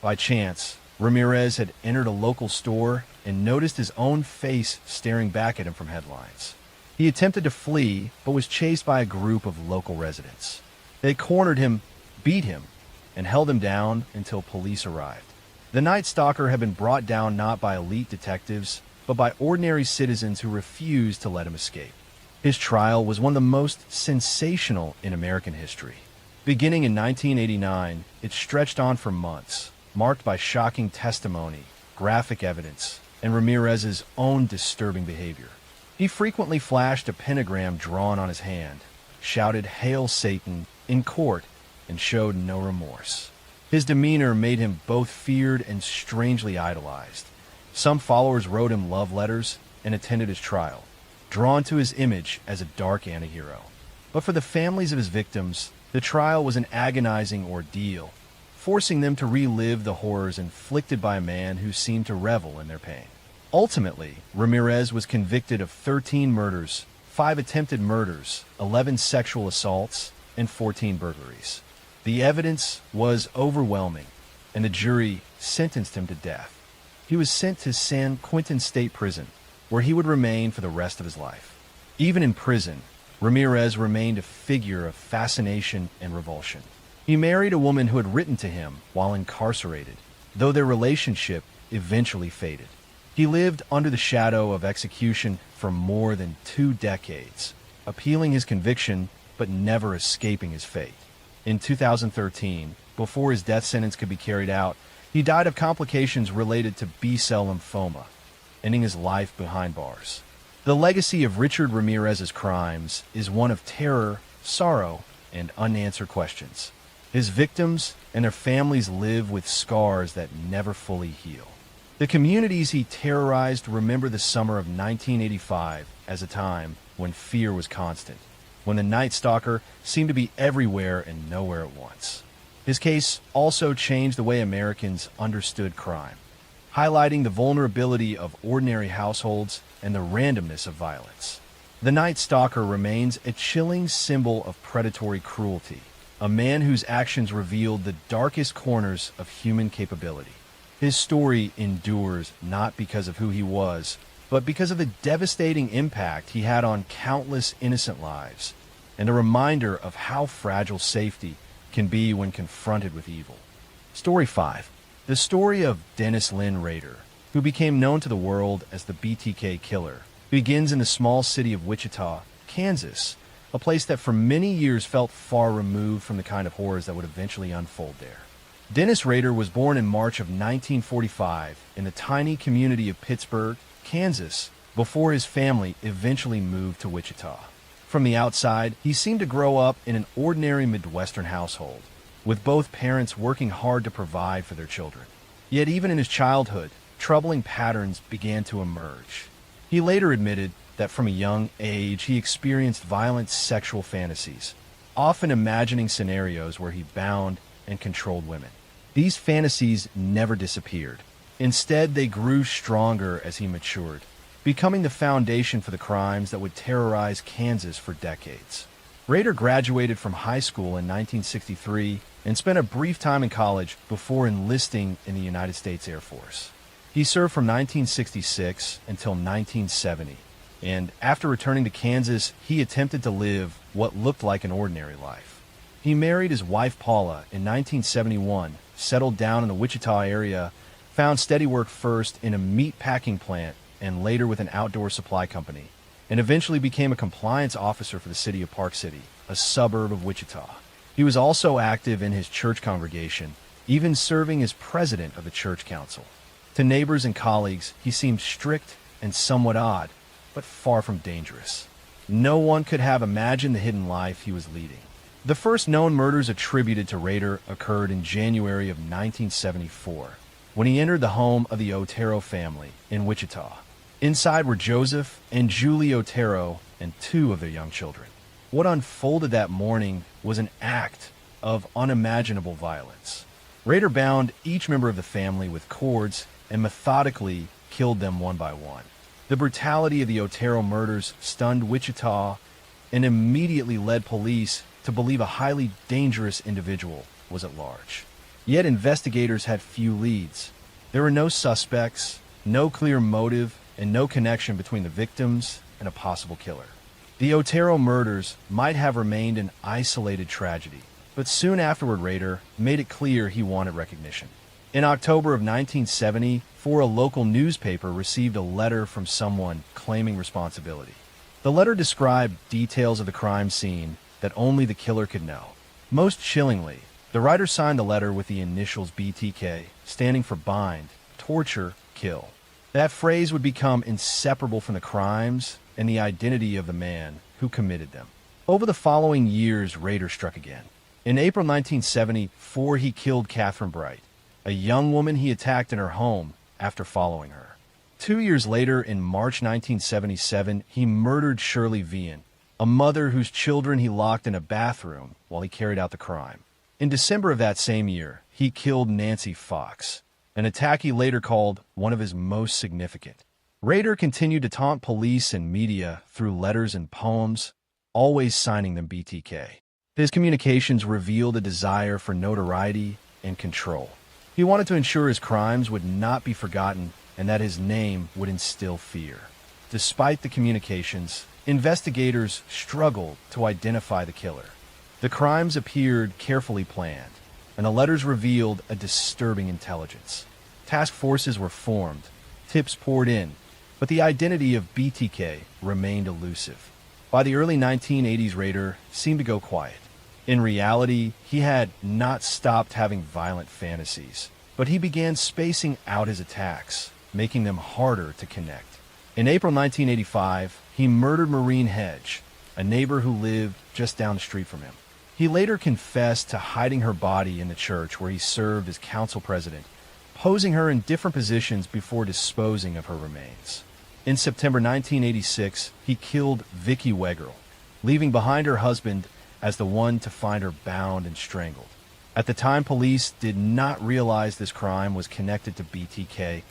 By chance, Ramirez had entered a local store and noticed his own face staring back at him from headlines. He attempted to flee, but was chased by a group of local residents. They cornered him, beat him, and held him down until police arrived. The Night Stalker had been brought down not by elite detectives, but by ordinary citizens who refused to let him escape. His trial was one of the most sensational in American history. Beginning in 1989, it stretched on for months, marked by shocking testimony, graphic evidence, and Ramirez's own disturbing behavior. He frequently flashed a pentagram drawn on his hand, shouted "Hail Satan" in court, and showed no remorse. His demeanor made him both feared and strangely idolized. Some followers wrote him love letters and attended his trial, drawn to his image as a dark antihero. But for the families of his victims, the trial was an agonizing ordeal, forcing them to relive the horrors inflicted by a man who seemed to revel in their pain. Ultimately, Ramirez was convicted of 13 murders, 5 attempted murders, 11 sexual assaults, and 14 burglaries. The evidence was overwhelming, and the jury sentenced him to death. He was sent to San Quentin State Prison, where he would remain for the rest of his life. Even in prison, Ramirez remained a figure of fascination and revulsion. He married a woman who had written to him while incarcerated, though their relationship eventually faded. He lived under the shadow of execution for more than 2 decades, appealing his conviction but never escaping his fate. In 2013, before his death sentence could be carried out, he died of complications related to B-cell lymphoma, ending his life behind bars. The legacy of Richard Ramirez's crimes is one of terror, sorrow, and unanswered questions. His victims and their families live with scars that never fully heal. The communities he terrorized remember the summer of 1985 as a time when fear was constant, when the Night Stalker seemed to be everywhere and nowhere at once. His case also changed the way Americans understood crime, highlighting the vulnerability of ordinary households and the randomness of violence. The Night Stalker remains a chilling symbol of predatory cruelty, a man whose actions revealed the darkest corners of human capability. His story endures not because of who he was, but because of the devastating impact he had on countless innocent lives, and a reminder of how fragile safety can be when confronted with evil. Story 5. The story of Dennis Lynn Rader, who became known to the world as the BTK Killer, begins in the small city of Wichita, Kansas, a place that for many years felt far removed from the kind of horrors that would eventually unfold there. Dennis Rader was born in March of 1945 in the tiny community of Pittsburgh, Kansas, before his family eventually moved to Wichita. From the outside, he seemed to grow up in an ordinary Midwestern household, with both parents working hard to provide for their children. Yet even in his childhood, troubling patterns began to emerge. He later admitted that from a young age he experienced violent sexual fantasies, often imagining scenarios where he bound and controlled women. These fantasies never disappeared. Instead, they grew stronger as he matured, becoming the foundation for the crimes that would terrorize Kansas for decades. Rader graduated from high school in 1963 and spent a brief time in college before enlisting in the United States Air Force. He served from 1966 until 1970, and after returning to Kansas, he attempted to live what looked like an ordinary life. He married his wife Paula in 1971, settled down in the Wichita area, found steady work first in a meat packing plant and later with an outdoor supply company, and eventually became a compliance officer for the city of Park City, a suburb of Wichita. He was also active in his church congregation, even serving as president of the church council. To neighbors and colleagues, he seemed strict and somewhat odd, but far from dangerous. No one could have imagined the hidden life he was leading. The first known murders attributed to Rader occurred in January of 1974, when he entered the home of the Otero family in Wichita. Inside were Joseph and Julie Otero and two of their young children. What unfolded that morning was an act of unimaginable violence. Rader bound each member of the family with cords and methodically killed them one by one. The brutality of the Otero murders stunned Wichita and immediately led police to believe a highly dangerous individual was at large. Yet investigators had few leads. There were no suspects, no clear motive, and no connection between the victims and a possible killer. The Otero murders might have remained an isolated tragedy, but soon afterward Rader made it clear he wanted recognition. In October of 1970, a local newspaper received a letter from someone claiming responsibility. The letter described details of the crime scene that only the killer could know. Most chillingly, the writer signed the letter with the initials BTK, standing for bind, torture, kill. That phrase would become inseparable from the crimes and the identity of the man who committed them. Over the following years, Rader struck again. In April 1974, he killed Catherine Bright, a young woman he attacked in her home after following her. 2 years later, in March 1977, he murdered Shirley Vian, a mother whose children he locked in a bathroom while he carried out the crime. In December of that same year, he killed Nancy Fox, an attack he later called one of his most significant. Rader continued to taunt police and media through letters and poems, always signing them BTK. His communications revealed a desire for notoriety and control. He wanted to ensure his crimes would not be forgotten and that his name would instill fear. Despite the communications, investigators struggled to identify the killer. The crimes appeared carefully planned, and the letters revealed a disturbing intelligence. Task forces were formed, tips poured in, but the identity of BTK remained elusive. By the early 1980s, Rader seemed to go quiet. In reality, he had not stopped having violent fantasies, but he began spacing out his attacks, making them harder to connect. In April 1985, he murdered Maureen Hedge, a neighbor who lived just down the street from him. He later confessed to hiding her body in the church where he served as council president, posing her in different positions before disposing of her remains. In September 1986, he killed Vicki Wegerle, leaving behind her husband as the one to find her bound and strangled. At the time, police did not realize this crime was connected to BTK,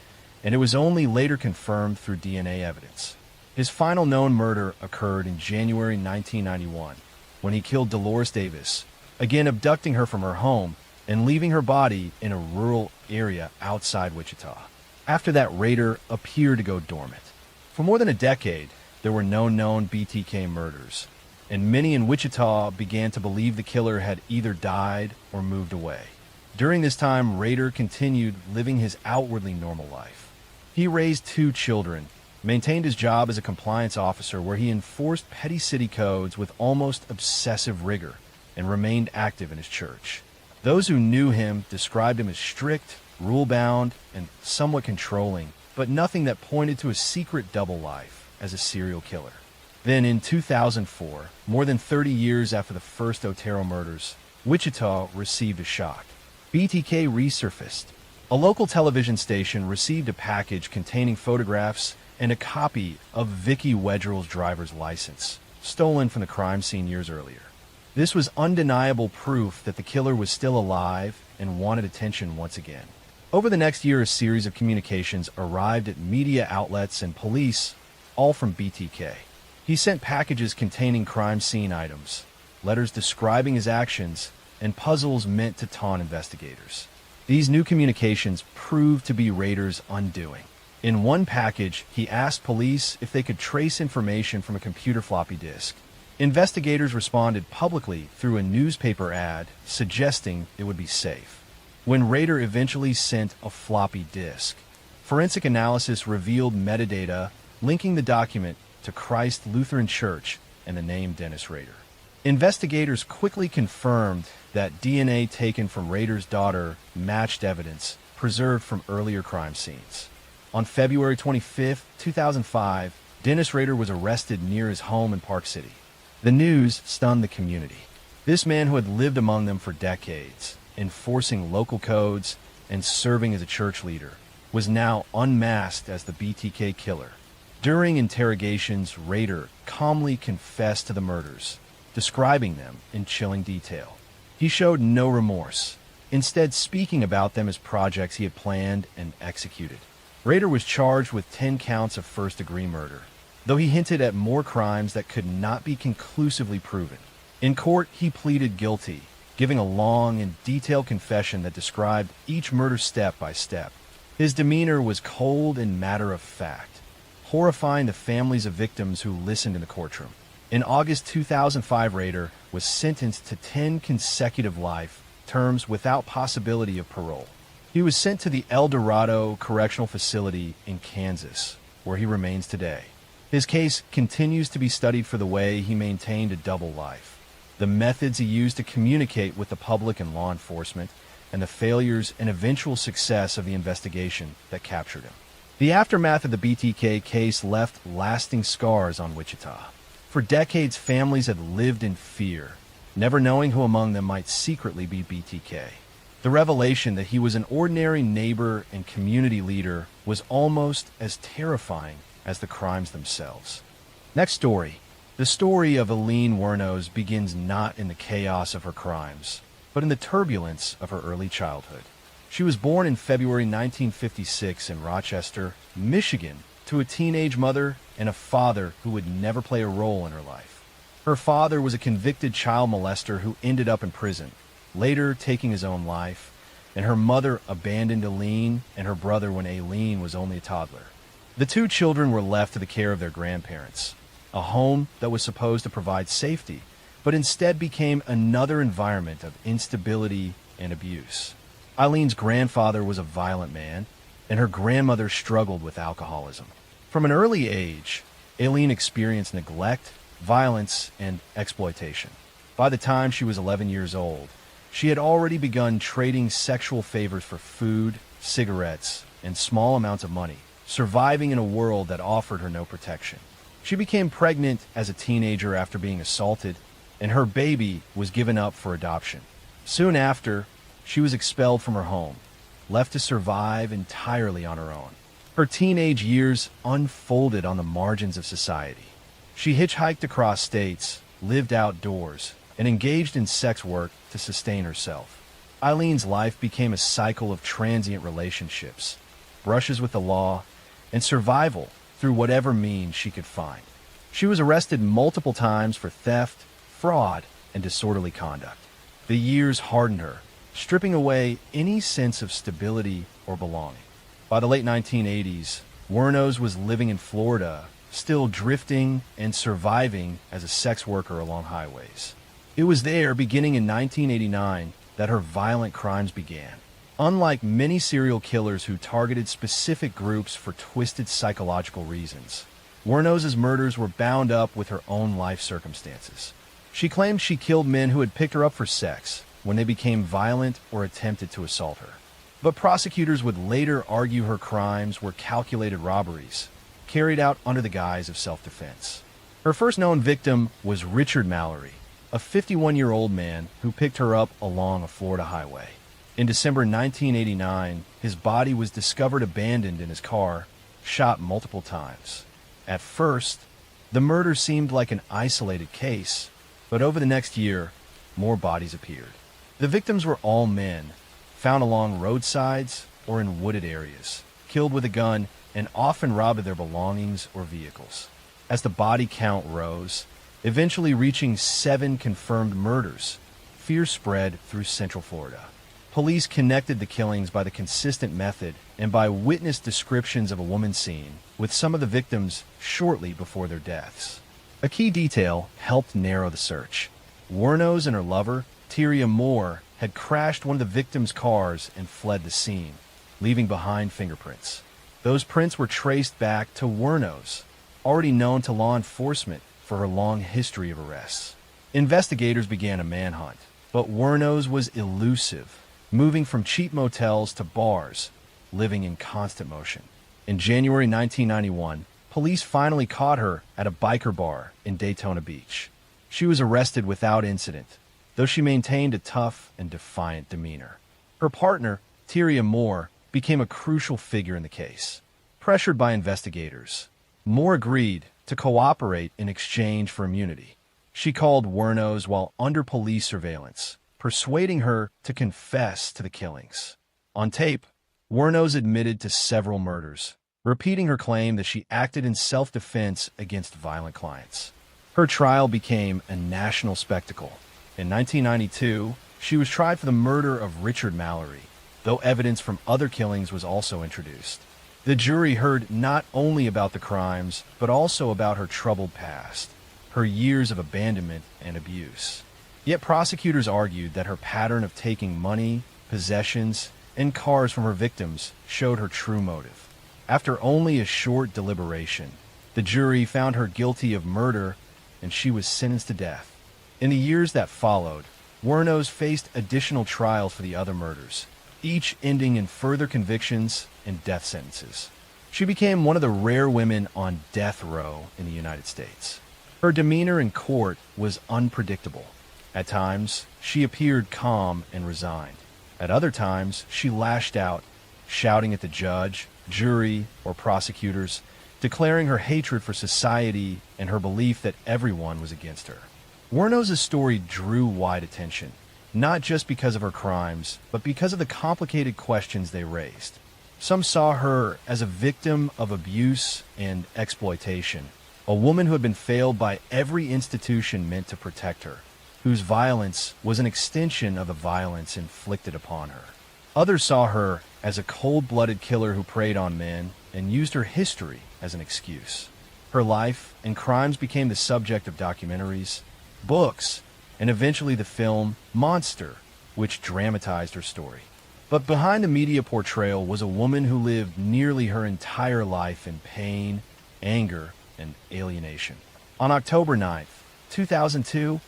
and it was only later confirmed through DNA evidence. His final known murder occurred in January 1991, when he killed Dolores Davis, again abducting her from her home and leaving her body in a rural area outside Wichita. After that, Rader appeared to go dormant. For more than a decade, there were no known BTK murders, and many in Wichita began to believe the killer had either died or moved away. During this time, Rader continued living his outwardly normal life. He raised 2 children, maintained his job as a compliance officer where he enforced petty city codes with almost obsessive rigor, and remained active in his church. Those who knew him described him as strict, rule-bound, and somewhat controlling, but nothing that pointed to a secret double life as a serial killer. Then in 2004, more than 30 years after the first Otero murders, Wichita received a shock. BTK resurfaced. A local television station received a package containing photographs and a copy of Vicky Wedrell's driver's license, stolen from the crime scene years earlier. This was undeniable proof that the killer was still alive and wanted attention once again. Over the next year, a series of communications arrived at media outlets and police, all from BTK. He sent packages containing crime scene items, letters describing his actions, and puzzles meant to taunt investigators. These new communications proved to be Rader's undoing. In one package, he asked police if they could trace information from a computer floppy disk. Investigators responded publicly through a newspaper ad suggesting it would be safe. When Rader eventually sent a floppy disk, forensic analysis revealed metadata linking the document to Christ Lutheran Church and the name Dennis Rader. Investigators quickly confirmed that DNA taken from Rader's daughter matched evidence preserved from earlier crime scenes. On February 25, 2005, Dennis Rader was arrested near his home in Park City. The news stunned the community. This man who had lived among them for decades, enforcing local codes and serving as a church leader, was now unmasked as the BTK killer. During interrogations, Rader calmly confessed to the murders, describing them in chilling detail. He showed no remorse, instead speaking about them as projects he had planned and executed. Rader was charged with 10 counts of first-degree murder, though he hinted at more crimes that could not be conclusively proven. In court, he pleaded guilty, giving a long and detailed confession that described each murder step by step. His demeanor was cold and matter-of-fact, horrifying the families of victims who listened in the courtroom. In August 2005, Rader was sentenced to 10 consecutive life terms without possibility of parole. He was sent to the El Dorado Correctional Facility in Kansas, where he remains today. His case continues to be studied for the way he maintained a double life, the methods he used to communicate with the public and law enforcement, and the failures and eventual success of the investigation that captured him. The aftermath of the BTK case left lasting scars on Wichita. For decades, families had lived in fear, never knowing who among them might secretly be BTK. The revelation that he was an ordinary neighbor and community leader was almost as terrifying as the crimes themselves. Next story. The story of Eileen Wuornos begins not in the chaos of her crimes, but in the turbulence of her early childhood. She was born in February 1956 in Rochester, Michigan, to a teenage mother and a father who would never play a role in her life. Her father was a convicted child molester who ended up in prison, later taking his own life, and her mother abandoned Eileen and her brother when Eileen was only a toddler. The 2 children were left to the care of their grandparents, a home that was supposed to provide safety, but instead became another environment of instability and abuse. Eileen's grandfather was a violent man, and her grandmother struggled with alcoholism. From an early age, Eileen experienced neglect, violence, and exploitation. By the time she was 11 years old, she had already begun trading sexual favors for food, cigarettes, and small amounts of money, surviving in a world that offered her no protection. She became pregnant as a teenager after being assaulted, and her baby was given up for adoption. Soon after, she was expelled from her home, left to survive entirely on her own. Her teenage years unfolded on the margins of society. She hitchhiked across states, lived outdoors, and engaged in sex work to sustain herself. Eileen's life became a cycle of transient relationships, brushes with the law, and survival through whatever means she could find. She was arrested multiple times for theft, fraud, and disorderly conduct. The years hardened her, stripping away any sense of stability or belonging. By the late 1980s, Wuornos was living in Florida, still drifting and surviving as a sex worker along highways. It was there, beginning in 1989, that her violent crimes began. Unlike many serial killers who targeted specific groups for twisted psychological reasons, Wuornos's murders were bound up with her own life circumstances. She claimed she killed men who had picked her up for sex when they became violent or attempted to assault her. But prosecutors would later argue her crimes were calculated robberies, carried out under the guise of self-defense. Her first known victim was Richard Mallory, a 51-year-old man who picked her up along a Florida highway. In December 1989, his body was discovered abandoned in his car, shot multiple times. At first, the murder seemed like an isolated case, but over the next year, more bodies appeared. The victims were all men, found along roadsides or in wooded areas, killed with a gun, and often robbed of their belongings or vehicles. As the body count rose, eventually reaching 7 confirmed murders, fear spread through Central Florida. Police connected the killings by the consistent method and by witness descriptions of a woman seen with some of the victims shortly before their deaths. A key detail helped narrow the search. Wuornos and her lover, Tyria Moore, had crashed one of the victims' cars and fled the scene, leaving behind fingerprints. Those prints were traced back to Wuornos, already known to law enforcement for her long history of arrests. Investigators began a manhunt, but Wuornos was elusive, moving from cheap motels to bars, living in constant motion. In January 1991, police finally caught her at a biker bar in Daytona Beach. She was arrested without incident, though she maintained a tough and defiant demeanor. Her partner, Tyria Moore, became a crucial figure in the case. Pressured by investigators, Moore agreed to cooperate in exchange for immunity. She called Wuornos while under police surveillance, persuading her to confess to the killings. On tape, Wuornos admitted to several murders, repeating her claim that she acted in self-defense against violent clients. Her trial became a national spectacle. In 1992, she was tried for the murder of Richard Mallory, though evidence from other killings was also introduced. The jury heard not only about the crimes, but also about her troubled past, her years of abandonment and abuse. Yet prosecutors argued that her pattern of taking money, possessions, and cars from her victims showed her true motive. After only a short deliberation, the jury found her guilty of murder and she was sentenced to death. In the years that followed, Wuornos faced additional trials for the other murders, each ending in further convictions and death sentences. She became one of the rare women on death row in the United States. Her demeanor in court was unpredictable. At times, she appeared calm and resigned. At other times, she lashed out, shouting at the judge, jury, or prosecutors, declaring her hatred for society and her belief that everyone was against her. Wuornos' story drew wide attention, not just because of her crimes, but because of the complicated questions they raised. Some saw her as a victim of abuse and exploitation, a woman who had been failed by every institution meant to protect her, whose violence was an extension of the violence inflicted upon her. Others saw her as a cold-blooded killer who preyed on men and used her history as an excuse. Her life and crimes became the subject of documentaries, books, and eventually the film Monster, which dramatized her story. But behind the media portrayal was a woman who lived nearly her entire life in pain, anger, and alienation. On October 9th, 2002,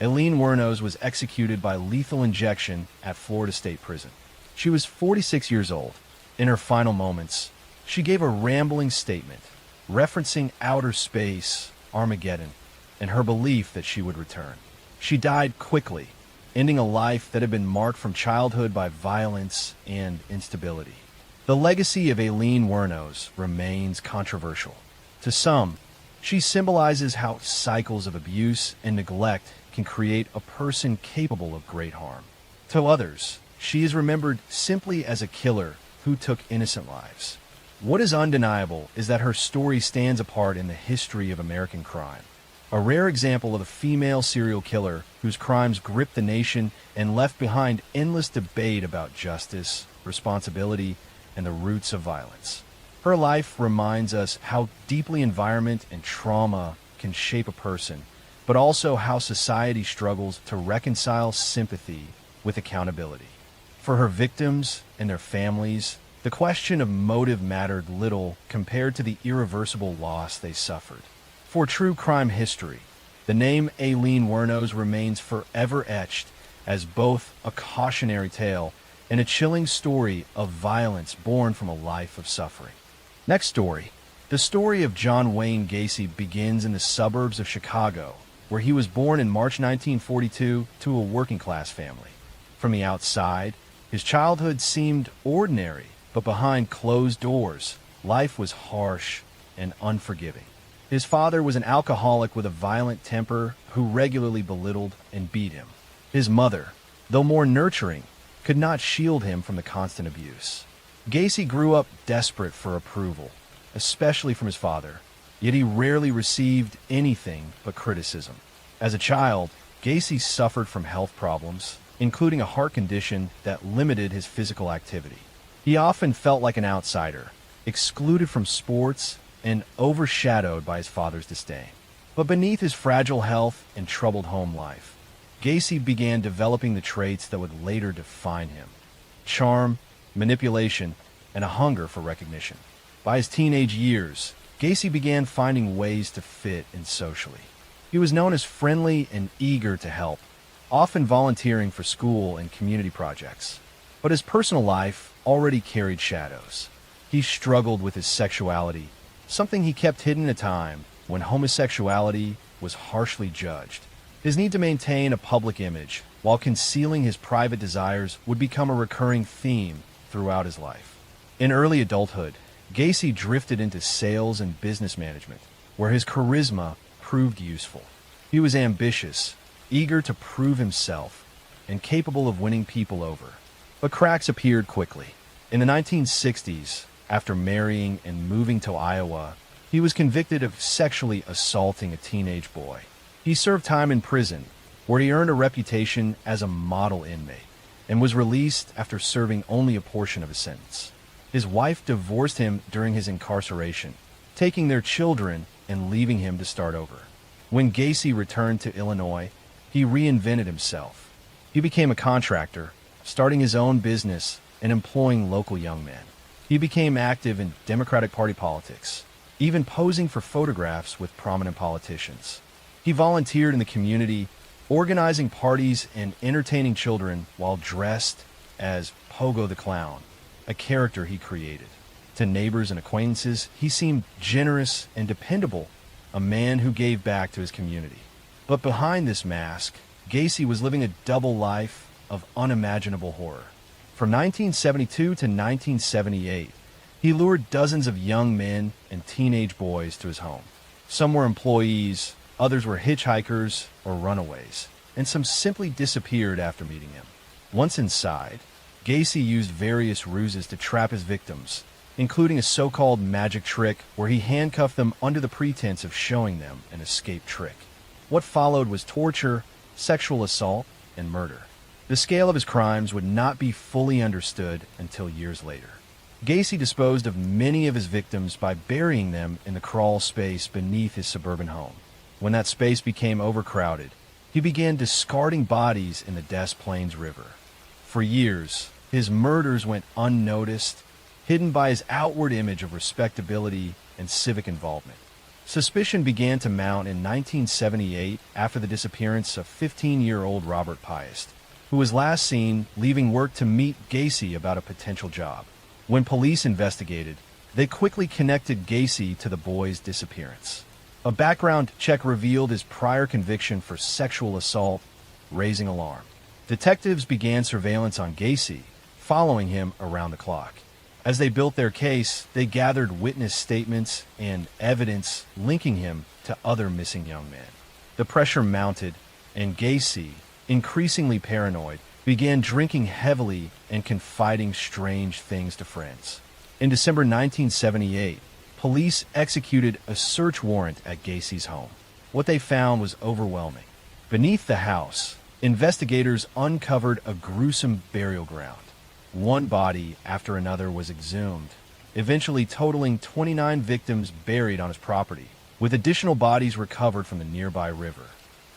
Aileen Wuornos was executed by lethal injection at Florida State Prison. She was 46 years old. In her final moments, she gave a rambling statement, referencing outer space, Armageddon, and her belief that she would return. She died quickly, ending a life that had been marked from childhood by violence and instability. The legacy of Aileen Wuornos remains controversial. To some, she symbolizes how cycles of abuse and neglect can create a person capable of great harm. To others, she is remembered simply as a killer who took innocent lives. What is undeniable is that her story stands apart in the history of American crime. A rare example of a female serial killer whose crimes gripped the nation and left behind endless debate about justice, responsibility, and the roots of violence. Her life reminds us how deeply environment and trauma can shape a person, but also how society struggles to reconcile sympathy with accountability. For her victims and their families, the question of motive mattered little compared to the irreversible loss they suffered. For true crime history, the name Aileen Wuornos remains forever etched as both a cautionary tale and a chilling story of violence born from a life of suffering. Next story. The story of John Wayne Gacy begins in the suburbs of Chicago, where he was born in March 1942 to a working-class family. From the outside, his childhood seemed ordinary, but behind closed doors, life was harsh and unforgiving. His father was an alcoholic with a violent temper who regularly belittled and beat him. His mother, though more nurturing, could not shield him from the constant abuse. Gacy grew up desperate for approval, especially from his father, yet he rarely received anything but criticism. As a child, Gacy suffered from health problems, including a heart condition that limited his physical activity. He often felt like an outsider, excluded from sports and overshadowed by his father's disdain. But beneath his fragile health and troubled home life, Gacy began developing the traits that would later define him: charm, manipulation, and a hunger for recognition. By his teenage years, Gacy began finding ways to fit in socially. He was known as friendly and eager to help, often volunteering for school and community projects. But his personal life already carried shadows. He struggled with his sexuality, something he kept hidden at a time when homosexuality was harshly judged. His need to maintain a public image while concealing his private desires would become a recurring theme throughout his life. In early adulthood, Gacy drifted into sales and business management, where his charisma proved useful. He was ambitious, eager to prove himself, and capable of winning people over. But cracks appeared quickly. In the 1960s, after marrying and moving to Iowa, he was convicted of sexually assaulting a teenage boy. He served time in prison, where he earned a reputation as a model inmate, and was released after serving only a portion of his sentence. His wife divorced him during his incarceration, taking their children and leaving him to start over. When Gacy returned to Illinois, he reinvented himself. He became a contractor, starting his own business and employing local young men. He became active in Democratic Party politics, even posing for photographs with prominent politicians. He volunteered in the community, organizing parties and entertaining children while dressed as Pogo the Clown, a character he created. To neighbors and acquaintances, he seemed generous and dependable, a man who gave back to his community. But behind this mask, Gacy was living a double life of unimaginable horror. From 1972 to 1978, he lured dozens of young men and teenage boys to his home. Some were employees, others were hitchhikers or runaways, and some simply disappeared after meeting him. Once inside, Gacy used various ruses to trap his victims, including a so-called magic trick where he handcuffed them under the pretense of showing them an escape trick. What followed was torture, sexual assault, and murder. The scale of his crimes would not be fully understood until years later. Gacy disposed of many of his victims by burying them in the crawl space beneath his suburban home. When that space became overcrowded, he began discarding bodies in the Des Plaines River. For years, his murders went unnoticed, hidden by his outward image of respectability and civic involvement. Suspicion began to mount in 1978 after the disappearance of 15-year-old Robert Piest, who was last seen leaving work to meet Gacy about a potential job. When police investigated, they quickly connected Gacy to the boy's disappearance. A background check revealed his prior conviction for sexual assault, raising alarm. Detectives began surveillance on Gacy, following him around the clock. As they built their case, they gathered witness statements and evidence linking him to other missing young men. The pressure mounted, and Gacy, increasingly paranoid, began drinking heavily and confiding strange things to friends. In December 1978, police executed a search warrant at Gacy's home. What they found was overwhelming. Beneath the house, investigators uncovered a gruesome burial ground. One body after another was exhumed, eventually totaling 29 victims buried on his property, with additional bodies recovered from the nearby river.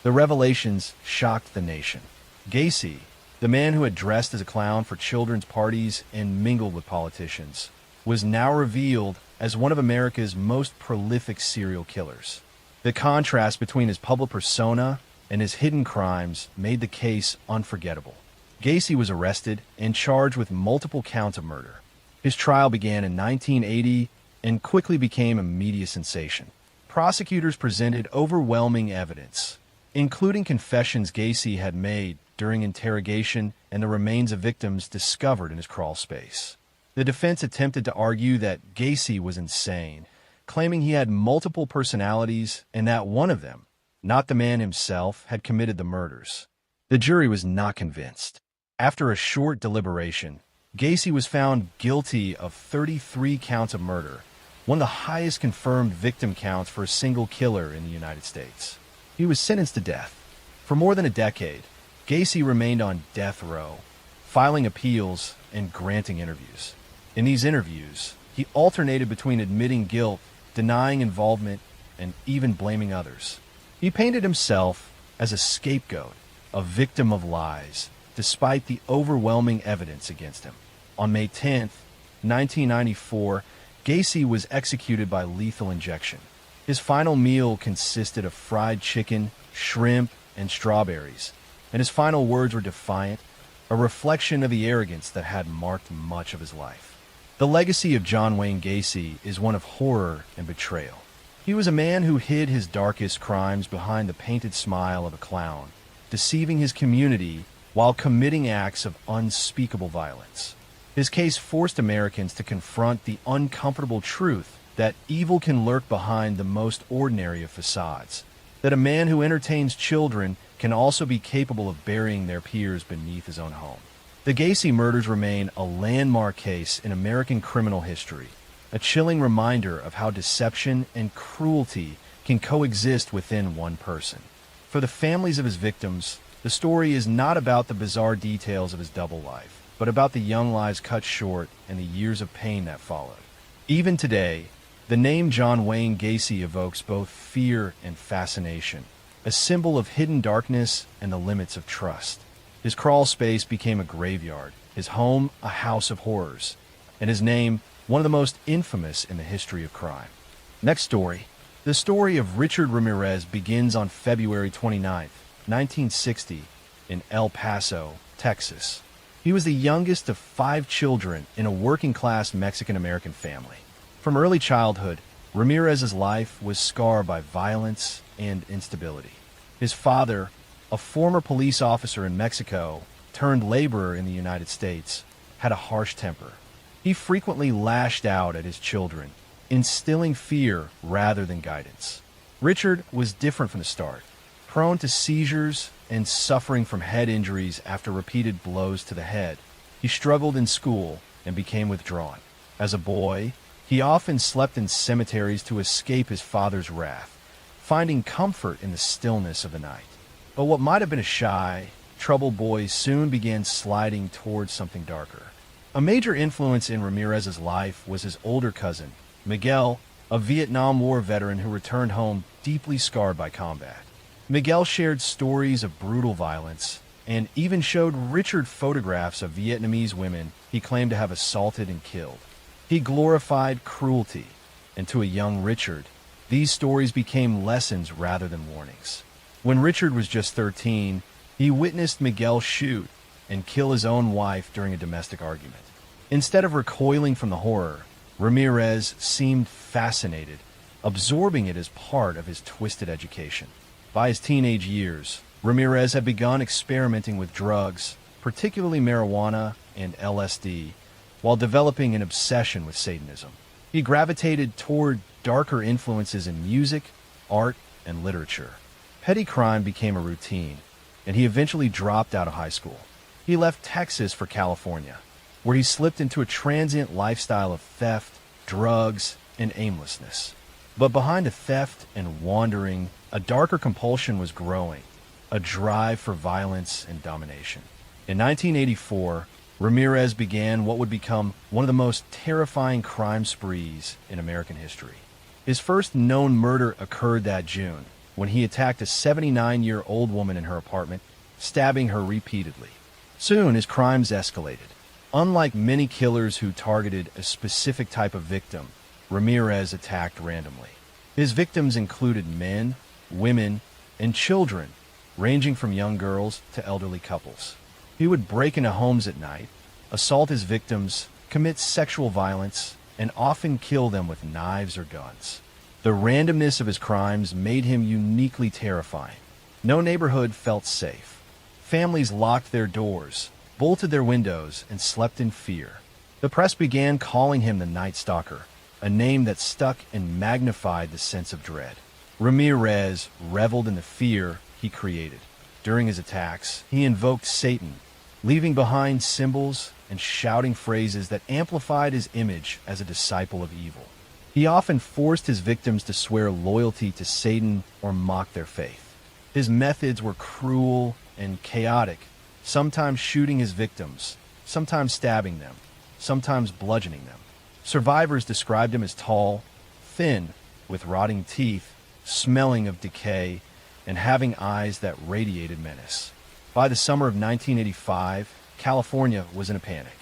The revelations shocked the nation. Gacy, The man who had dressed as a clown for children's parties and mingled with politicians was now revealed as one of America's most prolific serial killers. The contrast between his public persona and his hidden crimes made the case unforgettable. Gacy was arrested and charged with multiple counts of murder. His trial began in 1980 and quickly became a media sensation. Prosecutors presented overwhelming evidence, including confessions Gacy had made during interrogation and the remains of victims discovered in his crawl space. The defense attempted to argue that Gacy was insane, claiming he had multiple personalities and that one of them, not the man himself, had committed the murders. The jury was not convinced. After a short deliberation, Gacy was found guilty of 33 counts of murder, one of the highest confirmed victim counts for a single killer in the United States. He was sentenced to death. For more than a decade, Gacy remained on death row, filing appeals and granting interviews. In these interviews, he alternated between admitting guilt, denying involvement, and even blaming others. He painted himself as a scapegoat, a victim of lies, despite the overwhelming evidence against him. On May 10, 1994, Gacy was executed by lethal injection. His final meal consisted of fried chicken, shrimp, and strawberries, and his final words were defiant, a reflection of the arrogance that had marked much of his life. The legacy of John Wayne Gacy is one of horror and betrayal. He was a man who hid his darkest crimes behind the painted smile of a clown, deceiving his community while committing acts of unspeakable violence. His case forced Americans to confront the uncomfortable truth that evil can lurk behind the most ordinary of facades, that a man who entertains children can also be capable of burying their peers beneath his own home. The Gacy murders remain a landmark case in American criminal history, a chilling reminder of how deception and cruelty can coexist within one person. For the families of his victims, the story is not about the bizarre details of his double life, but about the young lives cut short and the years of pain that followed. Even today, the name John Wayne Gacy evokes both fear and fascination, a symbol of hidden darkness and the limits of trust. His crawl space became a graveyard, his home a house of horrors, and his name one of the most infamous in the history of crime. Next story. The story of Richard Ramirez begins on February 29, 1960, in El Paso, Texas. He was the youngest of 5 children in a working-class Mexican-American family. From early childhood, Ramirez's life was scarred by violence and instability. His father, a former police officer in Mexico turned laborer in the United States, had a harsh temper. He frequently lashed out at his children, instilling fear rather than guidance. Richard was different from the start, prone to seizures and suffering from head injuries after repeated blows to the head. He struggled in school and became withdrawn. As a boy, he often slept in cemeteries to escape his father's wrath, finding comfort in the stillness of the night. But what might have been a shy, troubled boy soon began sliding towards something darker. A major influence in Ramirez's life was his older cousin, Miguel, a Vietnam War veteran who returned home deeply scarred by combat. Miguel shared stories of brutal violence and even showed Richard photographs of Vietnamese women he claimed to have assaulted and killed. He glorified cruelty, and to a young Richard, these stories became lessons rather than warnings. When Richard was just 13, he witnessed Miguel shoot and kill his own wife during a domestic argument. Instead of recoiling from the horror, Ramirez seemed fascinated, absorbing it as part of his twisted education. By his teenage years, Ramirez had begun experimenting with drugs, particularly marijuana and LSD, while developing an obsession with Satanism. He gravitated toward darker influences in music, art, and literature. Petty crime became a routine, and he eventually dropped out of high school. He left Texas for California, where he slipped into a transient lifestyle of theft, drugs, and aimlessness. But behind the theft and wandering, a darker compulsion was growing, a drive for violence and domination. In 1984, Ramirez began what would become one of the most terrifying crime sprees in American history. His first known murder occurred that June, when he attacked a 79-year-old woman in her apartment, stabbing her repeatedly. Soon, his crimes escalated. Unlike many killers who targeted a specific type of victim, Ramirez attacked randomly. His victims included men, women, and children, ranging from young girls to elderly couples. He would break into homes at night, assault his victims, commit sexual violence, and often kill them with knives or guns. The randomness of his crimes made him uniquely terrifying. No neighborhood felt safe. Families locked their doors, bolted their windows, and slept in fear. The press began calling him the Night Stalker, a name that stuck and magnified the sense of dread. Ramirez reveled in the fear he created. During his attacks, he invoked Satan, leaving behind symbols and shouting phrases that amplified his image as a disciple of evil. He often forced his victims to swear loyalty to Satan or mock their faith. His methods were cruel and chaotic, sometimes shooting his victims, sometimes stabbing them, sometimes bludgeoning them. Survivors described him as tall, thin, with rotting teeth, smelling of decay, and having eyes that radiated menace. By the summer of 1985, California was in a panic.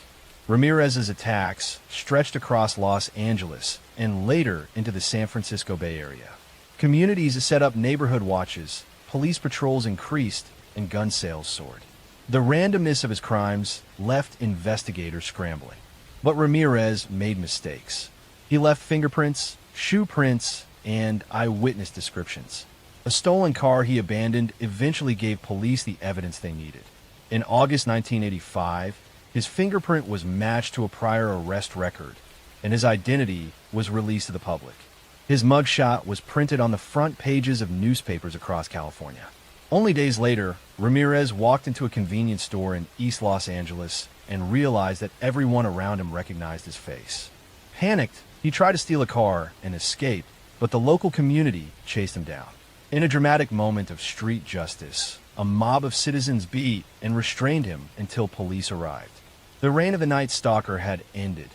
Ramirez's attacks stretched across Los Angeles and later into the San Francisco Bay Area. Communities set up neighborhood watches, police patrols increased, and gun sales soared. The randomness of his crimes left investigators scrambling. But Ramirez made mistakes. He left fingerprints, shoe prints, and eyewitness descriptions. A stolen car he abandoned eventually gave police the evidence they needed. In August 1985, his fingerprint was matched to a prior arrest record, and his identity was released to the public. His mugshot was printed on the front pages of newspapers across California. Only days later, Ramirez walked into a convenience store in East Los Angeles and realized that everyone around him recognized his face. Panicked, he tried to steal a car and escape, but the local community chased him down. In a dramatic moment of street justice, a mob of citizens beat and restrained him until police arrived. The reign of the Night Stalker had ended,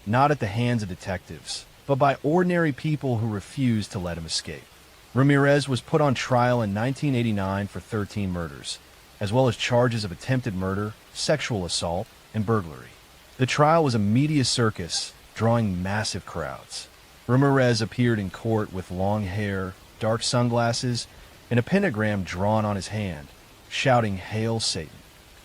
not at the hands of detectives, but by ordinary people who refused to let him escape. Ramirez was put on trial in 1989 for 13 murders, as well as charges of attempted murder, sexual assault, and burglary. The trial was a media circus, drawing massive crowds. Ramirez appeared in court with long hair, dark sunglasses, and a pentagram drawn on his hand, shouting, "Hail Satan."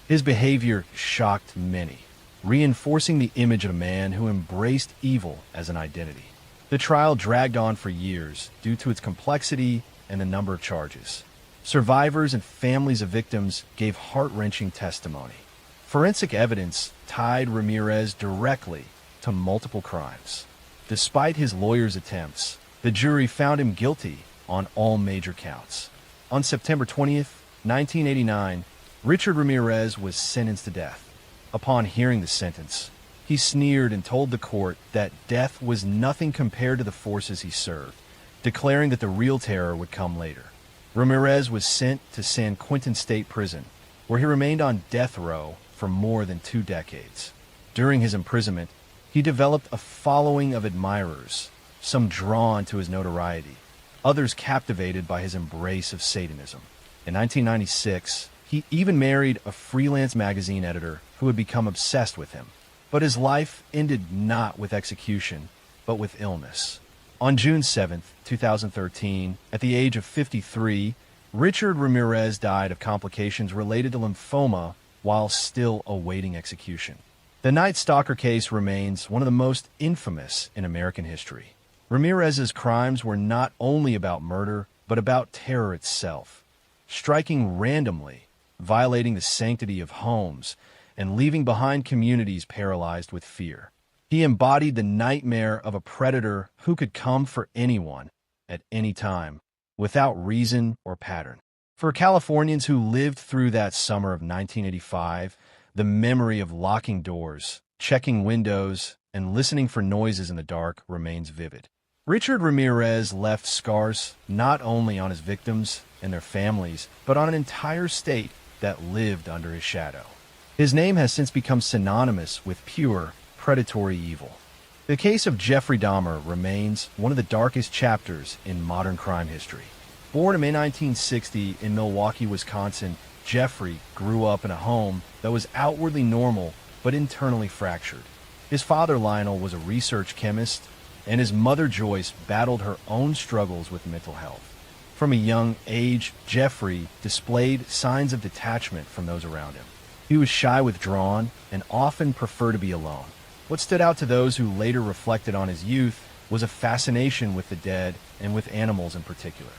His behavior shocked many, reinforcing the image of a man who embraced evil as an identity. The trial dragged on for years due to its complexity and the number of charges. Survivors and families of victims gave heart-wrenching testimony. Forensic evidence tied Ramirez directly to multiple crimes. Despite his lawyer's attempts, the jury found him guilty on all major counts. On September 20th, 1989, Richard Ramirez was sentenced to death. Upon hearing the sentence, he sneered and told the court that death was nothing compared to the forces he served, declaring that the real terror would come later. Ramirez was sent to San Quentin State Prison, where he remained on death row for more than 2 decades. During his imprisonment, he developed a following of admirers, some drawn to his notoriety, others captivated by his embrace of Satanism. In 1996, he even married a freelance magazine editor who had become obsessed with him. But his life ended not with execution, but with illness. On June 7, 2013, at the age of 53, Richard Ramirez died of complications related to lymphoma while still awaiting execution. The Night Stalker case remains one of the most infamous in American history. Ramirez's crimes were not only about murder, but about terror itself. Striking randomly, violating the sanctity of homes, and leaving behind communities paralyzed with fear. He embodied the nightmare of a predator who could come for anyone, at any time, without reason or pattern. For Californians who lived through that summer of 1985, the memory of locking doors, checking windows, and listening for noises in the dark remains vivid. Richard Ramirez left scars not only on his victims and their families, but on an entire state that lived under his shadow. His name has since become synonymous with pure, predatory evil. The case of Jeffrey Dahmer remains one of the darkest chapters in modern crime history. Born in May 1960 in Milwaukee, Wisconsin, Jeffrey grew up in a home that was outwardly normal but internally fractured. His father, Lionel, was a research chemist, and his mother, Joyce, battled her own struggles with mental health. From a young age, Jeffrey displayed signs of detachment from those around him. He was shy, withdrawn, and often preferred to be alone. What stood out to those who later reflected on his youth was a fascination with the dead and with animals in particular.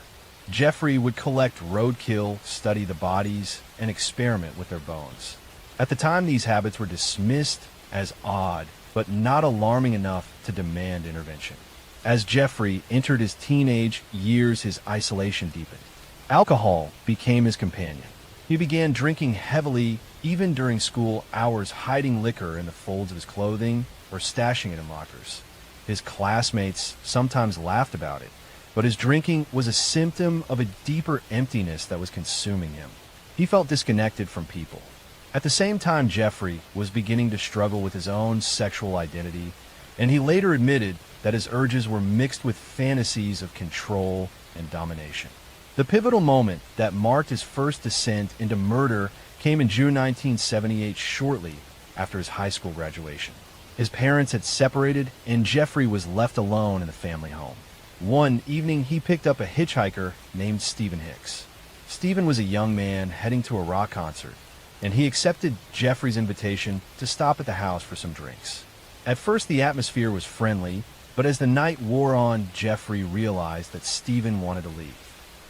Jeffrey would collect roadkill, study the bodies, and experiment with their bones. At the time, these habits were dismissed as odd, but not alarming enough to demand intervention. As Jeffrey entered his teenage years, his isolation deepened. Alcohol became his companion. He began drinking heavily, even during school hours, hiding liquor in the folds of his clothing or stashing it in lockers. His classmates sometimes laughed about it, but his drinking was a symptom of a deeper emptiness that was consuming him. He felt disconnected from people. At the same time, Jeffrey was beginning to struggle with his own sexual identity, and he later admitted that his urges were mixed with fantasies of control and domination. The pivotal moment that marked his first descent into murder came in June 1978, shortly after his high school graduation. His parents had separated, and Jeffrey was left alone in the family home. One evening, he picked up a hitchhiker named Stephen Hicks. Stephen was a young man heading to a rock concert, and he accepted Jeffrey's invitation to stop at the house for some drinks. At first, the atmosphere was friendly, but as the night wore on, Jeffrey realized that Stephen wanted to leave.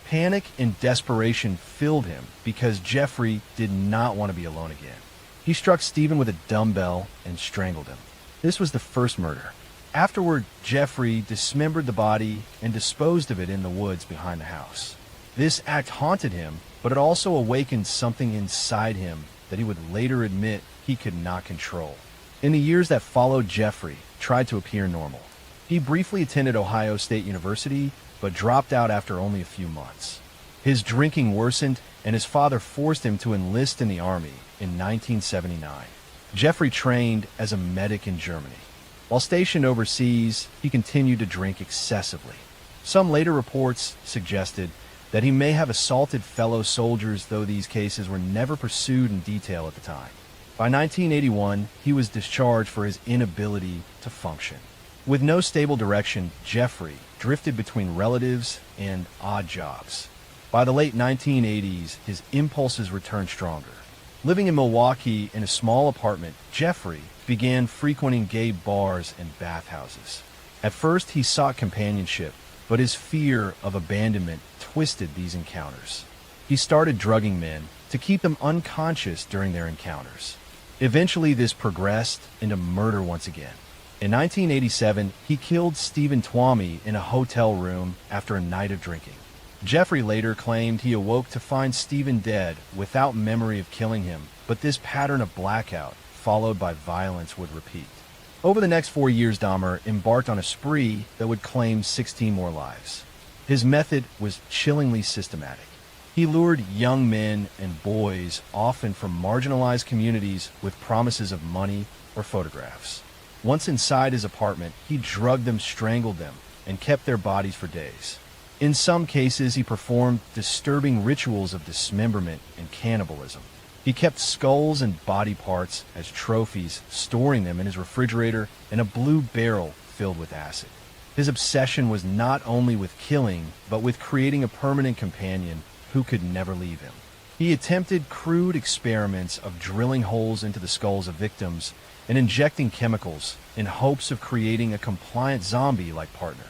Panic and desperation filled him because Jeffrey did not want to be alone again. He struck Stephen with a dumbbell and strangled him. This was the first murder. Afterward, Jeffrey dismembered the body and disposed of it in the woods behind the house. This act haunted him, but it also awakened something inside him that he would later admit he could not control. In the years that followed, Jeffrey tried to appear normal. He briefly attended Ohio State University, but dropped out after only a few months. His drinking worsened, and his father forced him to enlist in the Army in 1979. Jeffrey trained as a medic in Germany. While stationed overseas, he continued to drink excessively. Some later reports suggested that he may have assaulted fellow soldiers, though these cases were never pursued in detail at the time. By 1981, he was discharged for his inability to function. With no stable direction, Jeffrey drifted between relatives and odd jobs. By the late 1980s, his impulses returned stronger. Living in Milwaukee in a small apartment, Jeffrey began frequenting gay bars and bathhouses. At first, he sought companionship, but his fear of abandonment twisted these encounters. He started drugging men to keep them unconscious during their encounters. Eventually, this progressed into murder once again. In 1987, he killed Stephen Twomey in a hotel room after a night of drinking. Jeffrey later claimed he awoke to find Stephen dead without memory of killing him, but this pattern of blackout, followed by violence, would repeat. Over the next 4 years, Dahmer embarked on a spree that would claim 16 more lives. His method was chillingly systematic. He lured young men and boys, often from marginalized communities, with promises of money or photographs. Once inside his apartment, he drugged them, strangled them, and kept their bodies for days. In some cases, he performed disturbing rituals of dismemberment and cannibalism. He kept skulls and body parts as trophies, storing them in his refrigerator in a blue barrel filled with acid. His obsession was not only with killing, but with creating a permanent companion who could never leave him. He attempted crude experiments of drilling holes into the skulls of victims and injecting chemicals in hopes of creating a compliant zombie-like partner.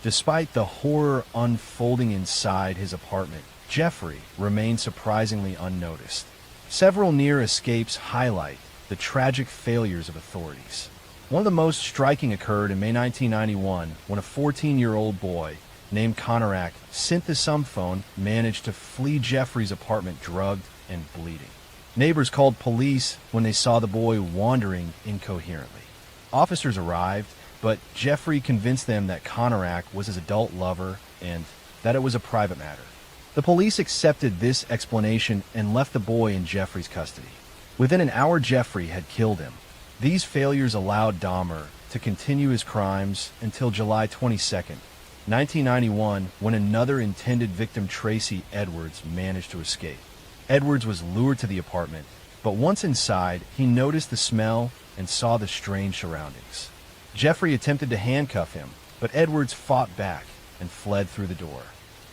Despite the horror unfolding inside his apartment, Jeffrey remained surprisingly unnoticed. Several near escapes highlight the tragic failures of authorities. One of the most striking occurred in May 1991 when a 14-year-old boy named Konarak, sent the sum phone, managed to flee Jeffrey's apartment drugged and bleeding. Neighbors called police when they saw the boy wandering incoherently. Officers arrived, but Jeffrey convinced them that Konarak was his adult lover and that it was a private matter. The police accepted this explanation and left the boy in Jeffrey's custody. Within an hour, Jeffrey had killed him. These failures allowed Dahmer to continue his crimes until July 22nd, 1991, when another intended victim, Tracy Edwards, managed to escape. Edwards was lured to the apartment, but once inside, he noticed the smell and saw the strange surroundings. Jeffrey attempted to handcuff him, but Edwards fought back and fled through the door.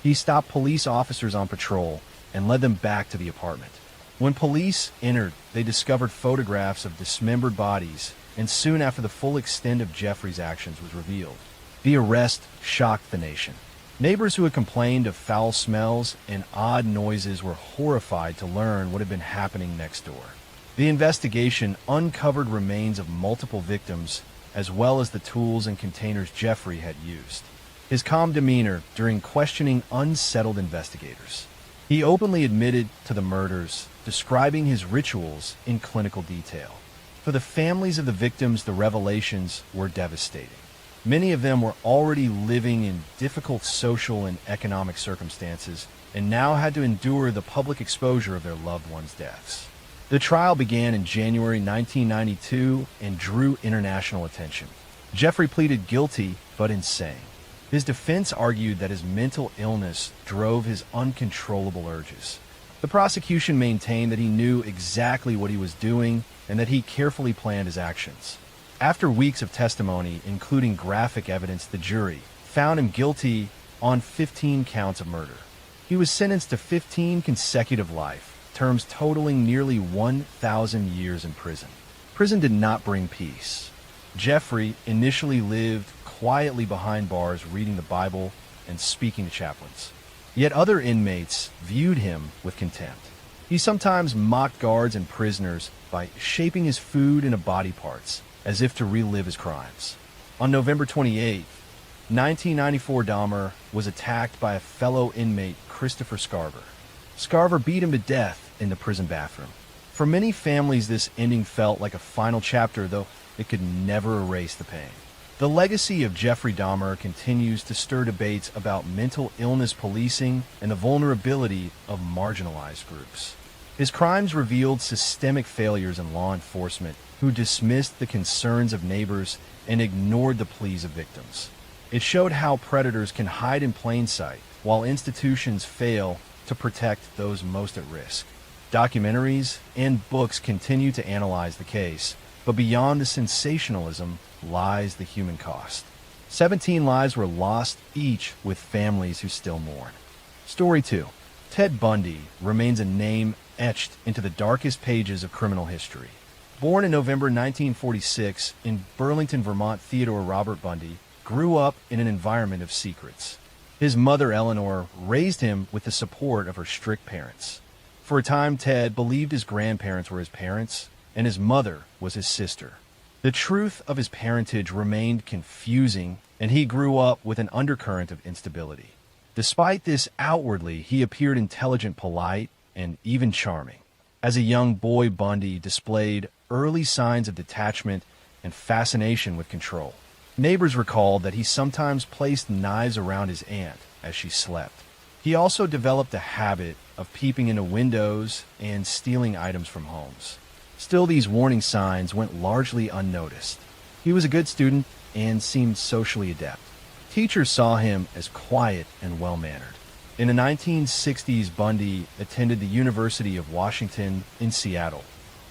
He stopped police officers on patrol and led them back to the apartment. When police entered, they discovered photographs of dismembered bodies, and soon after the full extent of Jeffrey's actions was revealed. The arrest shocked the nation. Neighbors who had complained of foul smells and odd noises were horrified to learn what had been happening next door. The investigation uncovered remains of multiple victims, as well as the tools and containers Jeffrey had used. His calm demeanor during questioning unsettled investigators. He openly admitted to the murders, describing his rituals in clinical detail. For the families of the victims, the revelations were devastating. Many of them were already living in difficult social and economic circumstances and now had to endure the public exposure of their loved ones' deaths. The trial began in January 1992 and drew international attention. Jeffrey pleaded guilty but insane. His defense argued that his mental illness drove his uncontrollable urges. The prosecution maintained that he knew exactly what he was doing and that he carefully planned his actions. After weeks of testimony, including graphic evidence, the jury found him guilty on 15 counts of murder. He was sentenced to 15 consecutive life terms totaling nearly 1,000 years in prison. Prison did not bring peace. Jeffrey initially lived quietly behind bars, reading the Bible and speaking to chaplains. Yet other inmates viewed him with contempt. He sometimes mocked guards and prisoners by shaping his food into body parts, as if to relive his crimes. On November 28, 1994, Dahmer was attacked by a fellow inmate, Christopher Scarver. Scarver beat him to death in the prison bathroom. For many families, this ending felt like a final chapter, though it could never erase the pain. The legacy of Jeffrey Dahmer continues to stir debates about mental illness policing and the vulnerability of marginalized groups. His crimes revealed systemic failures in law enforcement, who dismissed the concerns of neighbors and ignored the pleas of victims. It showed how predators can hide in plain sight, while institutions fail to protect those most at risk. Documentaries and books continue to analyze the case, but beyond the sensationalism lies the human cost. 17 lives were lost, each with families who still mourn. Story 2. Ted Bundy remains a name etched into the darkest pages of criminal history. Born in November 1946 in Burlington, Vermont, Theodore Robert Bundy grew up in an environment of secrets. His mother, Eleanor, raised him with the support of her strict parents. For a time, Ted believed his grandparents were his parents and his mother was his sister. The truth of his parentage remained confusing, and he grew up with an undercurrent of instability. Despite this, outwardly, he appeared intelligent, polite, and even charming. As a young boy, Bundy displayed early signs of detachment and fascination with control. Neighbors recalled that he sometimes placed knives around his aunt as she slept. He also developed a habit of peeping into windows and stealing items from homes. Still, these warning signs went largely unnoticed. He was a good student and seemed socially adept. Teachers saw him as quiet and well-mannered. In the 1960s, Bundy attended the University of Washington in Seattle.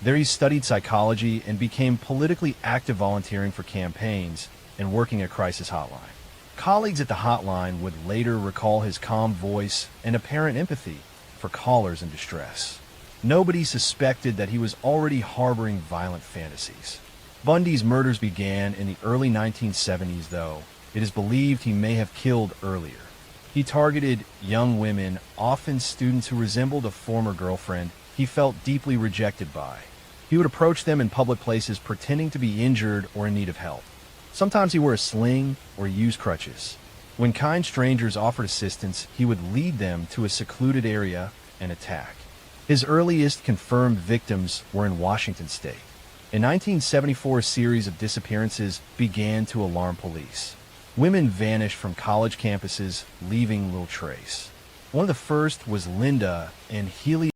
There he studied psychology and became politically active, volunteering for campaigns and working a crisis hotline. Colleagues at the hotline would later recall his calm voice and apparent empathy for callers in distress. Nobody suspected that he was already harboring violent fantasies. Bundy's murders began in the early 1970s, though it is believed he may have killed earlier. He targeted young women, often students who resembled a former girlfriend he felt deeply rejected by. He would approach them in public places pretending to be injured or in need of help. Sometimes he wore a sling or used crutches. When kind strangers offered assistance, he would lead them to a secluded area and attack. His earliest confirmed victims were in Washington state. In 1974, a series of disappearances began to alarm police. Women vanished from college campuses, leaving little trace. One of the first was Linda and Healy